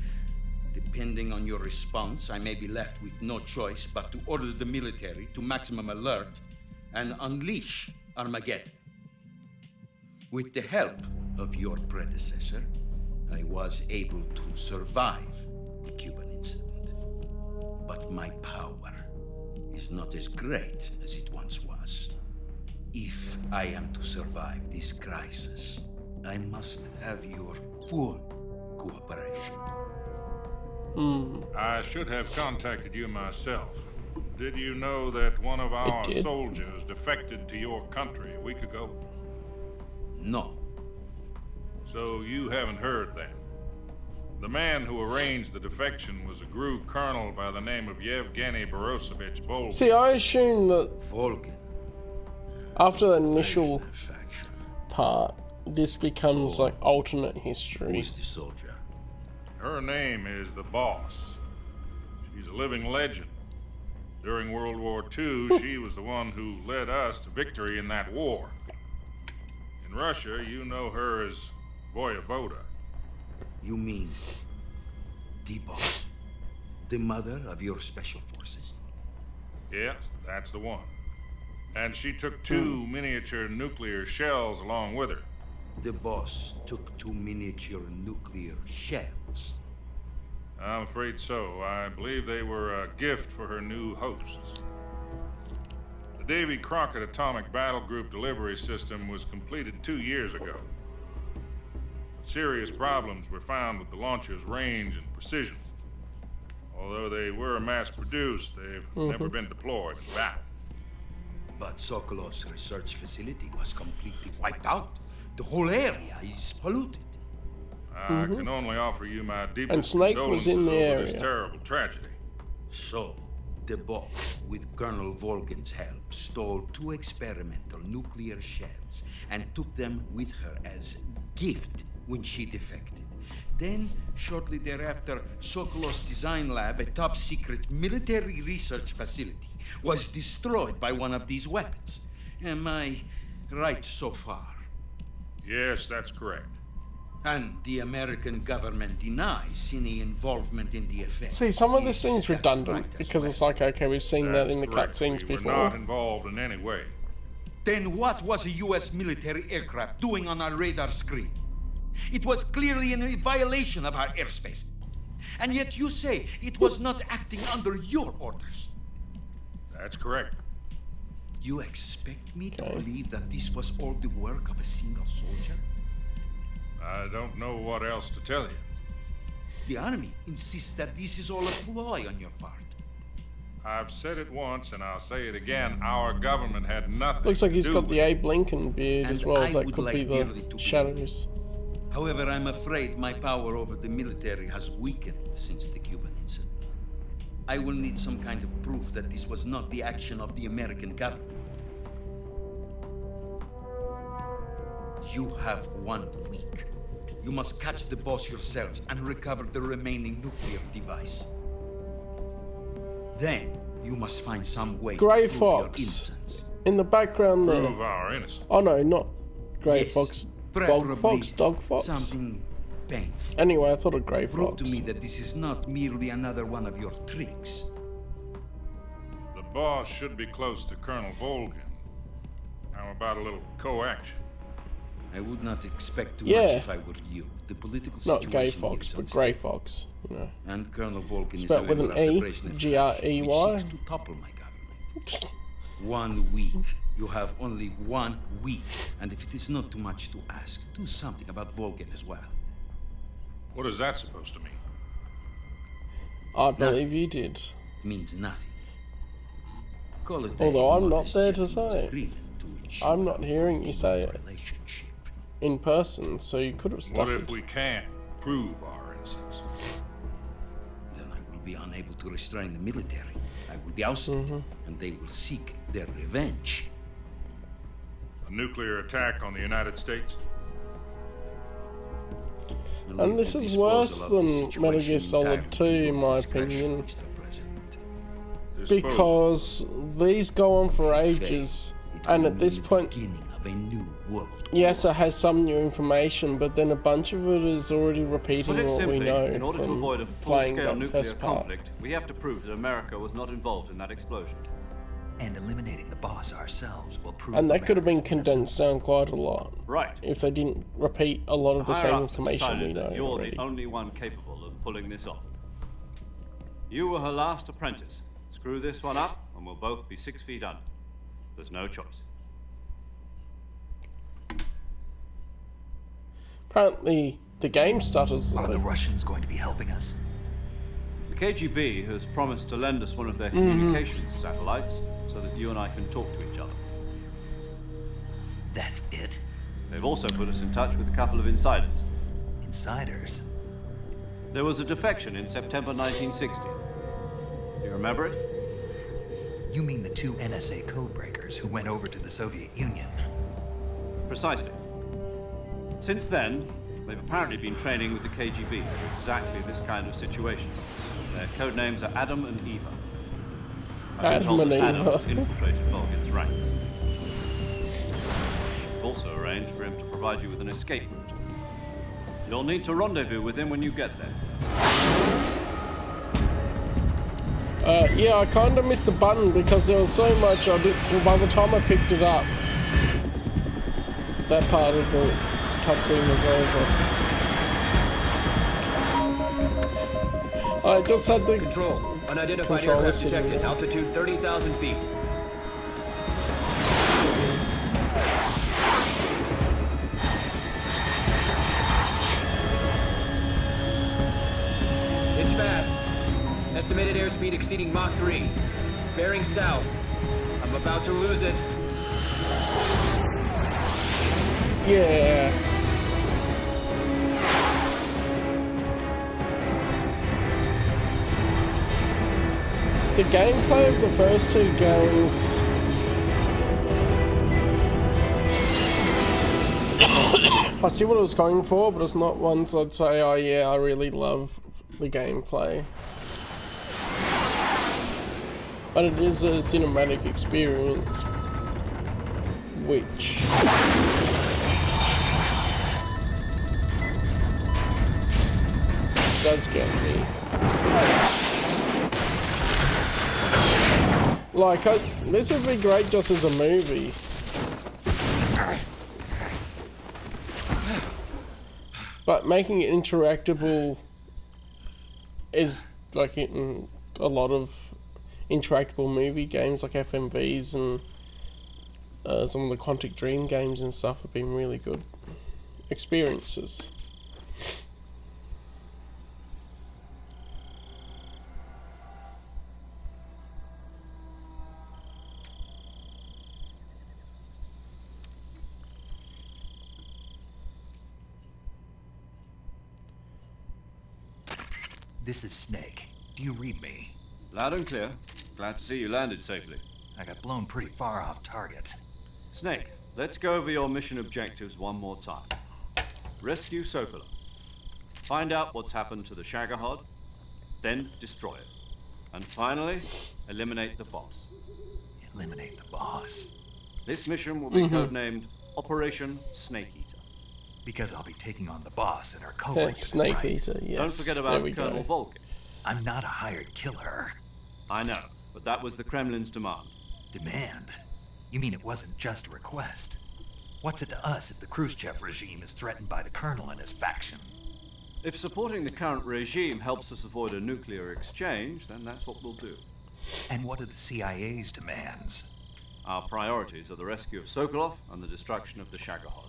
Depending on your response, I may be left with no choice but to order the military to maximum alert and unleash Armageddon. With the help of your predecessor, I was able to survive the Cuban incident. But my power is not as great as it once was. If I am to survive this crisis, I must have your full cooperation. I should have contacted you myself. Did you know that one of our soldiers defected to your country a week ago? No. So you haven't heard that. The man who arranged the defection was a GRU colonel by the name of Yevgeny Borosovich Volgin. See, I assume that Volgin, after the initial part, this becomes like alternate history. Who's the soldier? Her name is the Boss. She's a living legend. During World War II, she was the one who led us to victory in that war. In Russia, you know her as Voyevoda. You mean the Boss? The mother of your special forces? Yes, that's the one. And she took 2 miniature nuclear shells along with her. The Boss took 2 miniature nuclear shells. I'm afraid so. I believe they were a gift for her new hosts. The Davy Crockett Atomic Battle Group delivery system was completed 2 years ago. Serious problems were found with the launcher's range and precision. Although they were mass-produced, they've never been deployed in battle. But Sokolov's research facility was completely wiped out. The whole area is polluted. I can only offer you my And deepest Snake was in the condolences over this area. terrible tragedy. So, the Boss, with Colonel Volgin's help, stole 2 experimental nuclear shells and took them with her as gift when she defected. Then, shortly thereafter, Sokolov's design lab, a top-secret military research facility, was destroyed by one of these weapons. Am I right so far? Yes, that's correct. And the American government denies any involvement in the affair. See, some of this seems redundant because it's like, okay, we've seen that in the cutscenes We before. were not involved in any way. Then what was a U.S. military aircraft doing on our radar screen? It was clearly in violation of our airspace. And yet you say it was not acting under your orders. That's correct. You expect me to believe that this was all the work of a single soldier? I don't know what else to tell you. The army insists that this is all a ploy on your part. I've said it once and I'll say it again. Our government had nothing Looks like to he's do got with the it. Abe Lincoln beard as well. I That would could like be dearly to the believe. shadows. However, I'm afraid my power over the military has weakened since the Cuban incident. I will need some kind of proof that this was not the action of the American government. You have 1 week. You must catch the Boss yourselves and recover the remaining nuclear device. Then, you must find some way Grey to prove your Fox. innocence. In the background there. Prove our innocence. Oh no, not Grey Yes, Fox. preferably Dog Fox? Dog Fox? Something painful. Anyway, I thought of Grey Prove Fox. to me that this is not merely another one of your tricks. The Boss should be close to Colonel Volgin. How about a little co-action? I would not expect too Yeah. much if I were you. The political Not situation Gay here Fox, is but unstable. Grey Fox. You know. And Colonel Volgin is Spelled with however an of the E, Brezhnev G-R-E-Y. faction, which seeks to topple my government. 1 week. You have only 1 week. And if it is not too much to ask, do something about Volgin as well. What is that supposed to mean? I believe you did. Means nothing. Call it a Although I'm not modest there to gentleman's say it. agreement to ensure I'm not hearing you say it relationship. in person, so you could have What stuck if it. we can't prove our innocence? Then I will be unable to restrain the military. I will be ousted, and they will seek their revenge. A nuclear attack on the United States? And this is worse than Metal Gear Solid 2, in my opinion. Because these go on for ages, and at this point, Of a new world. yes, it has some new information, but then a bunch of it is already repeating Put it what simply, we know in order to from avoid a playing full-scale that nuclear first part. conflict, we have to prove that America was not involved in that explosion. And eliminating the boss ourselves will prove. And that could have been America's condensed down quite a lot. Right. If they didn't repeat a lot of the same Higher-ups information we decided know that you're already. the only one capable of pulling this off. You were her last apprentice. Screw this one up, and we'll both be 6 feet under. There's no choice. Apparently, the game stutters. Are the Russians going to be helping us? The KGB has promised to lend us one of their communications satellites so that you and I can talk to each other. That's it? They've also put us in touch with a couple of insiders. Insiders? There was a defection in September 1960. Do you remember it? You mean the 2 NSA codebreakers who went over to the Soviet Union? Precisely. Since then, they've apparently been training with the KGB for exactly this kind of situation. Their code names are Adam and Eva. I've been told that Adam has infiltrated Volgin's ranks. We've also arranged for him to provide you with an escape route. You'll need to rendezvous with him when you get there. Yeah, I kind of missed the button because there was so much. By the time I picked it up, that part of the cutscene was over. I just had the Control. Unidentified aircraft detected. Altitude 30,000 feet. It's fast. Estimated airspeed exceeding Mach 3. Bearing south. I'm about to lose it. Yeah. The gameplay of the first 2 games I see what I was going for, but it's not ones I'd say, oh yeah, I really love the gameplay. But it is a cinematic experience, which does get me. Like, this would be great just as a movie. But making it interactable is like in a lot of interactable movie games like FMVs and some of the Quantic Dream games and stuff have been really good experiences. This is Snake. Do you read me? Loud and clear. Glad to see you landed safely. I got blown pretty far off target. Snake, let's go over your mission objectives one more time. Rescue Sokolov. Find out what's happened to the Shagohod, then destroy it. And finally, eliminate the boss. Eliminate the boss? This mission will be codenamed Operation Snake Eater. Because I'll be taking on the boss and our co-breakers, Snake right? Eater, yes. Don't forget about Colonel Volkin. I'm not a hired killer. I know, but that was the Kremlin's demand. Demand? You mean it wasn't just a request? What's it to us if the Khrushchev regime is threatened by the Colonel and his faction? If supporting the current regime helps us avoid a nuclear exchange, then that's what we'll do. And what are the CIA's demands? Our priorities are the rescue of Sokolov and the destruction of the Shagohod.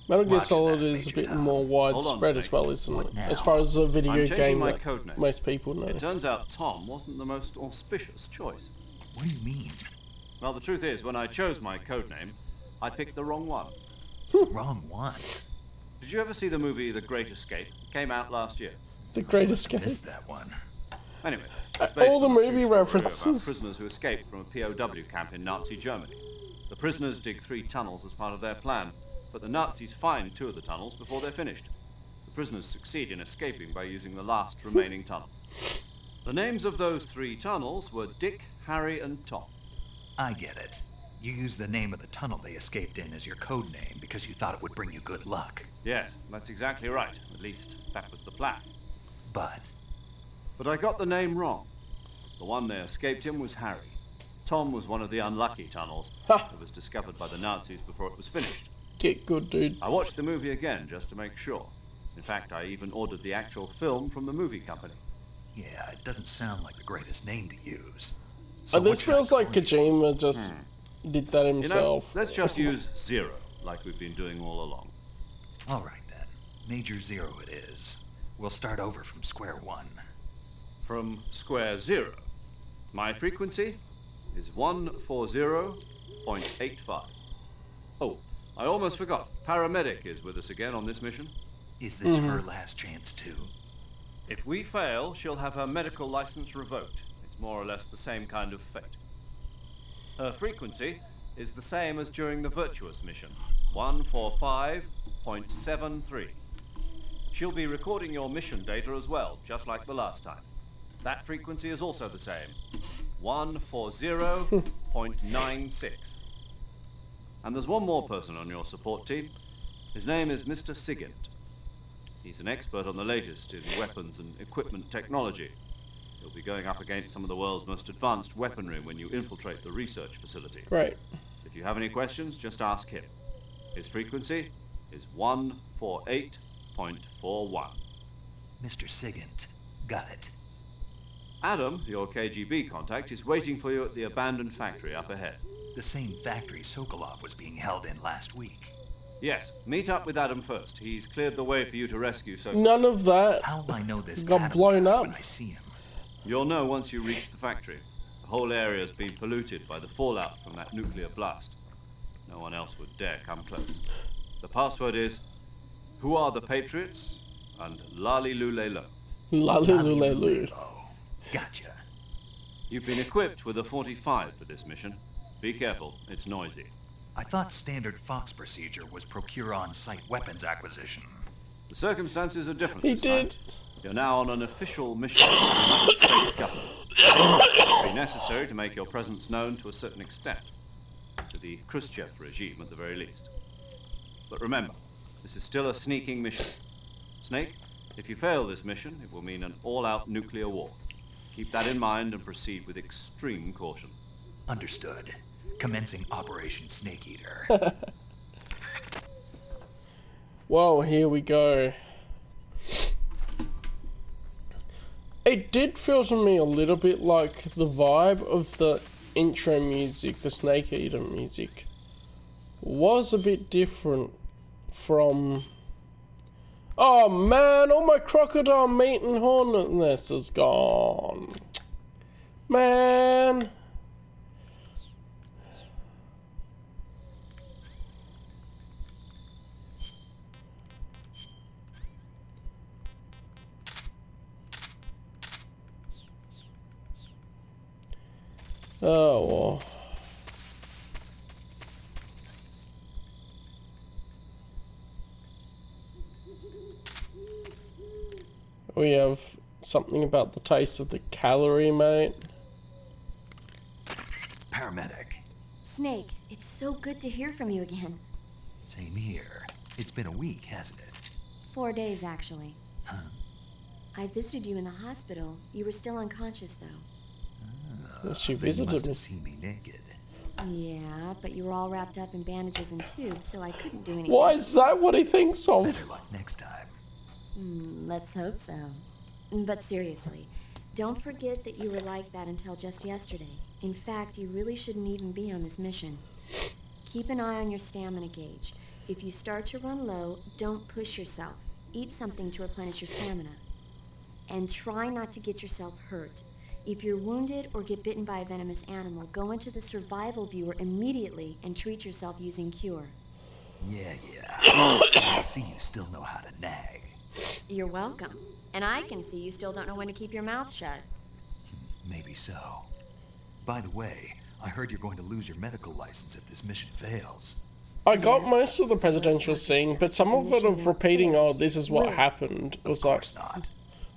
Metal Gear Solid is a bit more widespread as well, isn't it? As far as a video game that most people know. It turns out Tom wasn't the most auspicious choice. What do you mean? Well, the truth is, when I chose my codename, I picked the wrong one. Wrong one? Did you ever see the movie The Great Escape? It came out last year. The Great Escape? I missed that one. Anyway, it's based all the on movie true story references. about prisoners who escaped from a POW camp in Nazi Germany. The prisoners dig 3 tunnels as part of their plan, but the Nazis find 2 of the tunnels before they're finished. The prisoners succeed in escaping by using the last remaining tunnel. The names of those 3 tunnels were Dick, Harry, and Tom. I get it. You used the name of the tunnel they escaped in as your code name because you thought it would bring you good luck. Yes, that's exactly right. At least, that was the plan. But I got the name wrong. The one they escaped in was Harry. Tom was one of the unlucky tunnels that was discovered by the Nazis before it was finished. Get good, dude. I watched the movie again just to make sure. In fact, I even ordered the actual film from the movie company. Yeah, it doesn't sound like the greatest name to use. This feels like Kojima just did that himself. Let's just use Zero, like we've been doing all along. All right, then. Major Zero it is. We'll start over from square one. From square zero. My frequency is 140.85. Oh, I almost forgot. Paramedic is with us again on this mission. Is this her last chance, too? If we fail, she'll have her medical license revoked. It's more or less the same kind of fate. Her frequency is the same as during the Virtuous mission, 145.73. She'll be recording your mission data as well, just like the last time. That frequency is also the same, 140.96. And there's one more person on your support team. His name is Mr. Sigint. He's an expert on the latest in weapons and equipment technology. He'll be going up against some of the world's most advanced weaponry when you infiltrate the research facility. Right. If you have any questions, just ask him. His frequency is 148.41. Mr. Sigint. Got it. Adam, your KGB contact, is waiting for you at the abandoned factory up ahead. The same factory Sokolov was being held in last week. Yes, meet up with Adam first. He's cleared the way for you to rescue Sokolov. None of that. How will I know this got Adam blown guy up when I see him? You'll know once you reach the factory. The whole area's been polluted by the fallout from that nuclear blast. No one else would dare come close. The password is, "Who are the Patriots?" and "Lali Lulelo." Lali Lulelo. Gotcha. You've been equipped with a 45 for this mission. Be careful, it's noisy. I thought standard Fox procedure was procure on-site weapons acquisition. The circumstances are different He this time. did. You're now on an official mission of the United States government. It will be necessary to make your presence known to a certain extent. To the Khrushchev regime, at the very least. But remember, this is still a sneaking mission. Snake, if you fail this mission, it will mean an all-out nuclear war. Keep that in mind and proceed with extreme caution. Understood. Commencing Operation Snake Eater. Well, here we go. It did feel to me a little bit like the vibe of the intro music, the Snake Eater music, was a bit different from... Oh man, all my crocodile meat and hornet nest is gone. Man. Oh well. We have something about the taste of the calorie, mate. Paramedic. Snake, it's so good to hear from you again. Same here. It's been a week, hasn't it? 4 days, actually. Huh? I visited you in the hospital. You were still unconscious, though. She Then you visited must me. have seen me naked. Yeah, but you were all wrapped up in bandages and tubes, so I couldn't do anything. Why is that what he thinks of? Better luck next time. Let's hope so. But seriously, don't forget that you were like that until just yesterday. In fact, you really shouldn't even be on this mission. Keep an eye on your stamina gauge. If you start to run low, don't push yourself. Eat something to replenish your stamina. And try not to get yourself hurt. If you're wounded or get bitten by a venomous animal, go into the survival viewer immediately and treat yourself using Cure. Yeah. I see you still know how to nag. You're welcome. And I can see you still don't know when to keep your mouth shut. Maybe so. By the way, I heard you're going to lose your medical license if this mission fails. I got most of the presidential scene, but some of it of repeating, oh, this is what happened, was like, not.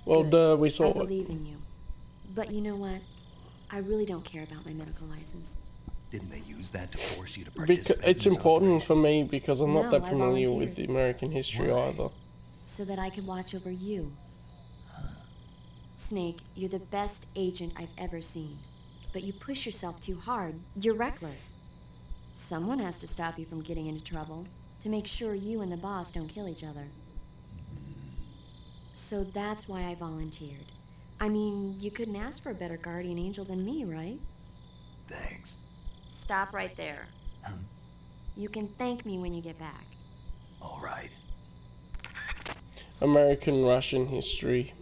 well, duh, we saw I it. believe in you. But you know what? I really don't care about my medical license. Didn't they use that to force you to participate? Because it's important for me because I'm not No, that I familiar volunteered. with the American history either. So that I can watch over you. Snake, you're the best agent I've ever seen. but you push yourself too hard, you're reckless. Someone has to stop you from getting into trouble, to make sure you and the boss don't kill each other. So that's why I volunteered. I mean, you couldn't ask for a better guardian angel than me, right? Thanks. Stop right there. You can thank me when you get back. All right. American-Russian history,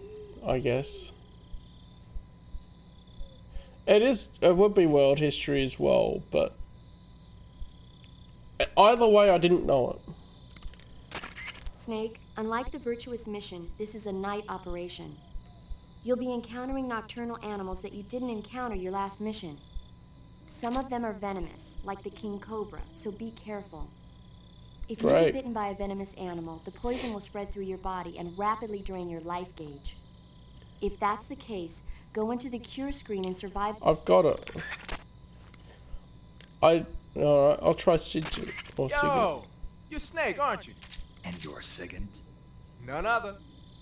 I guess. It would be world history as well, but either way, I didn't know it. Snake, unlike the Virtuous mission, this is a night operation. You'll be encountering nocturnal animals that you didn't encounter your last mission. Some of them are venomous, like the king cobra, so be careful. If you get bitten by a venomous animal, the poison will spread through your body and rapidly drain your life gauge. If that's the case, go into the cure screen and survive. I've got it. Alright, I'll try Sigint. Yo, you're Snake, aren't you? And you're Sigint? None other.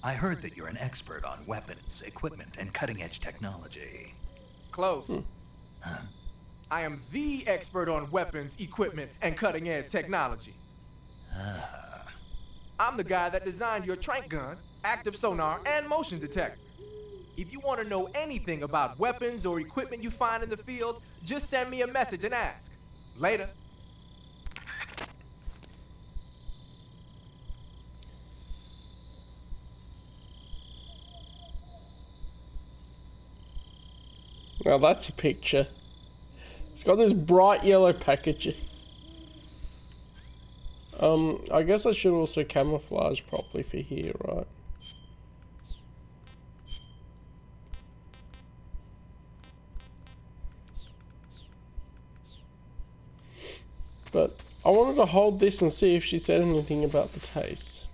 I heard that you're an expert on weapons, equipment, and cutting-edge technology. Close. Huh? I am the expert on weapons, equipment, and cutting-edge technology. I'm the guy that designed your trank gun, active sonar, and motion detector. If you want to know anything about weapons or equipment you find in the field, just send me a message and ask. Later. Now that's a picture. It's got this bright yellow packaging. I guess I should also camouflage properly for here, right? But I wanted to hold this and see if she said anything about the taste.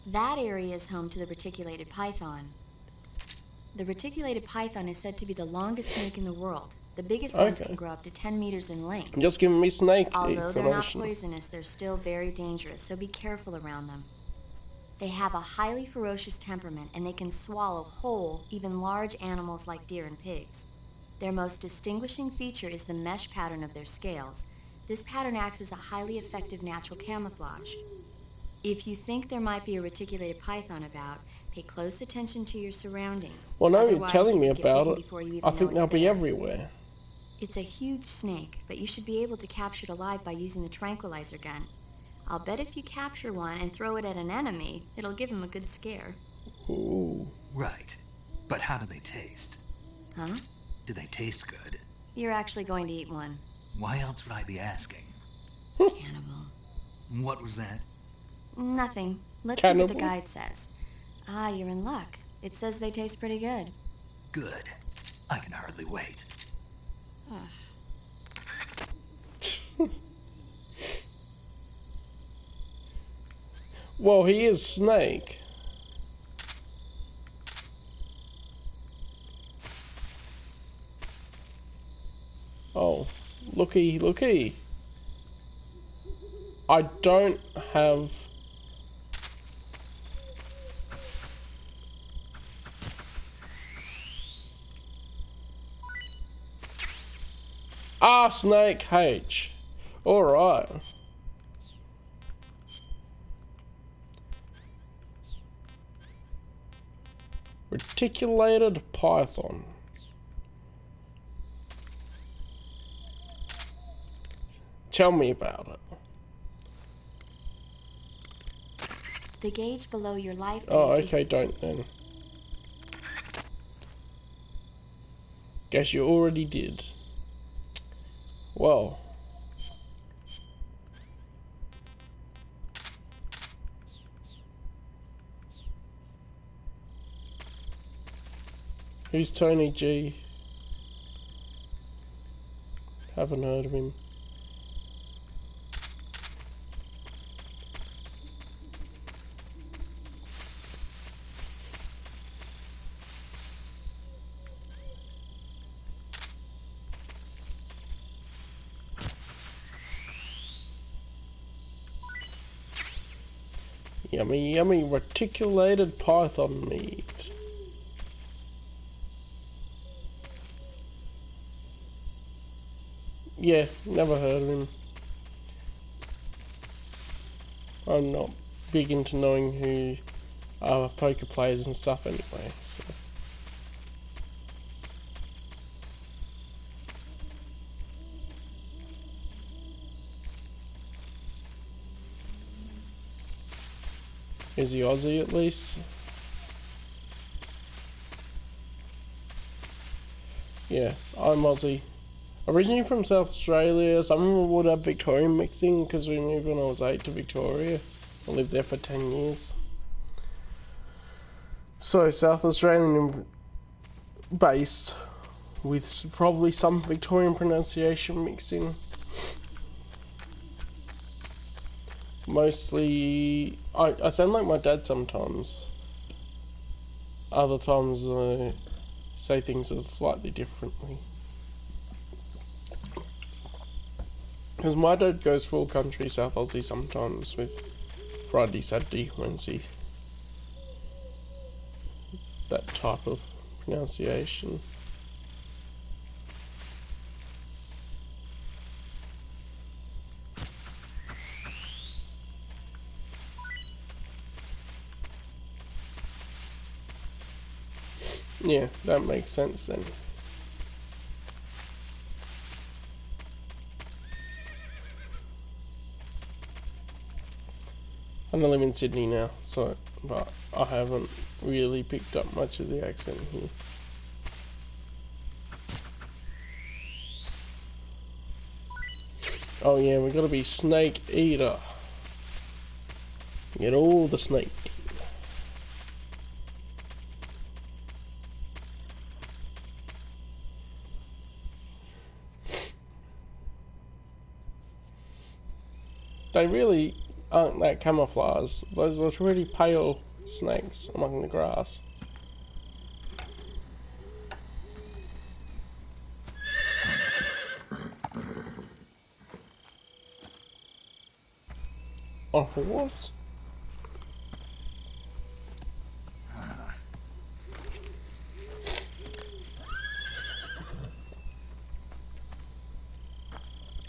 That area is home to the reticulated python. The reticulated python is said to be the longest snake in the world. The biggest ones can grow up to 10 meters in length. Just giving me snake information. Although they're not poisonous, they're still very dangerous, so be careful around them. They have a highly ferocious temperament, and they can swallow whole, even large animals like deer and pigs. Their most distinguishing feature is the mesh pattern of their scales. This pattern acts as a highly effective natural camouflage. If you think there might be a reticulated python about, pay close attention to your surroundings. Well, now you're telling me about it. I think they'll be everywhere. It's a huge snake, but you should be able to capture it alive by using the tranquilizer gun. I'll bet if you capture one and throw it at an enemy, it'll give him a good scare. Ooh. Right. But how do they taste? Huh? Do they taste good? You're actually going to eat one. Why else would I be asking? Cannibal. What was that? Nothing. Let's see what the guide says. Ah, you're in luck. It says they taste pretty good. Good. I can hardly wait. Well, he is Snake. Oh, looky, looky. I don't have... Snake H. Alright. Reticulated python. Tell me about it. The gauge below your life. Oh, okay, don't then. Guess you already did. Well. Who's Tony G? Haven't heard of him. Yummy, yummy reticulated python meat. Yeah, never heard of him. I'm not big into knowing who are poker players and stuff anyway, so. Is he Aussie at least? Yeah, I'm Aussie. Originally from South Australia. Some of them would have Victorian mixing because we moved when I was 8 to Victoria. I lived there for 10 years. So South Australian based with probably some Victorian pronunciation mixing. Mostly, I sound like my dad sometimes. Other times I say things slightly differently. Because my dad goes full country South Aussie sometimes with Friday, Saturday, Wednesday. That type of pronunciation. Yeah, that makes sense then. I live in Sydney now, so but I haven't really picked up much of the accent here. Oh yeah, we gotta be snake eater. Get all the snake. They really aren't that camouflage. Those were pretty pale snakes among the grass. A horse?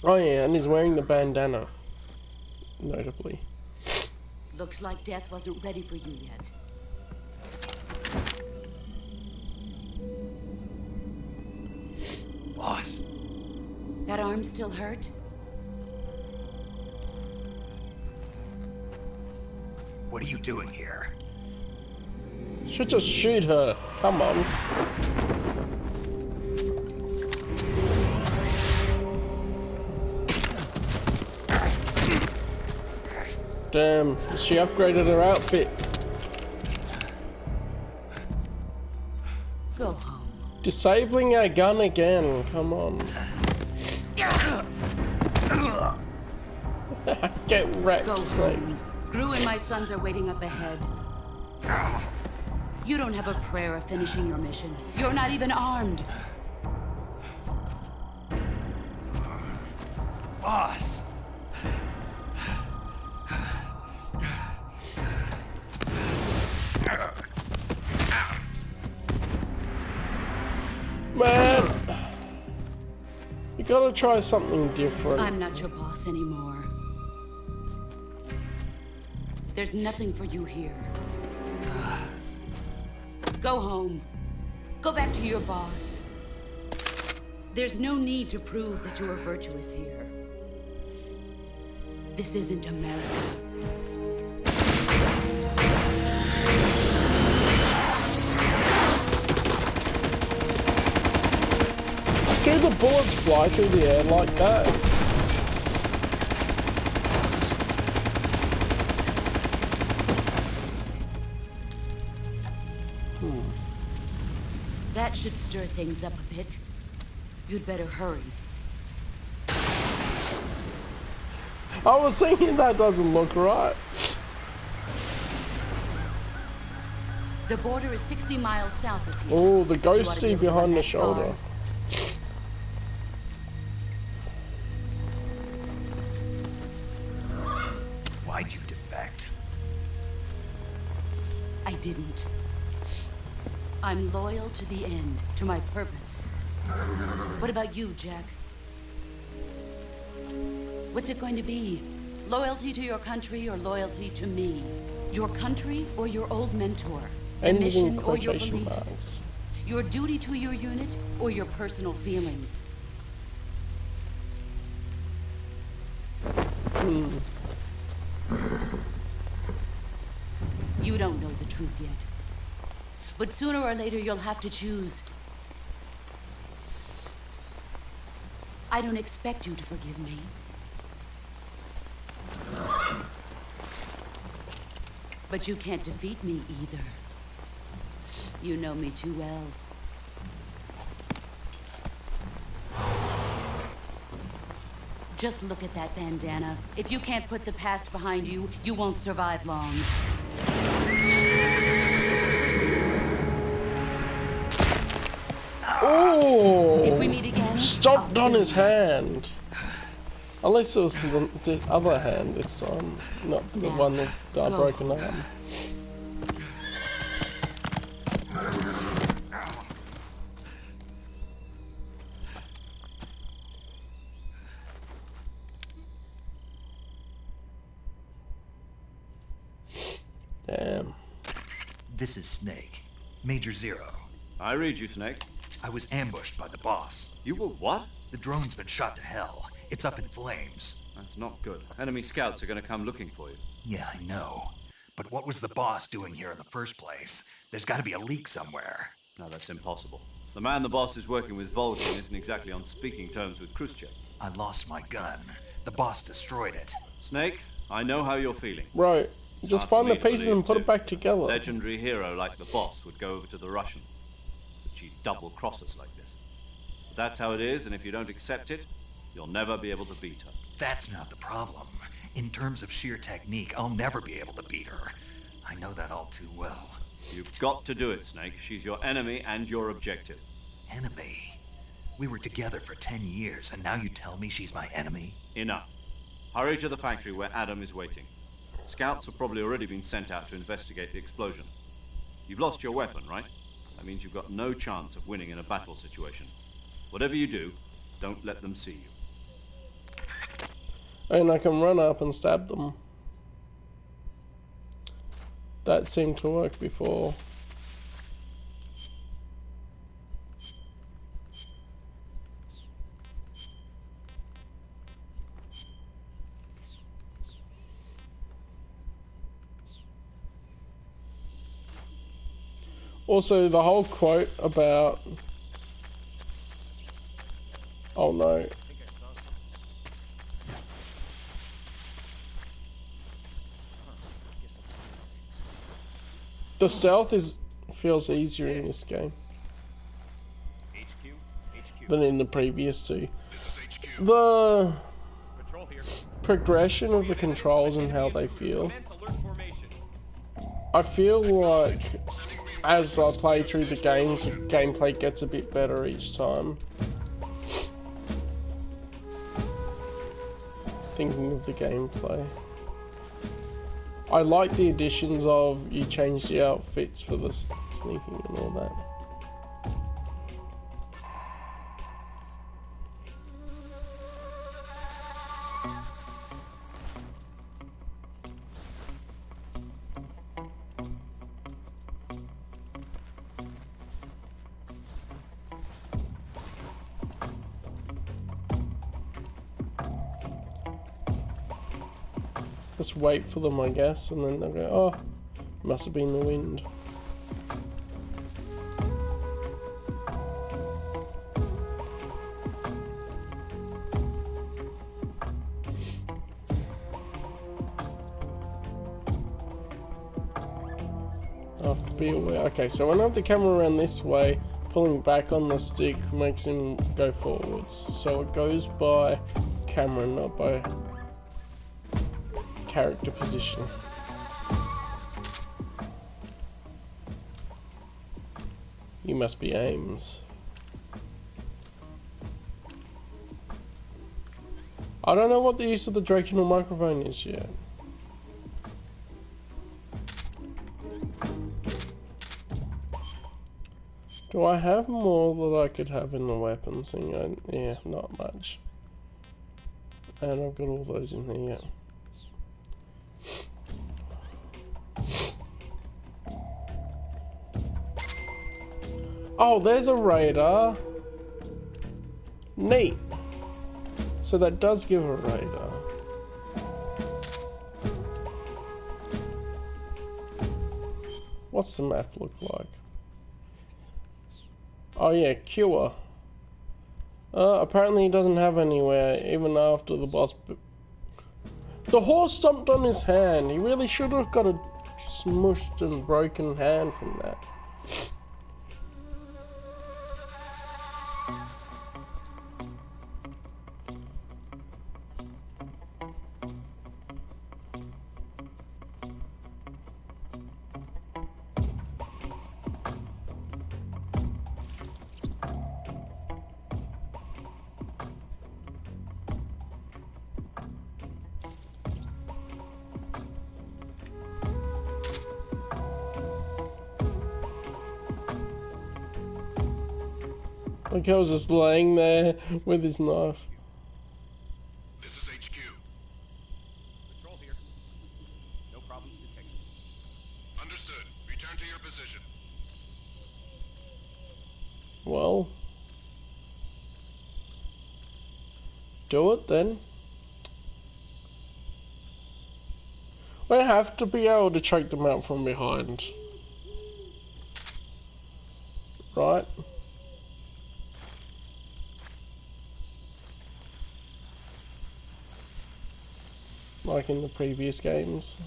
Oh yeah, and he's wearing the bandana. Notably. Looks like death wasn't ready for you yet. Boss. That arm still hurt? What are you doing here? Should just shoot her. Come on. Damn, she upgraded her outfit. Go home. Disabling our gun again, come on. Get wrecked, Go Snake. home. Gru and my sons are waiting up ahead. You don't have a prayer of finishing your mission. You're not even armed. Boss. Man, you gotta try something different. I'm not your boss anymore. There's nothing for you here. Go home. Go back to your boss. There's no need to prove that you are virtuous here. This isn't America. Do the bullets fly through the air like that? That should stir things up a bit. You'd better hurry. I was thinking that doesn't look right. The border is 60 miles south of here. Oh, the You ought to ghosty be able to run behind the that shoulder. car. Why'd you defect? I didn't. I'm loyal to the end, to my purpose. What about you, Jack? What's it going to be? Loyalty to your country or loyalty to me? Your country or your old mentor? The And mission using or your quotation beliefs? marks. Your duty to your unit or your personal feelings? You don't know the truth yet. But sooner or later you'll have to choose. I don't expect you to forgive me. But you can't defeat me either. You know me too well. Just look at that bandana. If you can't put the past behind you, you won't survive long. Oh! If we meet again, Stomped on his hand. Unless it was the other hand this time, not the one with the broken arm. Damn. This is Snake. Major Zero. I read you, Snake. I was ambushed by the boss. You were what? The drone's been shot to hell. It's up in flames. That's not good. Enemy scouts are going to come looking for you. Yeah, I know. But what was the boss doing here in the first place? There's got to be a leak somewhere. No, that's impossible. The man the boss is working with, Volgin, isn't exactly on speaking terms with Khrushchev. I lost my gun. The boss destroyed it. Snake, I know how you're feeling. Right. Just find the pieces and put it back A together. legendary hero like the boss would go over to the Russians. But she'd double-cross us like this. But that's how it is, and if you don't accept it, you'll never be able to beat her. That's not the problem. In terms of sheer technique, I'll never be able to beat her. I know that all too well. You've got to do it, Snake. She's your enemy and your objective. Enemy? We were together for 10 years, and now you tell me she's my enemy? Enough. Hurry to the factory where Adam is waiting. Scouts have probably already been sent out to investigate the explosion. You've lost your weapon, right? That means you've got no chance of winning in a battle situation. Whatever you do, don't let them see you. And I can run up and stab them. That seemed to work before. Also, the whole quote about... Oh no. The stealth feels easier in this game than in the previous two. The progression of the controls and how they feel. I feel like as I play through the games, the gameplay gets a bit better each time. Thinking of the gameplay. I like the additions of you change the outfits for the sneaking and all that. Just wait for them, I guess, and then they'll go, oh, must have been the wind. I have to be aware. Okay, so when I have the camera around this way, pulling back on the stick makes him go forwards. So it goes by camera, not by character position. You must be Ames. I don't know what the use of the directional microphone is yet. Do I have more that I could have in the weapons thing? Yeah, not much. And I've got all those in there, yeah. Oh, there's a radar. Neat. So that does give a radar. What's the map look like? Oh yeah, cure. Apparently he doesn't have anywhere, even after the boss... The horse stomped on his hand. He really should have got a smushed and broken hand from that. Like I was just laying there with his knife. This is HQ. Patrol here. No problems detected. Understood. Return to your position. Well, do it then. We have to be able to choke them out from behind. Right? Like in the previous games.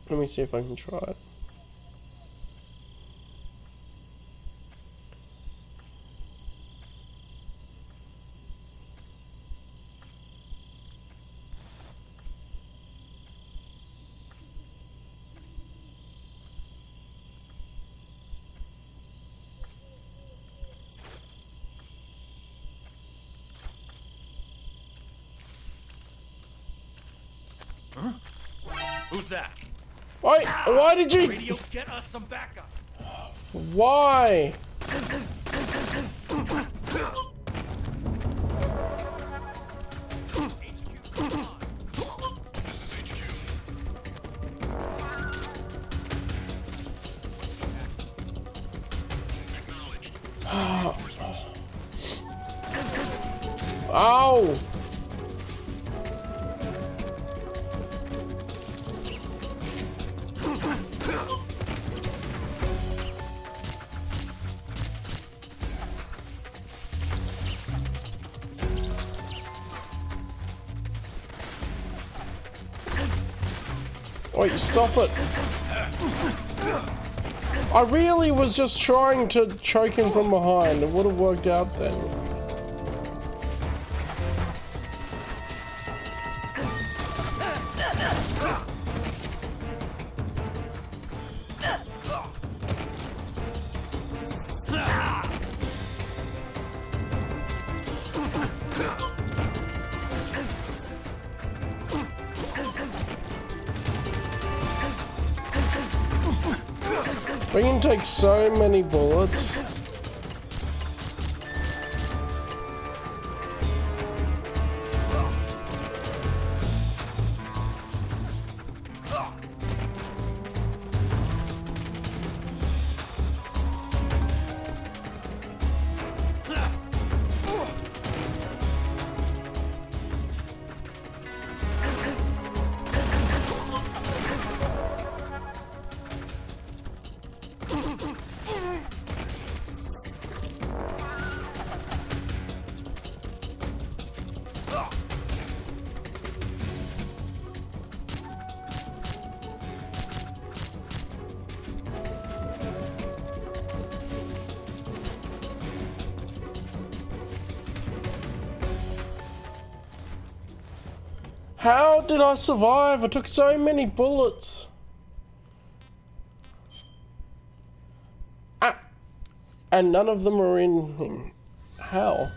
Let me see if I can try it. Huh? Who's that? Why did you... Radio, get us some backup. Why? This is HQ. Acknowledged. Reinforcements. Ow! Wait, stop it. I really was just trying to choke him from behind. It would have worked out then. We can take so many bullets. How did I survive? I took so many bullets. Ah! And none of them are in him. How?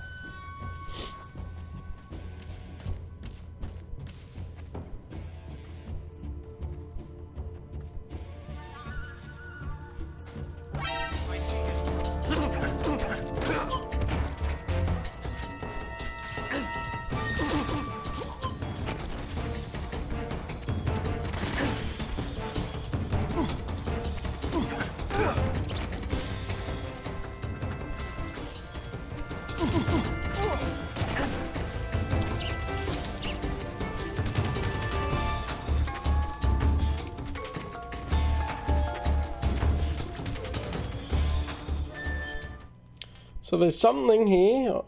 So there's something here.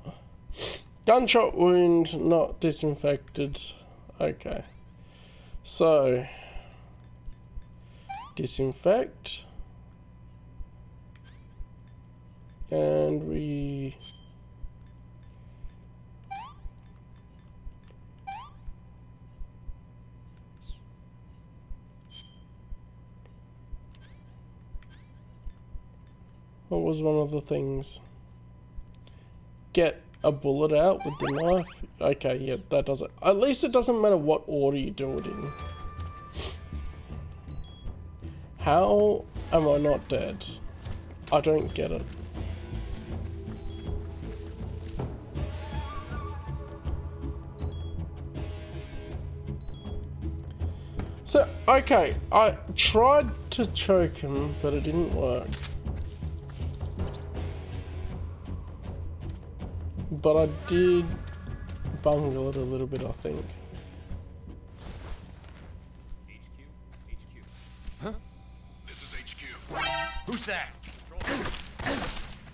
Gunshot wound not disinfected. Okay. So disinfect. And we what was one of the things? Get a bullet out with the knife. Okay, yeah, that does it. At least it doesn't matter what order you do it in. How am I not dead? I don't get it. So, okay, I tried to choke him, but it didn't work. But I did bungle it a little bit, I think. Huh? This is HQ. Who's that?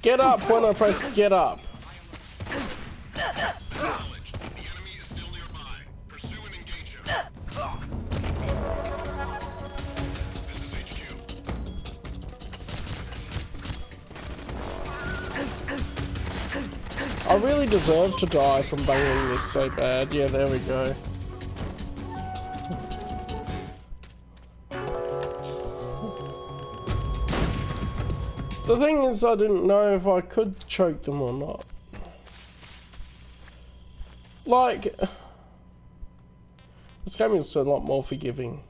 Get up when I press get up. Acknowledged. The enemy is still nearby. Pursue and engage him. This is HQ. I really deserve to die from banging this so bad. Yeah, there we go. The thing is, I didn't know if I could choke them or not. Like, this game is a lot more forgiving.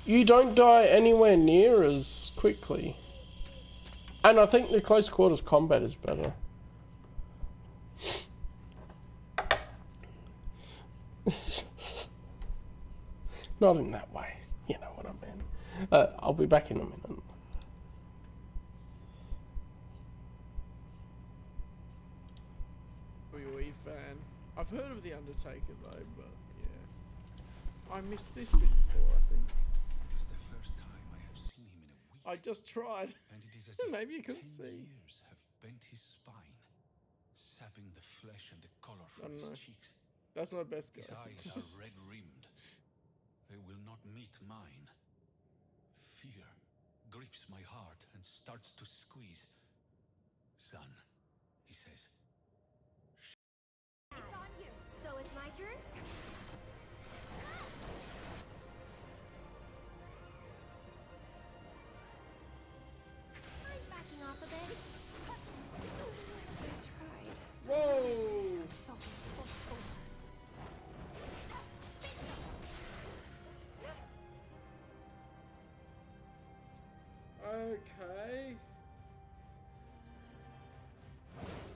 You don't die anywhere near as quickly. And I think the close quarters combat is better. Not in that way, you know what I mean. I'll be back in a minute. WWE fan. I've heard of The Undertaker though, but yeah. I missed this bit before, I think. It is the first time I have seen him in a week. I just tried. And it is as if Maybe you couldn't 10 see. years have bent his spine, sapping the flesh and the color I from don't know. his cheeks. That's my best guy. His eyes are red-rimmed. They will not meet mine. Fear grips my heart and starts to squeeze. Son, he says. It's on you. So it's my turn? I'm backing off a bit. I tried. Whoa! Focus, focus, Okay.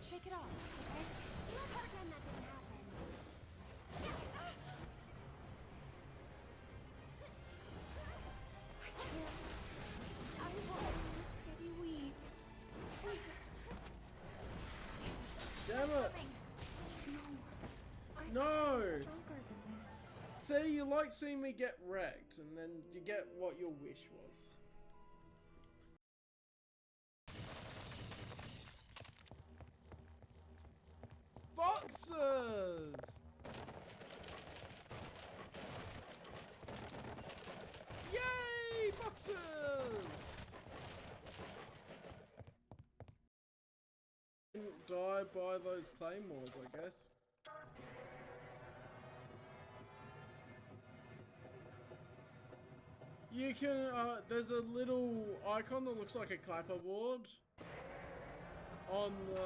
Shake it off, okay? Let's pretend that didn't happen. I can't. I won't. Maybe we. Damn it! No. I No! thought I was stronger than this. See, you like seeing me get wrecked, and then you get what your wish was. Boxers! Yay, boxers! Didn't die by those claymores, I guess. You can, there's a little icon that looks like a clapperboard on the,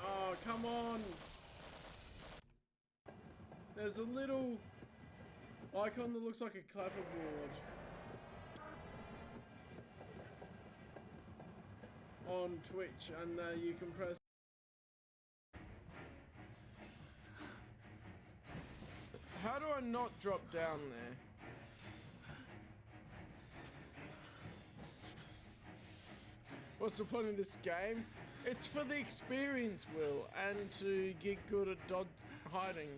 oh, come on. There's a little icon that looks like a clapperboard on Twitch, and you can press. How do I not drop down there? What's the point of this game? It's for the experience, Will, and to get good at hiding.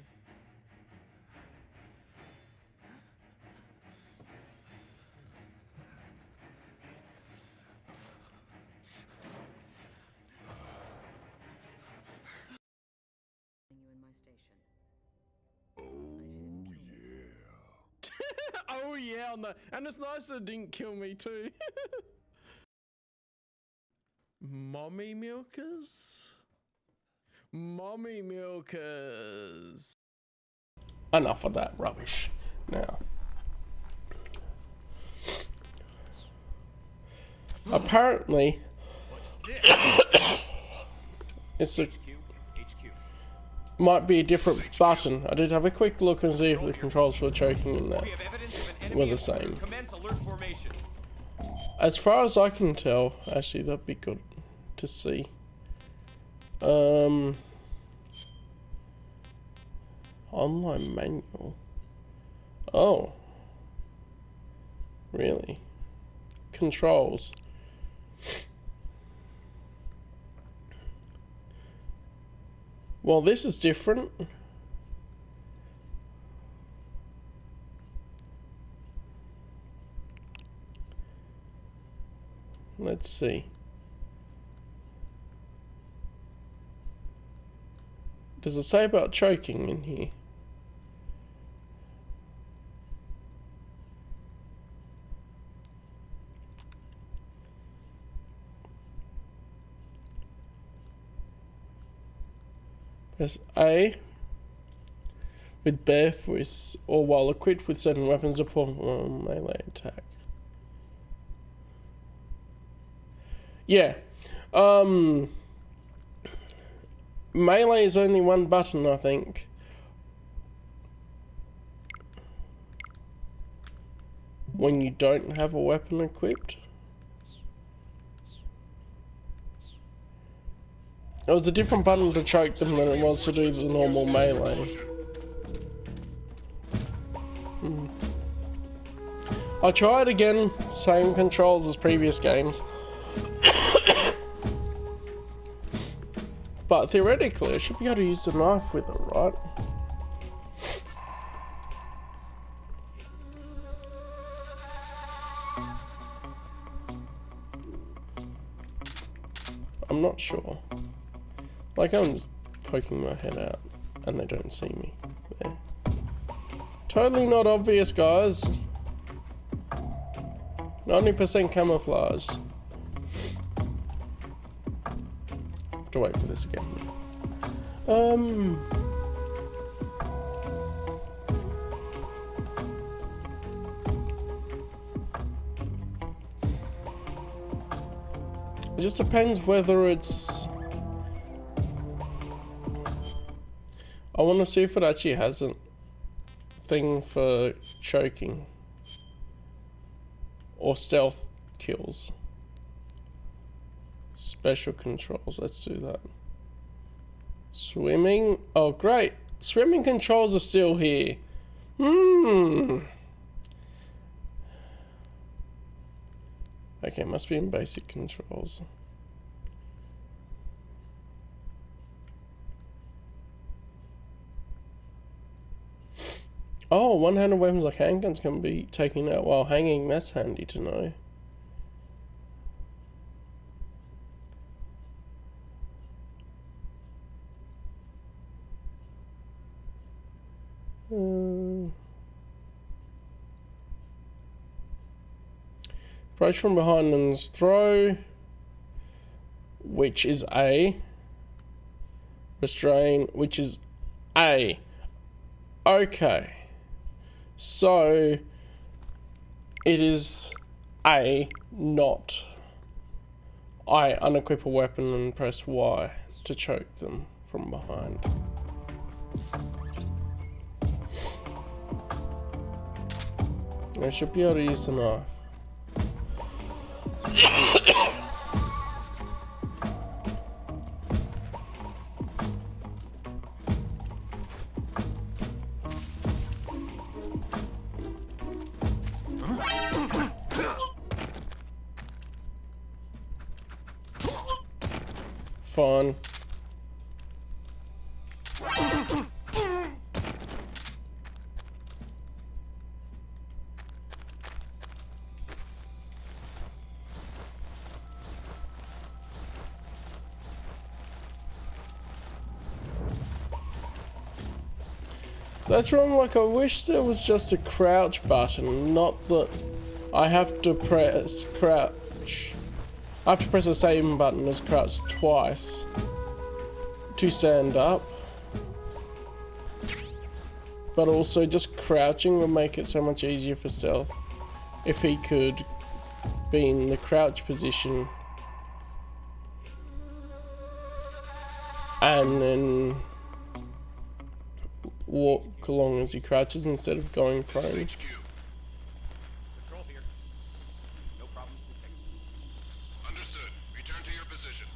Oh yeah, and it's nice that it didn't kill me too. Mommy milkers? Mommy milkers. Enough of that rubbish. Now. Apparently, it's a might be a different button. I did have a quick look and see if the controls for choking in that were the same. As far as I can tell, actually that'd be good to see. Online manual. Oh. Really? Controls. Well, this is different. Let's see. Does it say about choking in here? Press A with bare fists or while equipped with certain weapons to perform a melee attack. Yeah. Melee is only one button, I think. When you don't have a weapon equipped. It was a different button to choke them than it was to do the normal melee. I tried again, same controls as previous games. But theoretically, I should be able to use the knife with it, right? I'm not sure. Like, I'm just poking my head out and they don't see me there. Totally not obvious, guys. 90% camouflaged. Have to wait for this again. It just depends whether it's... I want to see if it actually has a thing for choking. Or stealth kills. Special controls, let's do that. Swimming, oh great. Swimming controls are still here. Okay, must be in basic controls. Oh, one-handed weapons like handguns can be taken out while hanging. That's handy to know. Approach from behind and throw, which is A. Restrain, which is A. Okay. So, it is A, not I unequip a weapon and press Y to choke them from behind. I should be able to use the knife. Fun. That's wrong. Like, I wish there was just a crouch button, not that I have to press crouch. I have to press the same button as crouch twice to stand up. But also, just crouching would make it so much easier for stealth. If he could be in the crouch position and then walk along as he crouches instead of going prone. Patrol here. No problems detected. Understood. Return to your position.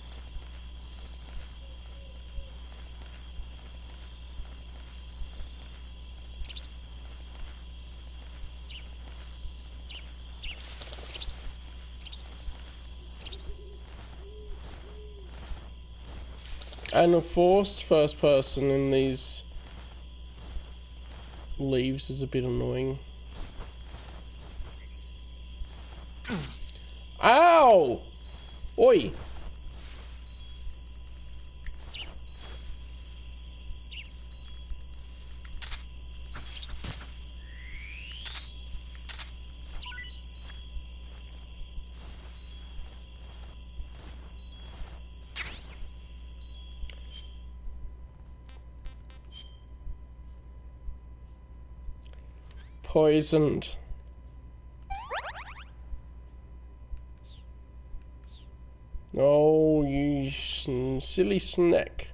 And a forced first person in these leaves is a bit annoying. Ow! Oi! Poisoned. Oh, you silly snake.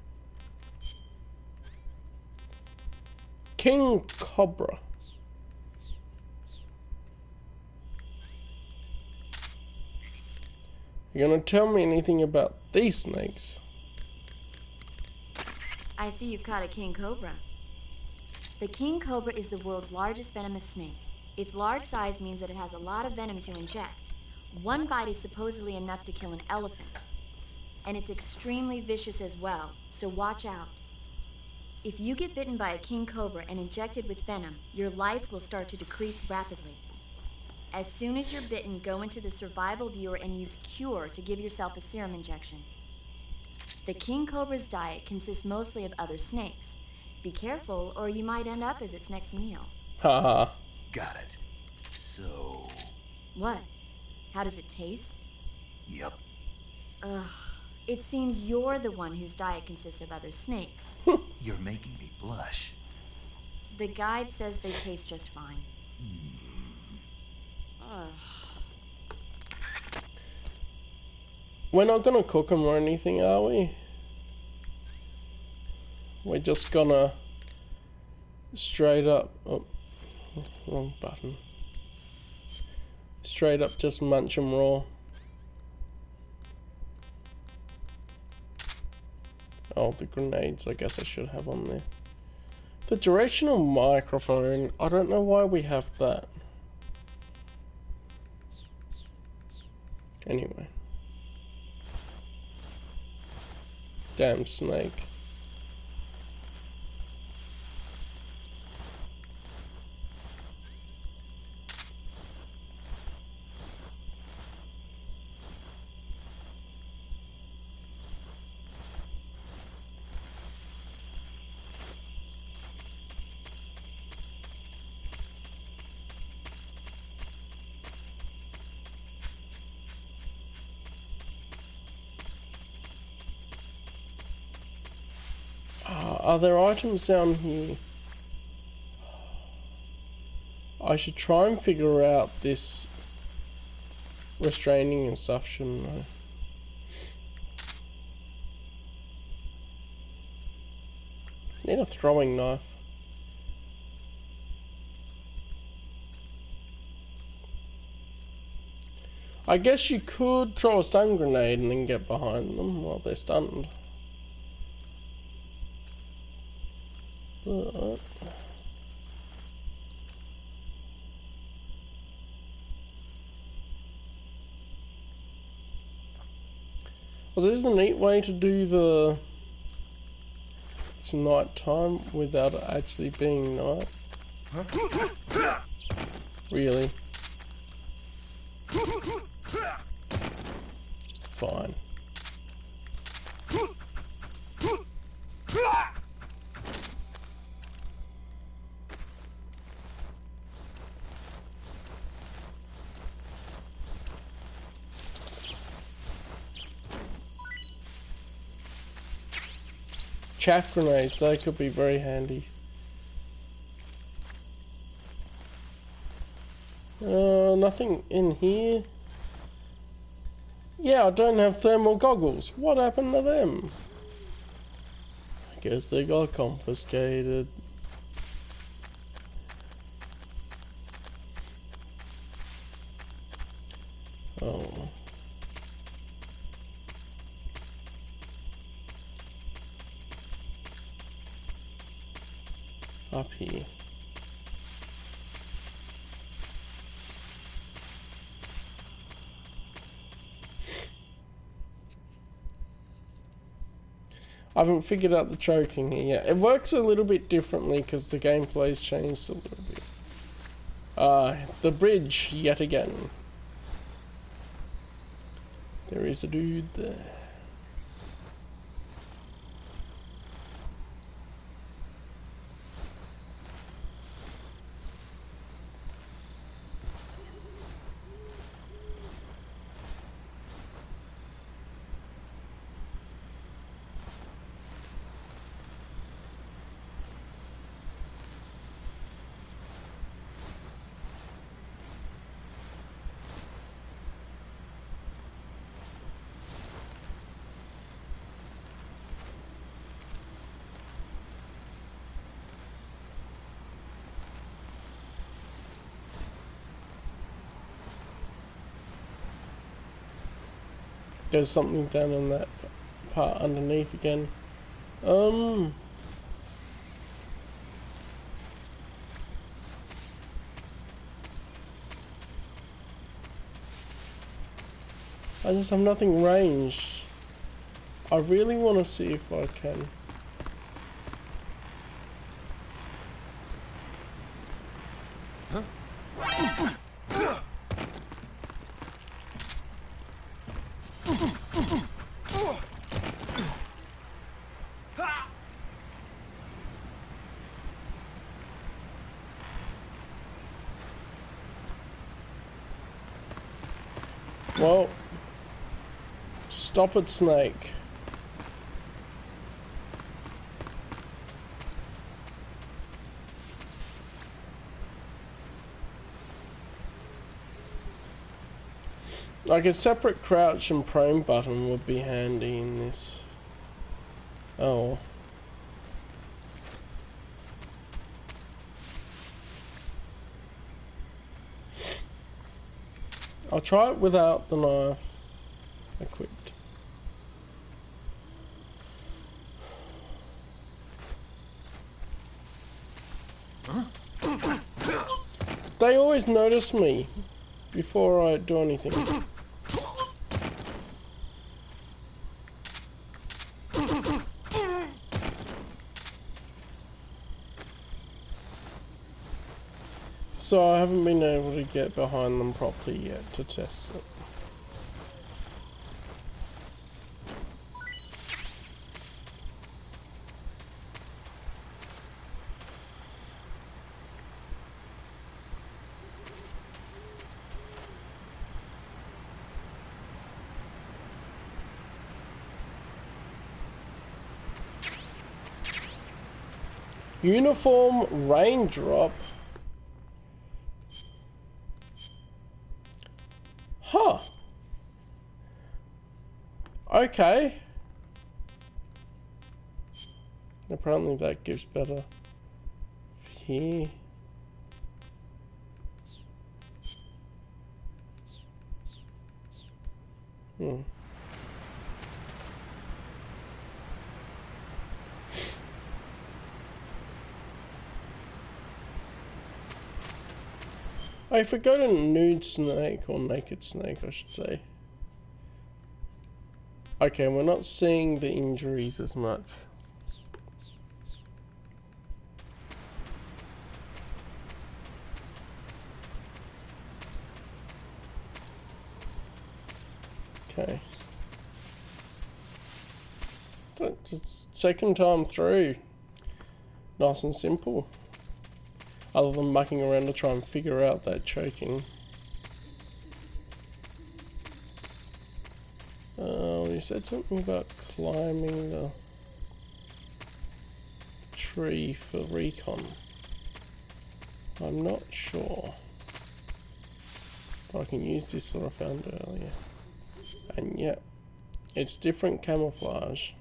King Cobra. You gonna tell me anything about these snakes? I see you've caught a king cobra. The king cobra is the world's largest venomous snake. Its large size means that it has a lot of venom to inject. One bite is supposedly enough to kill an elephant. And it's extremely vicious as well, so watch out. If you get bitten by a king cobra and injected with venom, your life will start to decrease rapidly. As soon as you're bitten, go into the survival viewer and use Cure to give yourself a serum injection. The king cobra's diet consists mostly of other snakes. Be careful, or you might end up as its next meal. Haha. Got it. So... What? How does it taste? Yep. Ugh. It seems you're the one whose diet consists of other snakes. You're making me blush. The guide says they taste just fine. Ugh. We're not gonna cook them or anything, are we? We're just gonna straight up... Oh, wrong button. Straight up just munch them raw. Oh, the grenades, I guess I should have on there. The directional microphone, I don't know why we have that. Anyway. Damn snake. Are there items down here? I should try and figure out this restraining and stuff, shouldn't I? Need a throwing knife. I guess you could throw a stun grenade and then get behind them while they're stunned. But well, this is a neat way to do the it's night time without it actually being night. Really? Fine. Chaff grenades, they could be very handy. Nothing in here. Yeah, I don't have thermal goggles. What happened to them? I guess they got confiscated. Oh. Up here. I haven't figured out the choking here yet. It works a little bit differently because the gameplay's changed a little bit. The bridge yet again. There is a dude there. There's something down in that part underneath again. I just have nothing ranged. I really want to see if I can. Well, stop it, Snake. Like a separate crouch and prone button would be handy in this. Oh. I'll try it without the knife equipped. They always notice me before I do anything. So I haven't been able to get behind them properly yet to test it. Uniform raindrop. Huh. Okay. Apparently that gives better here. If we go to nude snake, or naked snake I should say. Okay, we're not seeing the injuries as much. Okay. Just second time through. Nice and simple. Other than mucking around to try and figure out that choking. You said something about climbing the... tree for recon. I'm not sure. But I can use this that I found earlier. And yeah, it's different camouflage.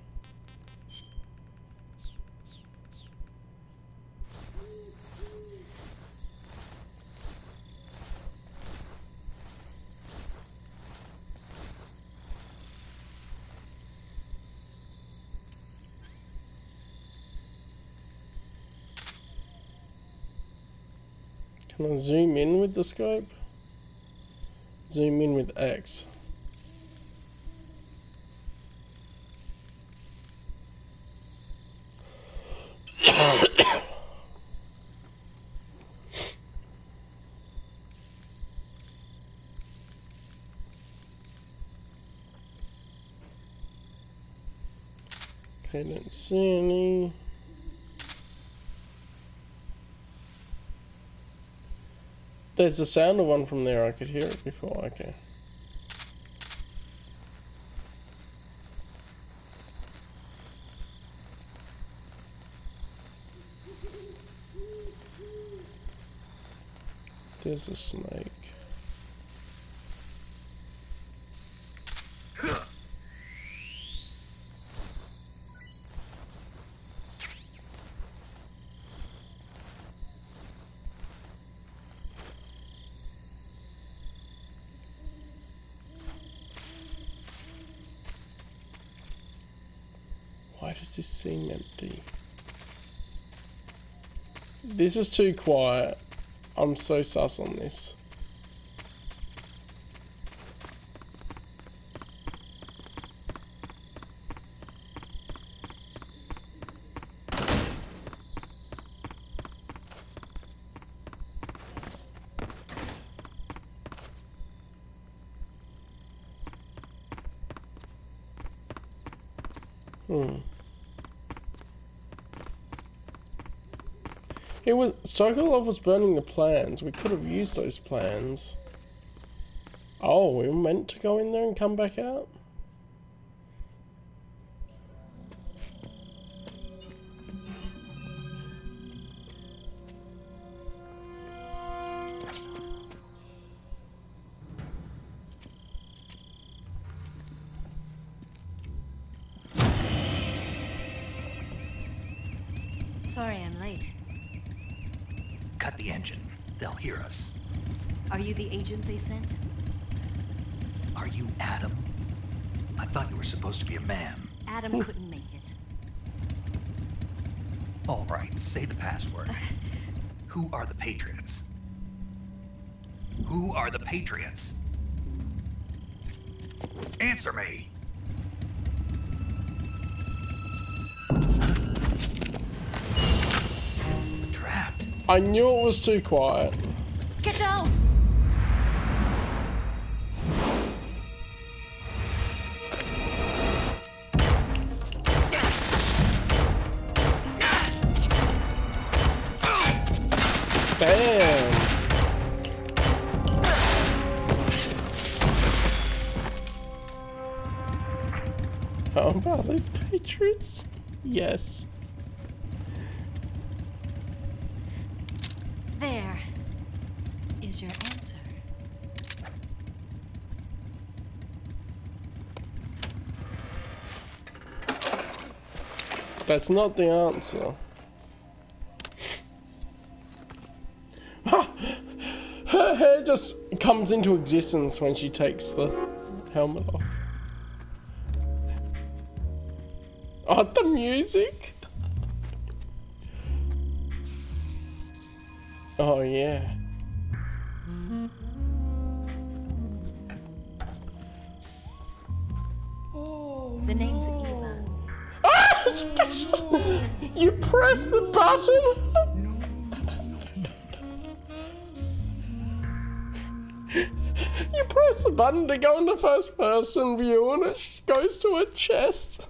Can I zoom in with the scope? Zoom in with X. Okay, don't see any. There's the sound of one from there. I could hear it before. Okay. There's a snake. Why does this seem empty? This is too quiet. I'm so sus on this. It was Sokolov was burning the plans. We could have used those plans. Oh, we were meant to go in there and come back out? Sorry I'm late. Cut the engine. They'll hear us. Are you the agent they sent? Are you Adam? I thought you were supposed to be a man. Adam couldn't make it. All right, say the password. Who are the Patriots? Who are the Patriots? Answer me! Trapped. I knew it was too quiet. Get down! Damn. How about these Patriots? Yes. There is your answer. That's not the answer. Her hair just comes into existence when she takes the helmet off. Oh, the music! Oh, yeah. The name's Eva. Ah! You press the button! You press the button to go into first person view and it goes to her chest.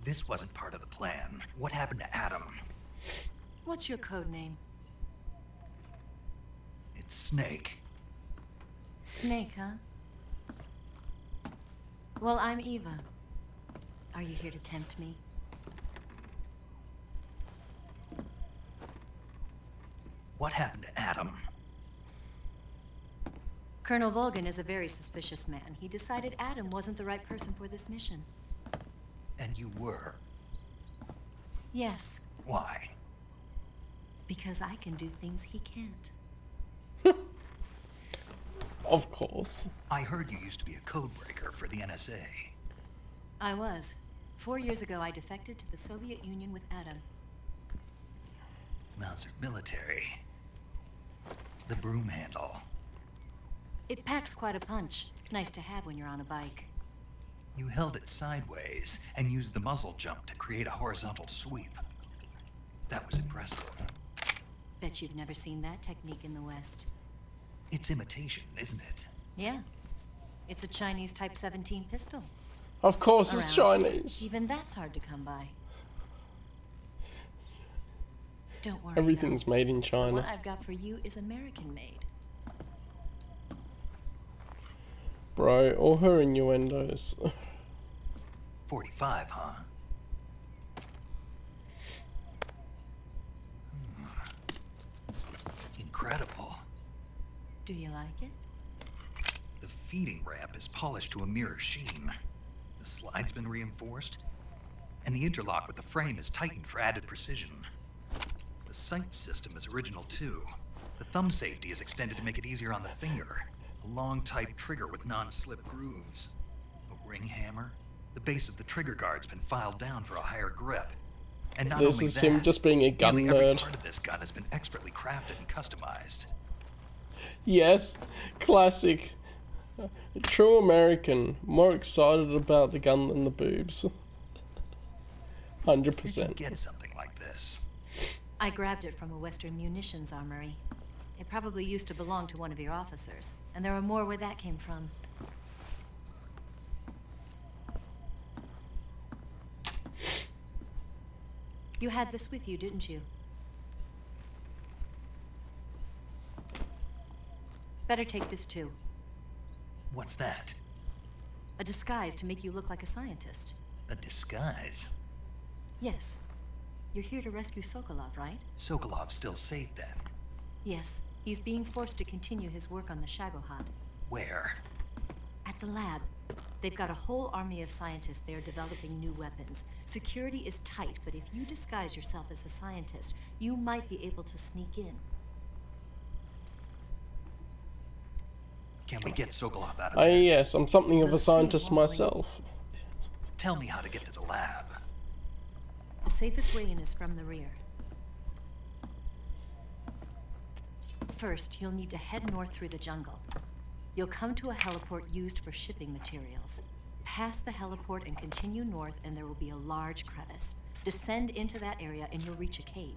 This wasn't part of the plan. What happened to Adam? What's your code name? It's Snake. Snake, huh? Well, I'm Eva. Are you here to tempt me? What happened to Adam? Colonel Volgan is a very suspicious man. He decided Adam wasn't the right person for this mission. And you were? Yes, Why? because I can do things he can't. Of course. I heard you used to be a codebreaker for the NSA. I was. 4 years ago, I defected to the Soviet Union with Adam. Mauser military. The broom handle. It packs quite a punch. Nice to have when you're on a bike. You held it sideways and used the muzzle jump to create a horizontal sweep. That was impressive. Bet you've never seen that technique in the West. It's imitation, isn't it? Yeah. It's a Chinese Type 17 pistol. Of course it's Around. Chinese. Even that's hard to come by. Don't worry. Everything's made in The China. one I've got for you is American made. Bro, all her innuendos. 45, huh? Incredible. Do you like it? The feeding ramp is polished to a mirror sheen. The slide's been reinforced, and the interlock with the frame is tightened for added precision. The sight system is original too. The thumb safety is extended to make it easier on the finger. A long type trigger with non-slip grooves. A ring hammer. The base of the trigger guard's been filed down for a higher grip. And not This only is that, him just being a gun nearly every nerd. part of this gun has been expertly crafted and customized. Yes, classic. True American. More excited about the gun than the boobs. 100%. Get something like this. I grabbed it from a Western munitions armory. It probably used to belong to one of your officers, and there are more where that came from. You had this with you, didn't you? Better take this too. What's that? A disguise to make you look like a scientist. A disguise? Yes. You're here to rescue Sokolov, right? Sokolov's still safe then. Yes. He's being forced to continue his work on the Shagohod. Where? At the lab. They've got a whole army of scientists there developing new weapons. Security is tight, but if you disguise yourself as a scientist, you might be able to sneak in. Can we get Sokolov out of there? Yes, I'm something of a scientist myself. Tell me how to get to the lab. The safest way in is from the rear. First, you'll need to head north through the jungle. You'll come to a heliport used for shipping materials. Pass the heliport and continue north, and there will be a large crevice. Descend into that area and you'll reach a cave.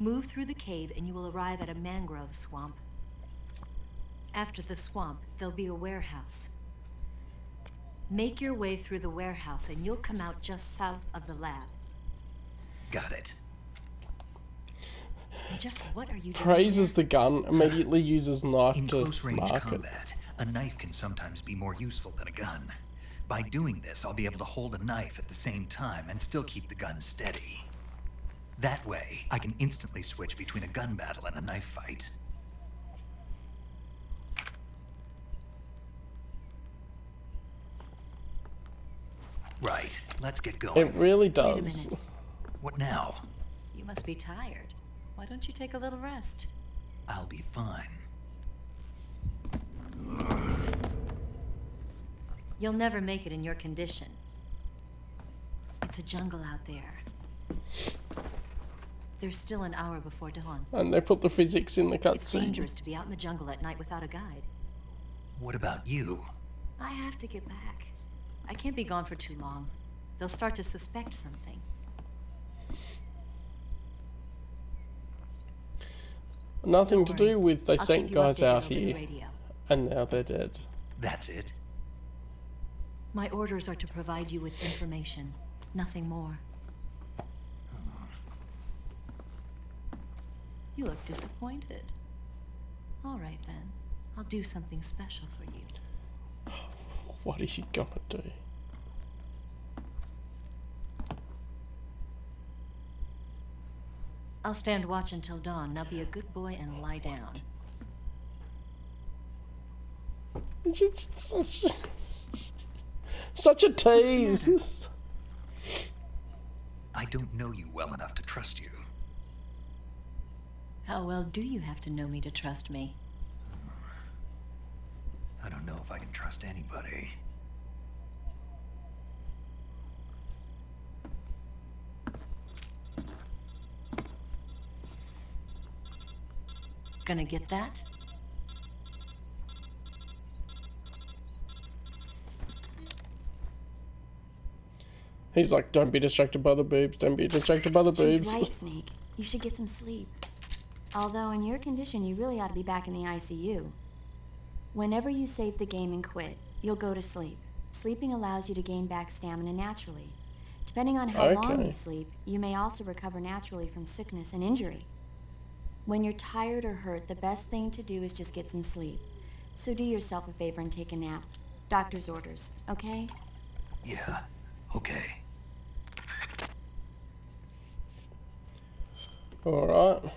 Move through the cave and you will arrive at a mangrove swamp. After the swamp, there'll be a warehouse. Make your way through the warehouse and you'll come out just south of the lab. Got it. Just what are you doing? Praises the gun, immediately uses knife In to close range mark it. combat, a knife can sometimes be more useful than a gun. By doing this, I'll be able to hold a knife at the same time and still keep the gun steady. That way, I can instantly switch between a gun battle and a knife fight. Right, let's get going. It really Wait a does. minute. What now? You must be tired. Why don't you take a little rest? I'll be fine. You'll never make it in your condition. It's a jungle out there. There's still an hour before dawn. And they put the physics in the It's cutscene. dangerous to be out in the jungle at night without a guide. What about you? I have to get back. I can't be gone for too long. They'll start to suspect something. Nothing to do with they I'll sent keep you guys updated out over the here, radio. and now they're dead. That's it? My orders are to provide you with information, nothing more. You look disappointed. All right then. I'll do something special for you. What are you gonna do? I'll stand watch until dawn. Now be a good boy and lie down. Such a tease. I don't know you well enough to trust you. How well do you have to know me to trust me? I don't know if I can trust anybody. Gonna get that? He's like, don't be distracted by the boobs. Don't be distracted by the boobs. She's right, Snake. You should get some sleep. Although in your condition, you really ought to be back in the ICU. Whenever you save the game and quit, you'll go to sleep. Sleeping allows you to gain back stamina naturally. Depending on how long you sleep, you may also recover naturally from sickness and injury. When you're tired or hurt, the best thing to do is just get some sleep. So do yourself a favor and take a nap. Doctor's orders, okay? Yeah, okay. Alright.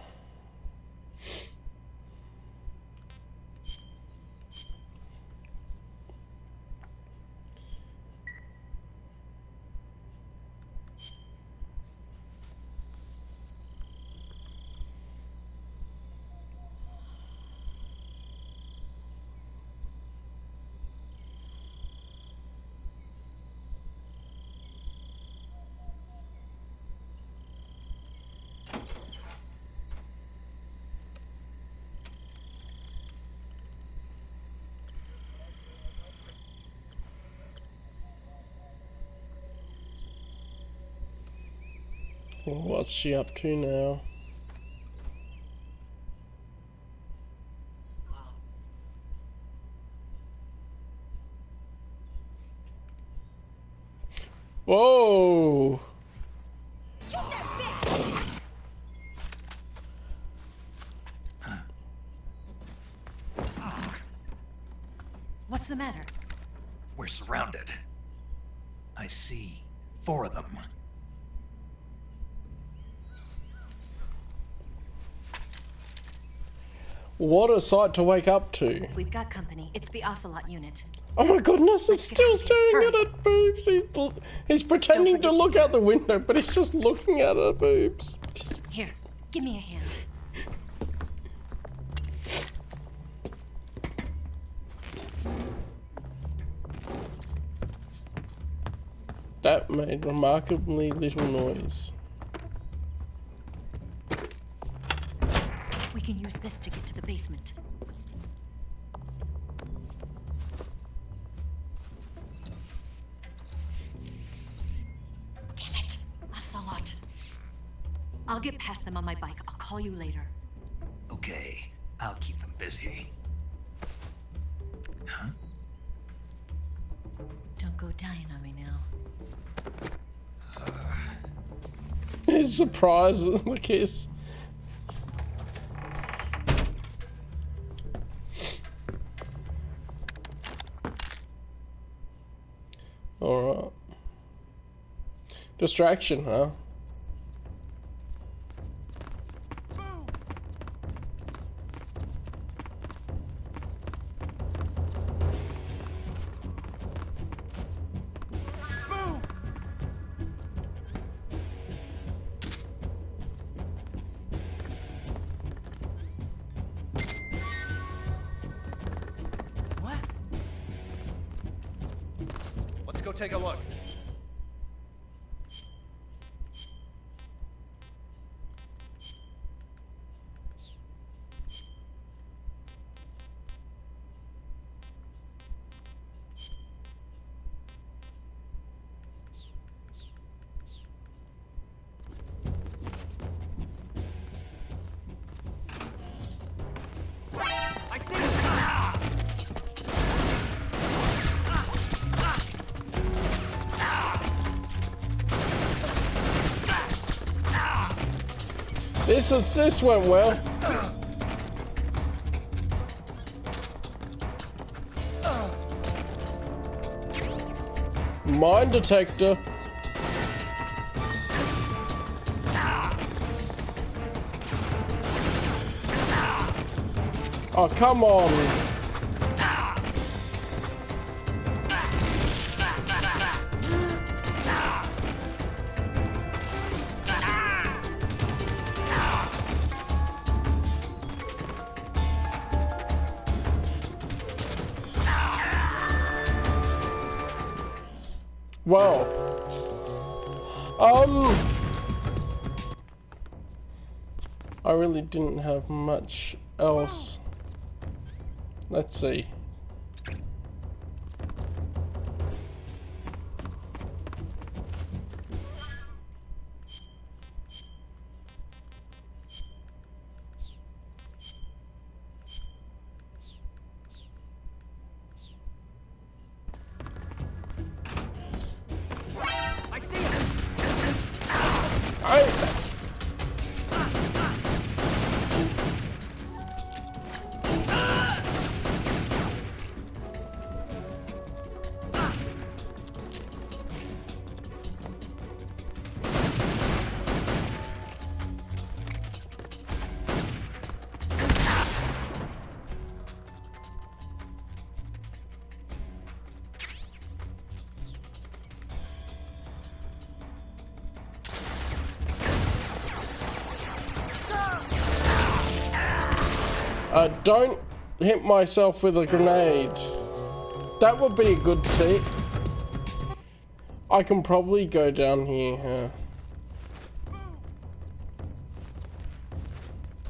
Well, what's she up to now? Whoa! What's the matter? We're surrounded. I see 4 of them. What a sight to wake up to. We've got company. It's the Ocelot unit. Oh my goodness, it's still staring at her boobs. He's pretending to look out the window, but he's just looking at her boobs. Here, give me a hand. That made remarkably little noise. We can use this to get to the basement. Damn it! Ocelot. I'll get past them on my bike. I'll call you later. Okay, I'll keep them busy. Huh? Don't go dying on me now. He's surprised at the kiss. Alright. Distraction, huh? Let's go take a look. I see it! This went well. Mine detector. Oh, come on. Well, I really didn't have much else. Let's see. I see him. Don't hit myself with a grenade. That would be a good tip. I can probably go down here.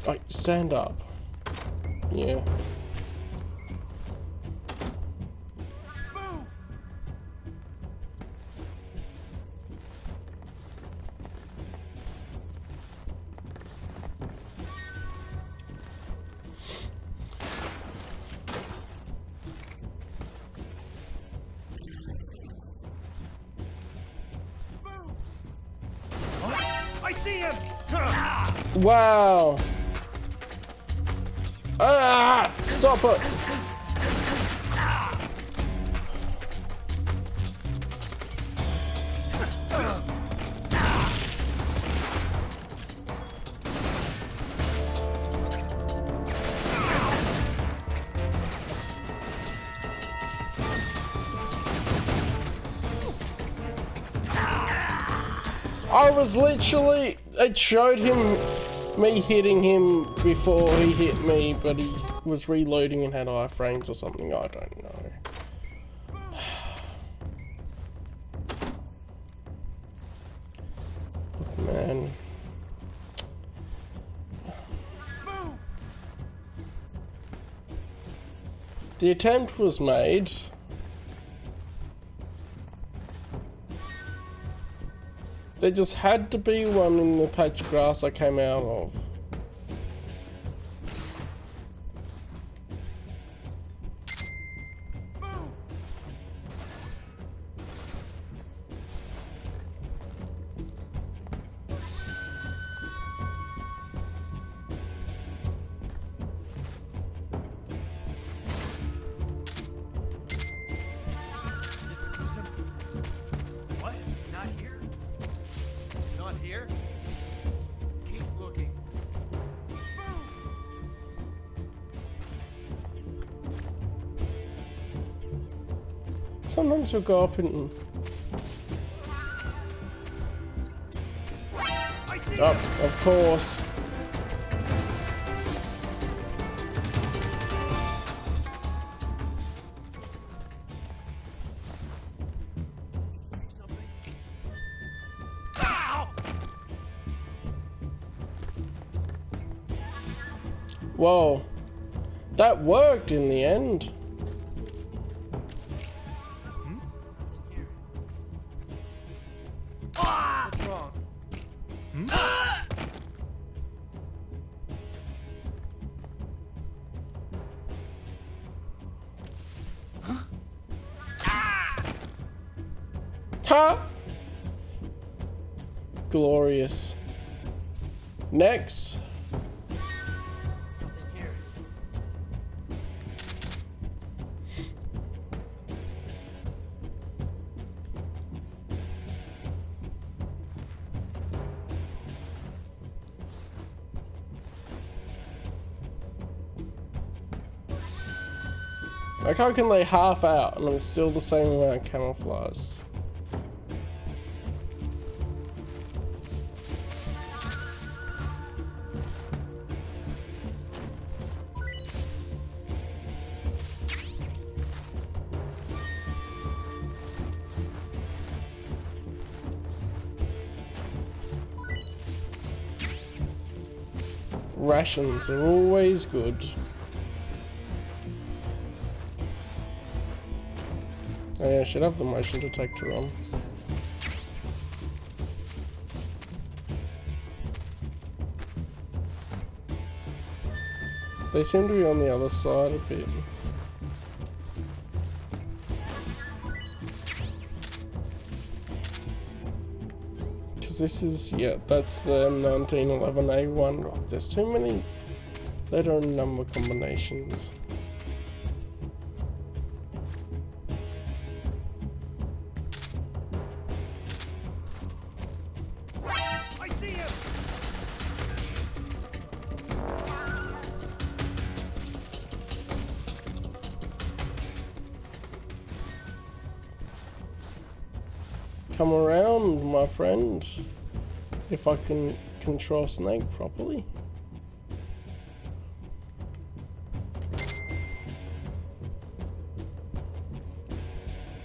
Like, stand up. Yeah. I see him! Wow. Ah! Stop it! I was literally, it showed me hitting him before he hit me, but he was reloading and had iframes or something, I don't know. Man. The attempt was made. There just had to be one in the patch of grass I came out of. What? Not here? It's not here? Keep looking. Sometimes you'll go up and... Oh, of course. Whoa. That worked in the end. What's wrong? Ha! Glorious. Next. Like I can lay half out and I'm still the same amount camouflage. Rations are always good. Oh yeah, I should have the motion detector on. They seem to be on the other side a bit. Because this is, yeah, that's the 1911A1. Oh, there's too many letter and number combinations. I see you! Come around, my friend. If I can control Snake properly.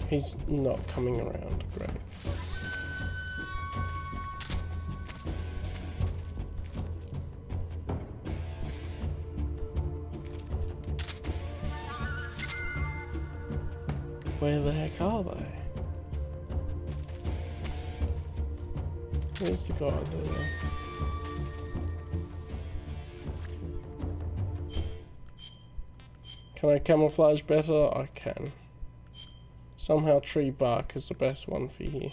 He's not coming around. Great. Where the heck are they? Where's the guy there? Can I camouflage better? I can. Somehow tree bark is the best one for here.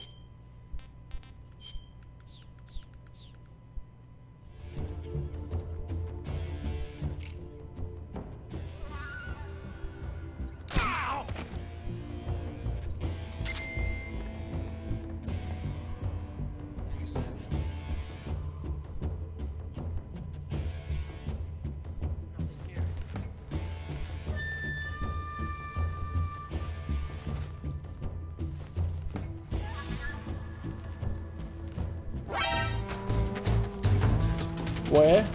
Where?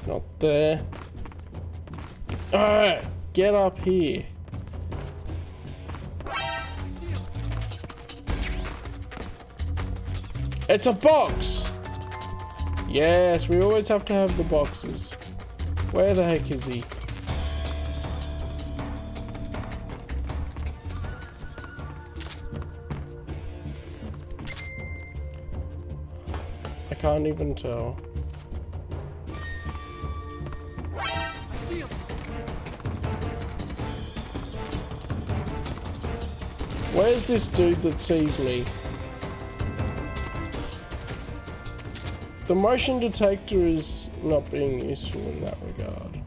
Not there. Alright, get up here. It's a box! Yes, we always have to have the boxes. Where the heck is he? I can't even tell. Where's this dude that sees me? The motion detector is not being useful in that regard.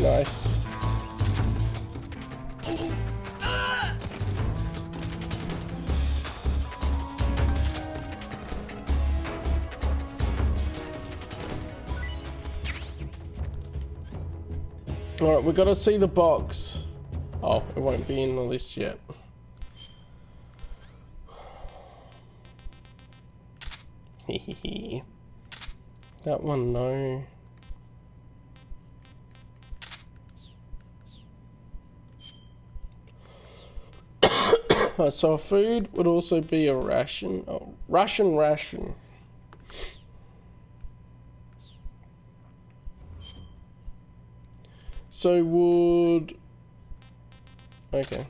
Nice. Alright, we gotta see the box. Oh, it won't be in the list yet. Hehehe. That one, no. So food would also be a ration. Oh, ration. So would... Okay.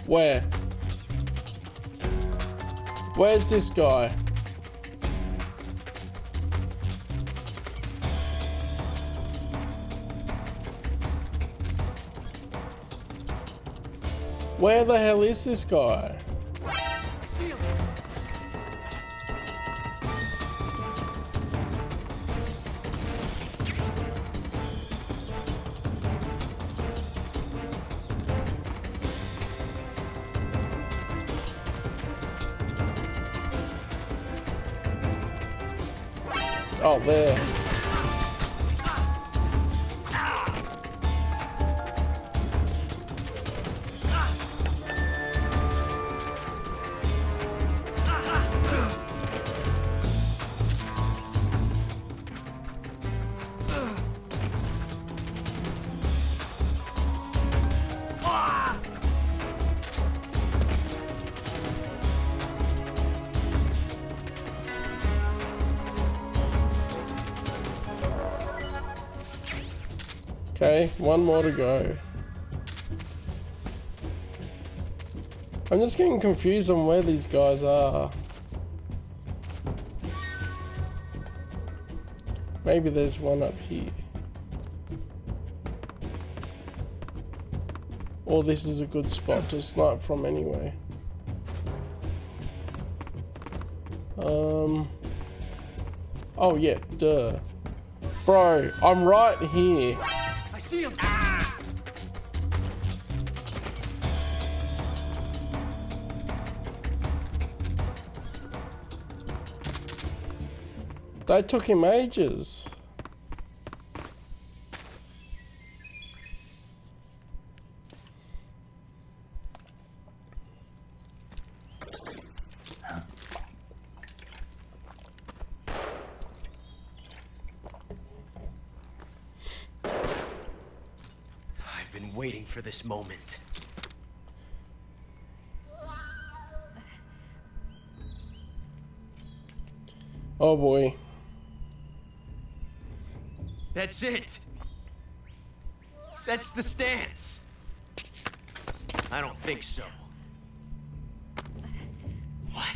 Where? Where's this guy? Where the hell is this guy? Oh, there. Okay, one more to go. I'm just getting confused on where these guys are. Maybe there's one up here. Or this is a good spot to snipe from anyway. Oh yeah, duh. Bro, I'm right here. I see him. They took him ages. I've been waiting for this moment. Oh boy. That's it. That's the stance. I don't think so. What?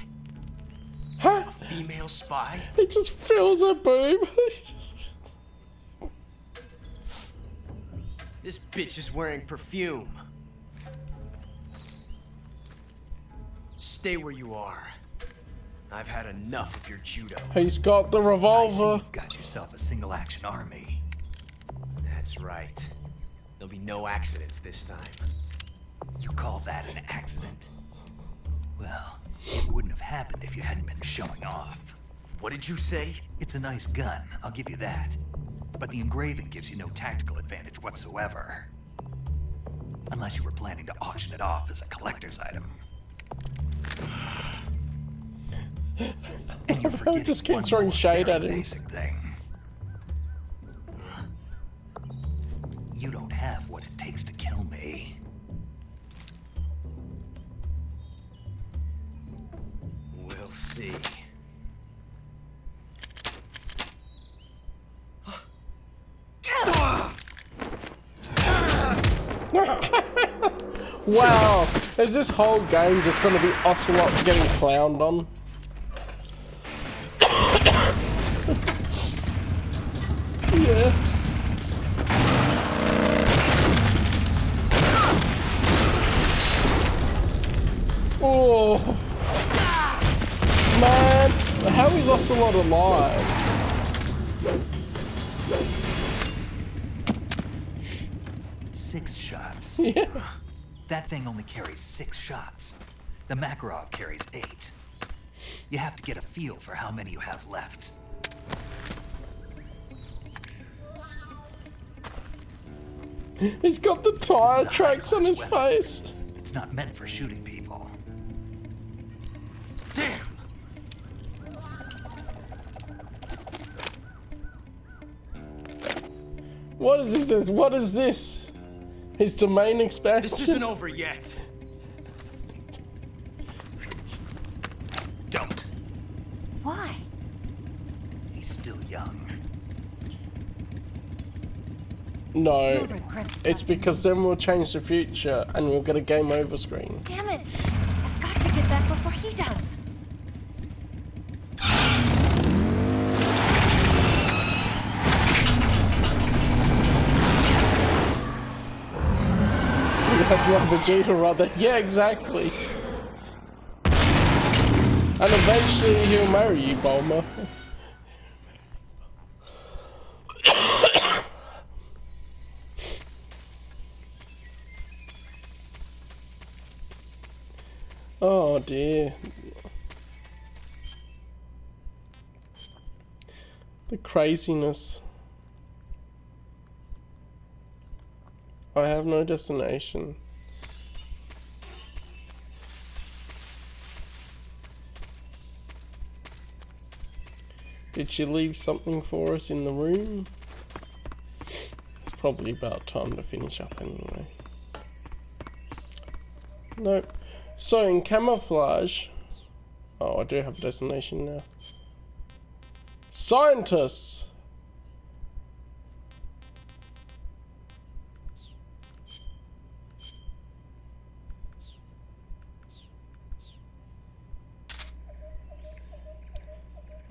Huh? A female spy? It just fills a boob. This bitch is wearing perfume. Stay where you are. I've had enough of your judo. He's got the I see revolver. you've got yourself a single-action army. That's right. There'll be no accidents this time. You call that an accident? Well, it wouldn't have happened if you hadn't been showing off. What did you say? It's a nice gun, I'll give you that. But the engraving gives you no tactical advantage whatsoever. Unless you were planning to auction it off as a collector's item. And you're forgetting Just keeps one throwing more shade very at him. basic thing. You don't have what it takes to kill me. We'll see. Wow, is this whole game just going to be Ocelot getting clowned on? Yeah. Oh. Man, how is Ocelot alive? Six shots. Yeah. That thing only carries 6 shots. The Makarov carries 8. You have to get a feel for how many you have left. He's got the tire tracks on his face. It's not meant for shooting people. Damn! What is this? What is this? His domain expansion? This isn't over yet. Don't. Why? He's still young. No, You'll regret it's because then we'll change the future and we'll get a game over screen. Damn it! I've got to get back before he does. That's my Vegeta rather. Yeah, exactly. And eventually he'll marry you, Bulma. Oh dear. The craziness. I have no destination. Did she leave something for us in the room? It's probably about time to finish up anyway. Nope. So in camouflage... Oh, I do have a destination now. Scientists!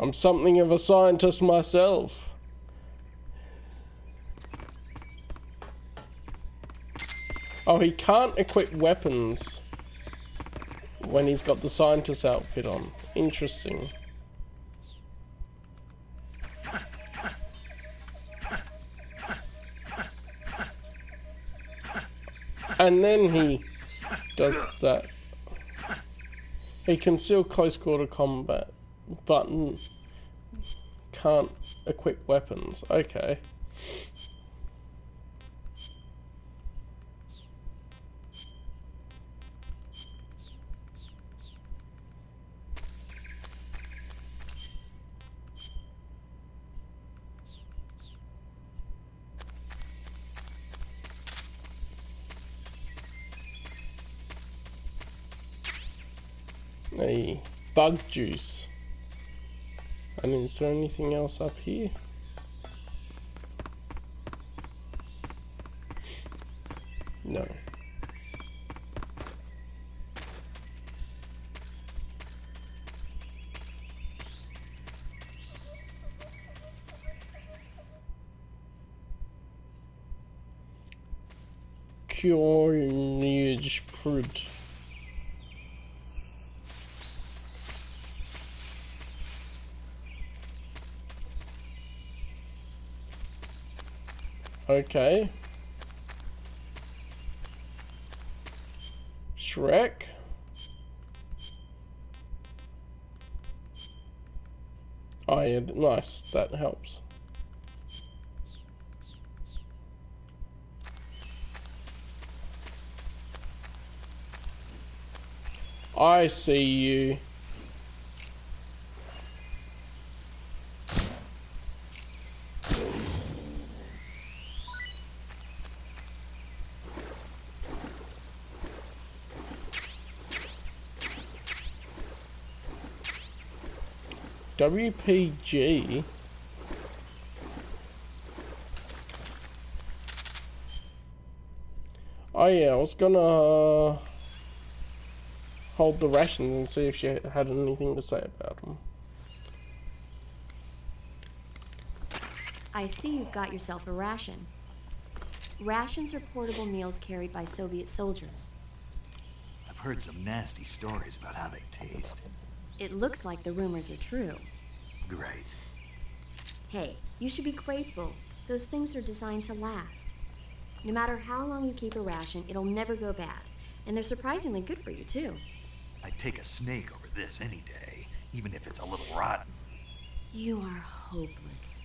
I'm something of a scientist myself. Oh, he can't equip weapons when he's got the scientist outfit on. Interesting. And then he does that. He can still close quarter combat, but can't equip weapons. Okay. A bug juice. And is there anything else up here? No. Coinage prud. Okay. Shrek. Oh yeah, nice. That helps. I see you. WPG. Oh yeah, I was gonna hold the rations and see if she had anything to say about them. I see you've got yourself a ration. Rations are portable meals carried by Soviet soldiers. I've heard some nasty stories about how they taste. It looks like the rumors are true. Great. Hey, you should be grateful. Those things are designed to last. No matter how long you keep a ration, it'll never go bad. And they're surprisingly good for you, too. I'd take a snake over this any day, even if it's a little rotten. You are hopeless.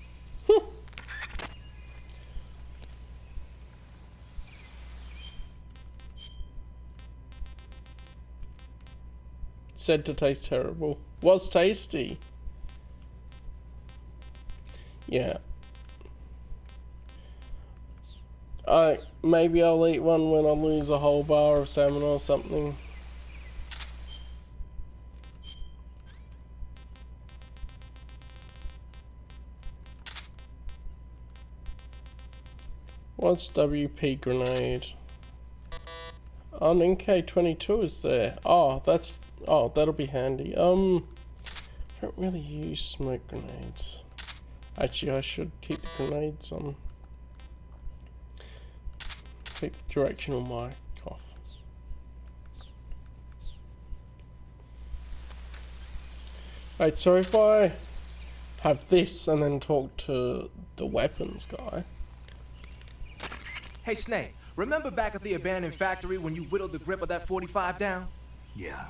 Said to taste terrible. Was tasty. Yeah. Maybe I'll eat one when I lose a whole bar of salmon or something. What's WP grenade? An NK-22 is there. Oh, that's... Oh, that'll be handy. I don't really use smoke grenades. Actually, I should keep the grenades on. Keep the directional mic off. Right, so if I have this and then talk to the weapons guy. Hey, Snake, remember back at the abandoned factory when you whittled the grip of that 45 down? Yeah,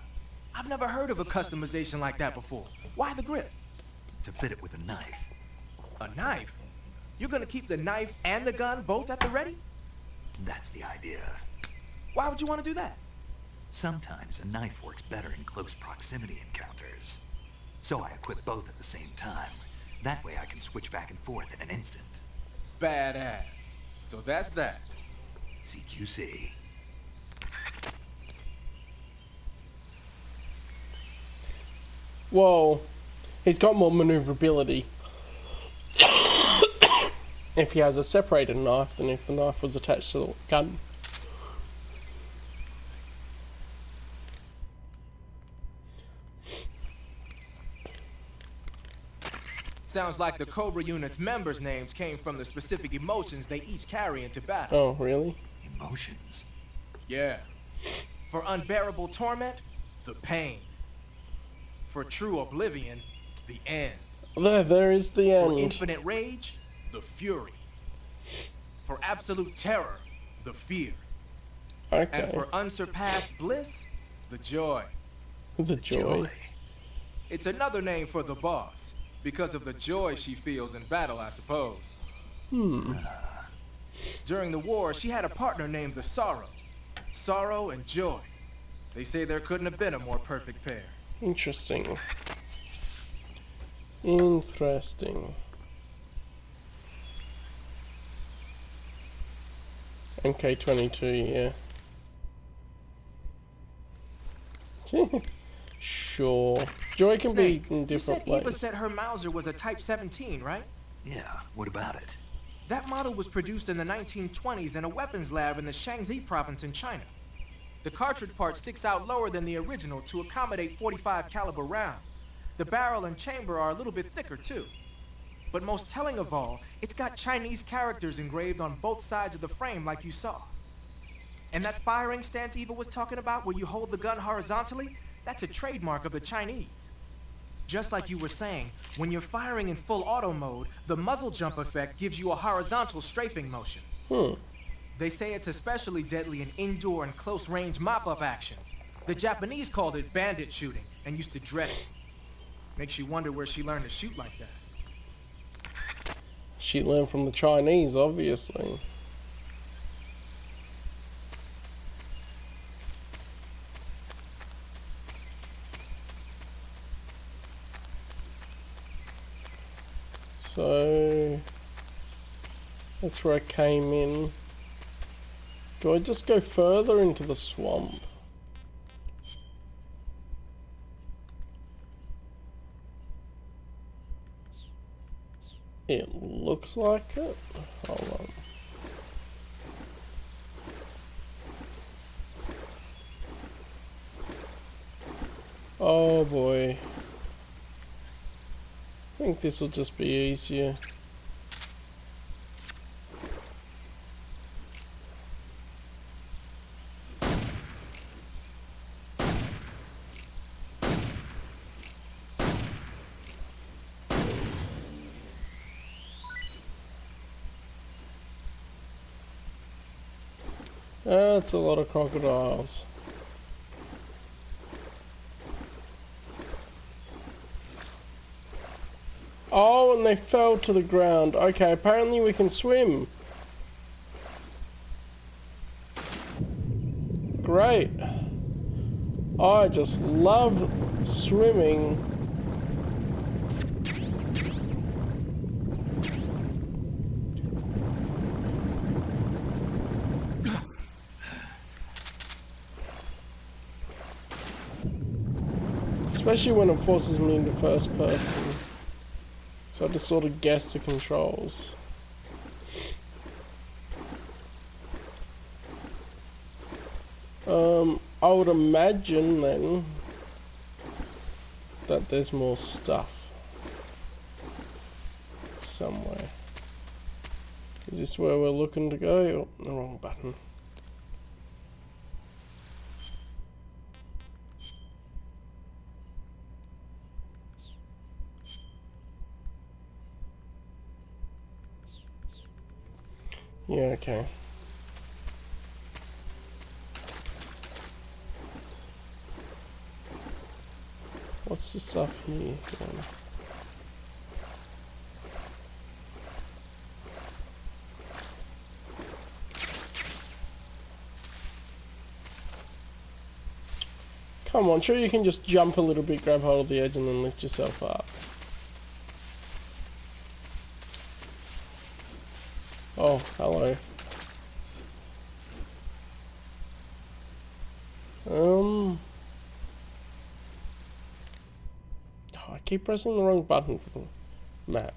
I've never heard of a customization like that before. Why the grip? to fit it with a knife. A knife? You're gonna keep the knife and the gun both at the ready? That's the idea. Why would you want to do that? Sometimes a knife works better in close proximity encounters. So I equip both at the same time. That way I can switch back and forth in an instant. Badass. So that's that. CQC. Whoa. He's got more maneuverability if he has a separated knife than if the knife was attached to the gun. Sounds like the Cobra Unit's members' names came from the specific emotions they each carry into battle. Oh, really? Emotions? Yeah. For unbearable torment, the pain. For true oblivion, the end. There is the end. For infinite rage, the fury. For absolute terror, the fear. Okay. And for unsurpassed bliss, the joy. The joy. It's another name for the boss, because of the joy she feels in battle, I suppose. During the war, she had a partner named the Sorrow. Sorrow and joy. They say there couldn't have been a more perfect pair. Interesting. Interesting. MK-22, yeah. Sure. Joy can Snake, be in different you said Eva ways. said her Mauser was a Type 17, right? Yeah, what about it? That model was produced in the 1920s in a weapons lab in the Shaanxi province in China. The cartridge part sticks out lower than the original to accommodate 45 caliber rounds. The barrel and chamber are a little bit thicker too. But most telling of all, it's got Chinese characters engraved on both sides of the frame like you saw. And that firing stance Eva was talking about where you hold the gun horizontally, that's a trademark of the Chinese. Just like you were saying, when you're firing in full auto mode, the muzzle jump effect gives you a horizontal strafing motion. They say it's especially deadly in indoor and close-range mop-up actions. The Japanese called it bandit shooting and used to dread it. Makes you wonder where she learned to shoot like that. She learned from the Chinese, obviously. So that's where I came in. Do I just go further into the swamp? It looks like it. Hold on. Oh boy. I think this will just be easier. That's a lot of crocodiles. Oh, and they fell to the ground. Okay, apparently we can swim. Great. I just love swimming. Especially when it forces me into first person. So I just sort of guess the controls. I would imagine then that there's more stuff somewhere. Is this where we're looking to go? Oh, the wrong button. Yeah, okay. What's the stuff here? Come on, sure you can just jump a little bit, grab hold of the edge and then lift yourself up. Oh, hello. Oh, I keep pressing the wrong button for the map.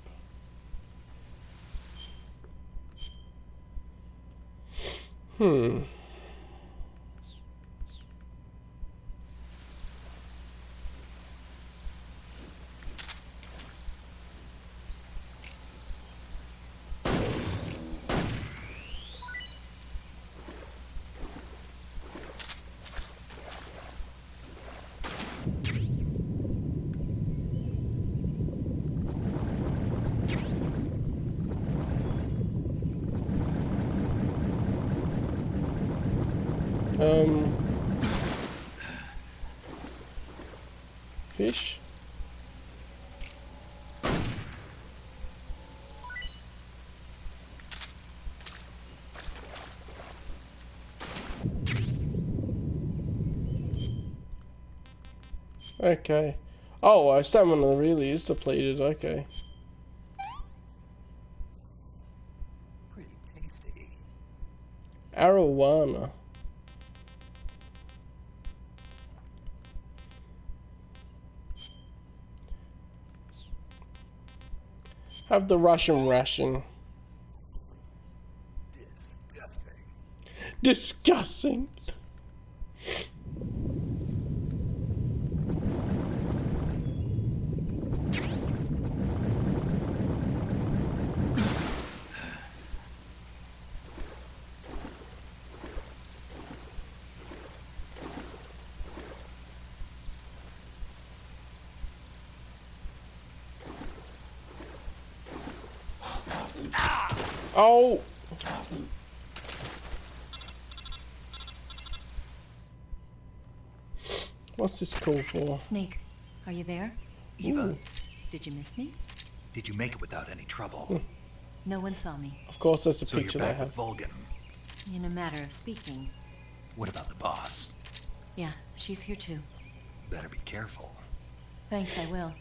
Fish? Okay. Oh, our stamina really is depleted, okay. Pretty tasty. Arowana. Have the Russian ration. Disgusting. Oh! What's this call for? Snake, are you there? Eva, Did you miss me? did you make it without any trouble? No one saw me. Of course, that's a So picture you're they back with have. Vulcan. In a matter of speaking. What about the boss? Yeah, she's here too. Better be careful. Thanks, I will.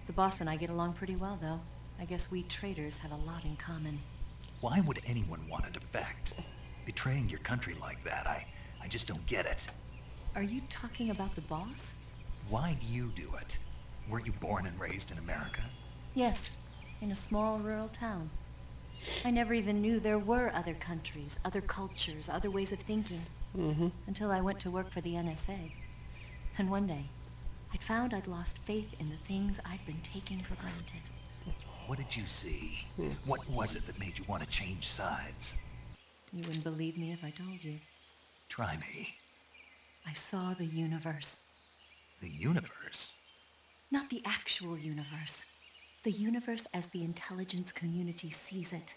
The boss and I get along pretty well, though. I guess we traitors have a lot in common. Why would anyone want to defect? Betraying your country like that, I just don't get it. Are you talking about the boss? Why do you do it? Weren't you born and raised in America? Yes, in a small rural town. I never even knew there were other countries, other cultures, other ways of thinking. Until I went to work for the NSA. And one day, I found I'd lost faith in the things I'd been taking for granted. What did you see? What was it that made you want to change sides? You wouldn't believe me if I told you. Try me. I saw the universe. The universe? Not the actual universe. The universe as the intelligence community sees it.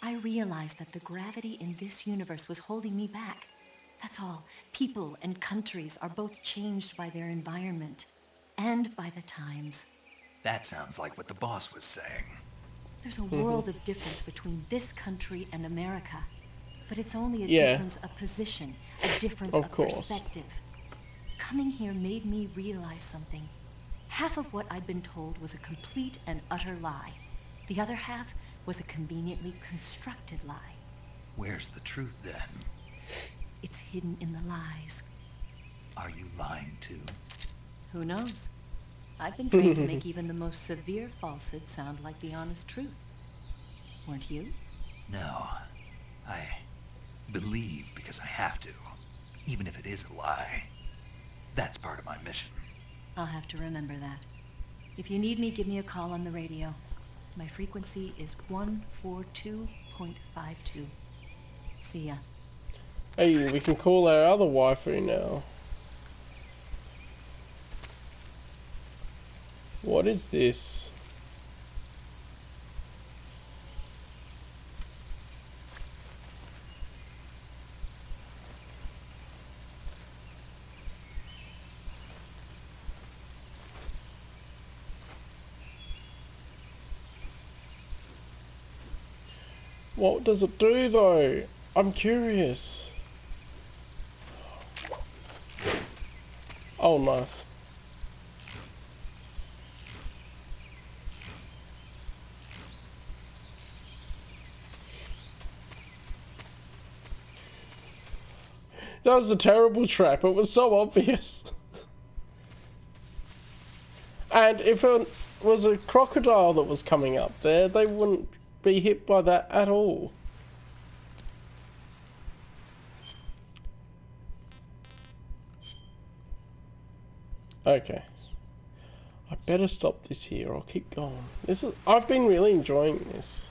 I realized that the gravity in this universe was holding me back. That's all. People and countries are both changed by their environment and by the times. That sounds like what the boss was saying. There's a world of difference between this country and America. But it's only a Yeah. difference of position, a difference Of of course. perspective. Coming here made me realize something. Half of what I'd been told was a complete and utter lie. The other half was a conveniently constructed lie. Where's the truth then? It's hidden in the lies. Are you lying too? Who knows? I've been trained to make even the most severe falsehood sound like the honest truth. Weren't you? No. I believe because I have to. even if it is a lie. That's part of my mission. I'll have to remember that. If you need me, give me a call on the radio. My frequency is 142.52. See ya. Hey, we can call our other waifu now. What is this? What does it do though? I'm curious. Oh, nice. That was a terrible trap. It was so obvious. And if it was a crocodile that was coming up there, they wouldn't be hit by that at all. Okay. I better stop this here. I'll keep going. I've been really enjoying this.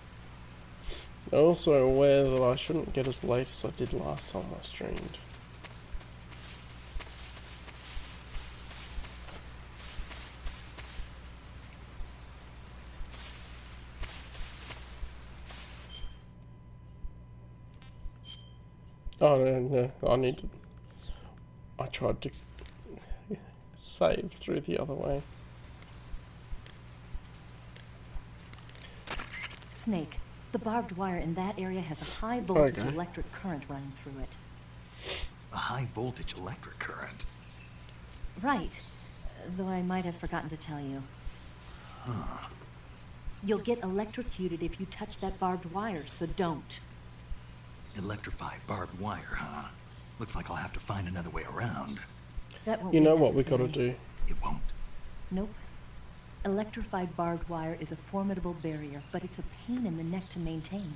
I'm also aware that I shouldn't get as late as I did last time I streamed. Oh no, I tried to save through the other way. Snake, the barbed wire in that area has a high voltage Okay. electric current running through it. A high voltage electric current? Right. Though I might have forgotten to tell you. Huh. You'll get electrocuted if you touch that barbed wire, so don't. Electrified barbed wire, huh? Looks like I'll have to find another way around. That won't You be know what we necessary. gotta do? It won't. Nope. Electrified barbed wire is a formidable barrier, but it's a pain in the neck to maintain.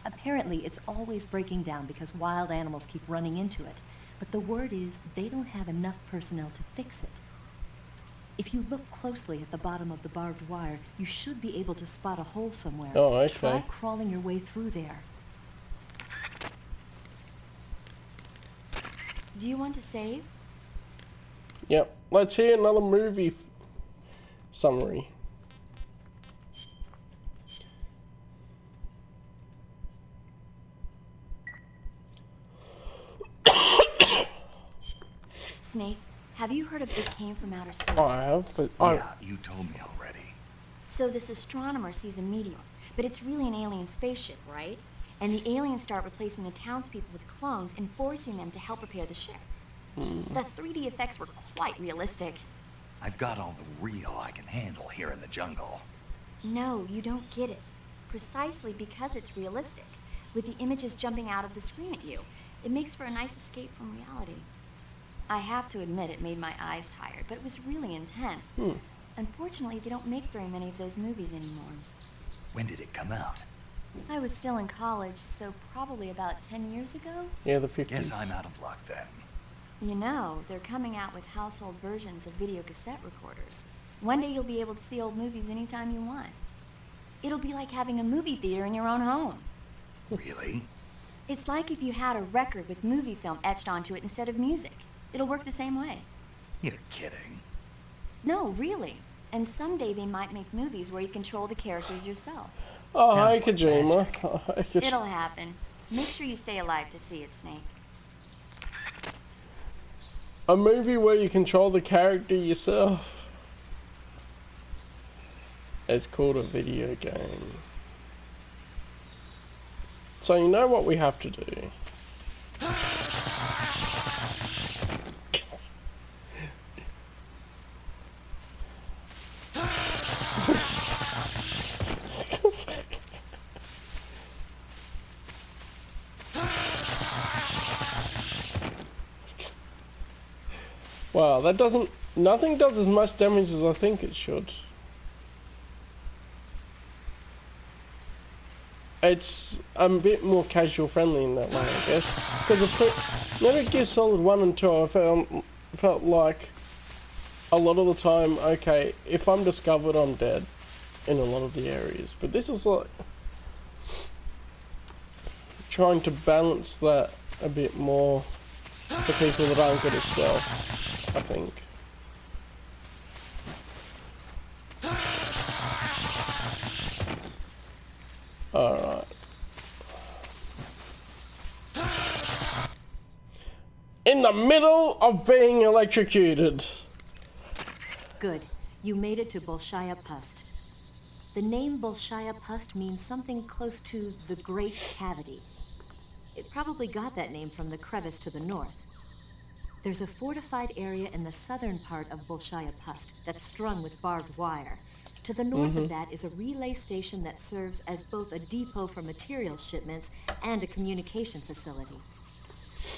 Apparently, it's always breaking down because wild animals keep running into it. But the word is they don't have enough personnel to fix it. If you look closely at the bottom of the barbed wire, you should be able to spot a hole somewhere. Oh, okay. Try crawling your way through there. Do you want to save? Yep. Let's hear another movie summary. Snake, have you heard of It Came from Outer Space? I have, but Yeah, you told me already. So this astronomer sees a meteor, but it's really an alien spaceship, right? And the aliens start replacing the townspeople with clones and forcing them to help repair the ship. The 3D effects were quite realistic. I've got all the real I can handle here in the jungle. No, you don't get it. Precisely because it's realistic, with the images jumping out of the screen at you. It makes for a nice escape from reality. I have to admit it made my eyes tired, but it was really intense. Unfortunately, they don't make very many of those movies anymore. When did it come out? I was still in college, so probably about 10 years ago? Yeah, the 50s. Guess I'm out of luck then. You know, they're coming out with household versions of video cassette recorders. One day you'll be able to see old movies anytime you want. It'll be like having a movie theater in your own home. Really? It's like if you had a record with movie film etched onto it instead of music. It'll work the same way. You're kidding. No, really. And someday they might make movies where you control the characters yourself. Oh, hi, Kojima. It'll happen. Make sure you stay alive to see it, Snake. A movie where you control the character yourself. It's called a video game. So you know what we have to do. Wow, that doesn't... Nothing does as much damage as I think it should. It's a bit more casual friendly in that way, I guess. Because Metal Gear Solid 1 and 2, I felt like a lot of the time, okay, if I'm discovered, I'm dead in a lot of the areas. But this is like trying to balance that a bit more for people that aren't good at stealth, I think. Alright. In the middle of being electrocuted. Good. You made it to Bolshaya Pust. The name Bolshaya Pust means something close to the Great Cavity. It probably got that name from the crevice to the north. There's a fortified area in the southern part of Bolshaya Pust that's strung with barbed wire. To the north of that is a relay station that serves as both a depot for material shipments and a communication facility.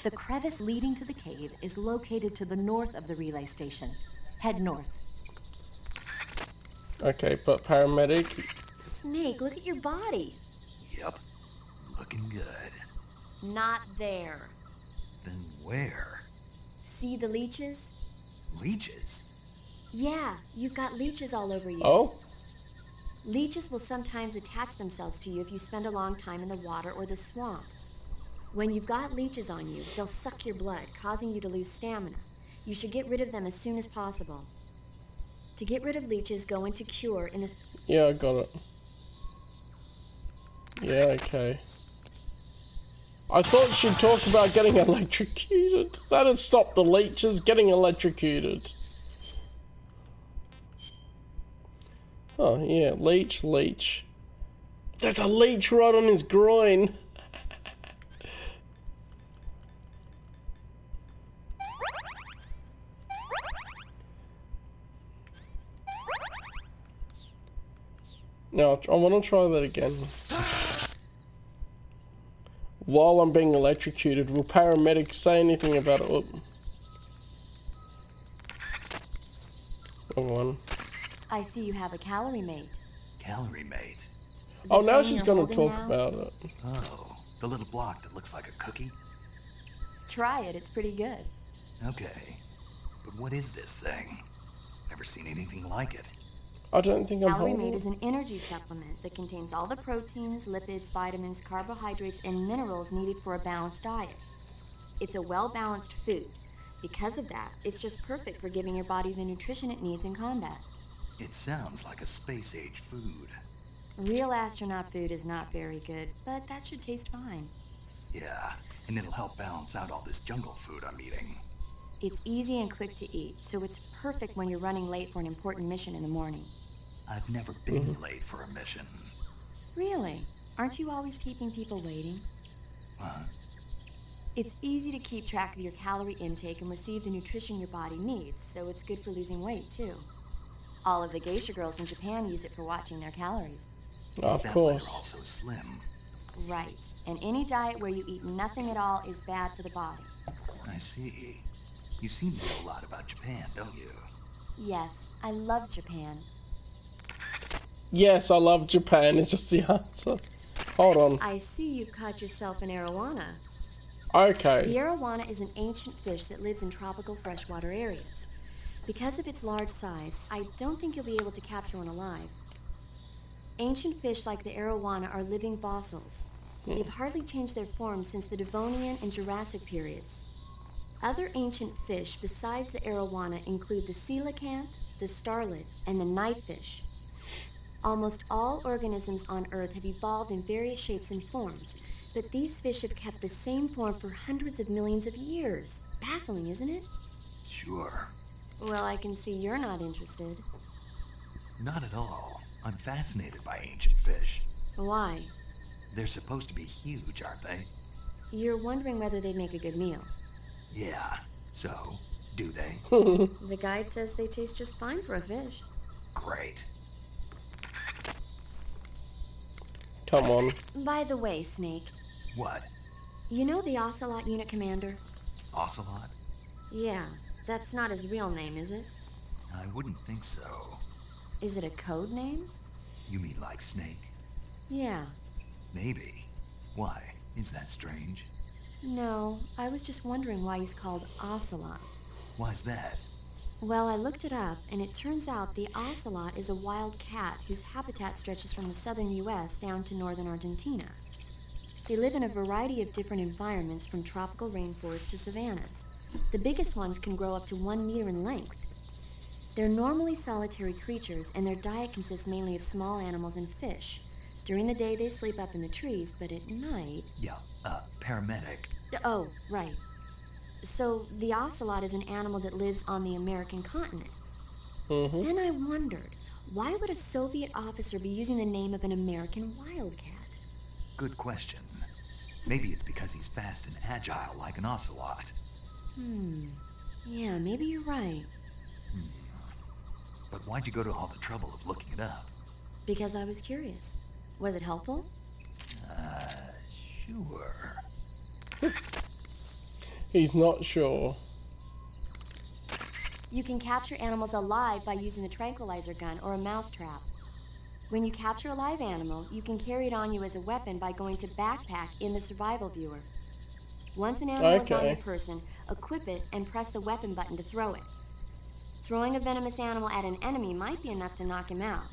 The crevice leading to the cave is located to the north of the relay station. Head north. Okay, but paramedic. Snake, look at your body. Yep. Looking good. Not there. Then where? See the leeches? Leeches? Yeah, you've got leeches all over you. Oh? Leeches will sometimes attach themselves to you if you spend a long time in the water or the swamp. When you've got leeches on you, they'll suck your blood, causing you to lose stamina. You should get rid of them as soon as possible. To get rid of leeches, go into cure in the... Yeah, I got it. Yeah, okay. I thought she'd talk about getting electrocuted. That'd stop the leeches getting electrocuted. Oh, yeah, leech. There's a leech right on his groin. Now, I want to try that again. While I'm being electrocuted, will paramedics say anything about it? Wrong one. I see you have a calorie mate. Calorie mate? Oh, now she's going to talk about it. Oh, the little block that looks like a cookie? Try it, it's pretty good. Okay. But what is this thing? Never seen anything like it. I don't think I'm Calorie holding Mate it. is an energy supplement that contains all the proteins, lipids, vitamins, carbohydrates, and minerals needed for a balanced diet. It's a well-balanced food. Because of that, it's just perfect for giving your body the nutrition it needs in combat. It sounds like a space-age food. Real astronaut food is not very good, but that should taste fine. Yeah, and it'll help balance out all this jungle food I'm eating. It's easy and quick to eat, so it's perfect when you're running late for an important mission in the morning. I've never been late for a mission. Really? Aren't you always keeping people waiting? Huh? It's easy to keep track of your calorie intake and receive the nutrition your body needs, so it's good for losing weight, too. All of the geisha girls in Japan use it for watching their calories. Of course. They're all so slim. Right. And any diet where you eat nothing at all is bad for the body. I see. You seem to know a lot about Japan, don't you? Yes, I love Japan. Yes, I love Japan is just the answer. Hold on. I see you've caught yourself an arowana. Okay. The arowana is an ancient fish that lives in tropical freshwater areas. Because of its large size, I don't think you'll be able to capture one alive. Ancient fish like the arowana are living fossils. They've hardly changed their form since the Devonian and Jurassic periods. Other ancient fish besides the arowana include the coelacanth, the starlet, and the knifefish. Almost all organisms on Earth have evolved in various shapes and forms, but these fish have kept the same form for hundreds of millions of years. Baffling, isn't it? Sure. Well, I can see you're not interested. Not at all. I'm fascinated by ancient fish. Why? They're supposed to be huge, aren't they? You're wondering whether they'd make a good meal. Yeah. So, do they? The guide says they taste just fine for a fish. Great. Come on. By the way, Snake, What? you know the Ocelot unit commander? Ocelot? Yeah, that's not his real name, is it? I wouldn't think so. Is it a code name? You mean like Snake? Yeah. Maybe. Why? Is that strange? No, I was just wondering why he's called Ocelot. Why's that? Well, I looked it up, and it turns out the ocelot is a wild cat whose habitat stretches from the southern U.S. down to northern Argentina. They live in a variety of different environments, from tropical rainforests to savannas. The biggest ones can grow up to 1 meter in length. They're normally solitary creatures, and their diet consists mainly of small animals and fish. During the day, they sleep up in the trees, but at night... Yeah, paramedic. Oh, right. So, the ocelot is an animal that lives on the American continent. Mm-hmm. Then I wondered, why would a Soviet officer be using the name of an American wildcat? Good question. Maybe it's because he's fast and agile like an ocelot. Yeah, maybe you're right. But why'd you go to all the trouble of looking it up? Because I was curious. Was it helpful? Sure. He's not sure. You can capture animals alive by using a tranquilizer gun or a mousetrap. When you capture a live animal, you can carry it on you as a weapon by going to backpack in the survival viewer. Once an animal is on your person, equip it and press the weapon button to throw it. Throwing a venomous animal at an enemy might be enough to knock him out.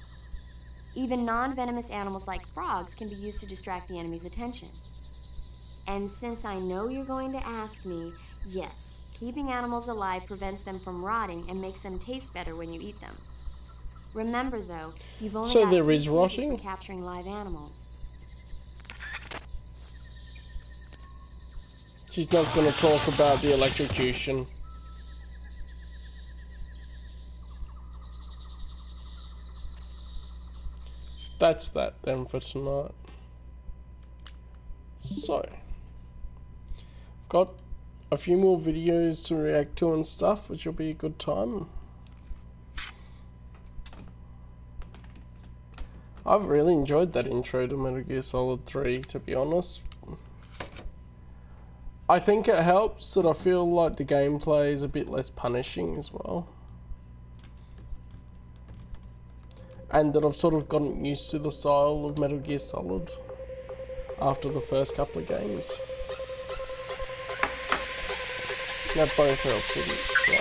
Even non-venomous animals like frogs can be used to distract the enemy's attention. And since I know you're going to ask me, yes, keeping animals alive prevents them from rotting and makes them taste better when you eat them. Remember though, you've only got 3 stages for capturing live animals. She's not going to talk about the electrocution. That's that then for tonight. So, I've got a few more videos to react to and stuff, which will be a good time. I've really enjoyed that intro to Metal Gear Solid 3, to be honest. I think it helps that I feel like the gameplay is a bit less punishing as well. And that I've sort of gotten used to the style of Metal Gear Solid after the first couple of games. That both helps it. Yeah.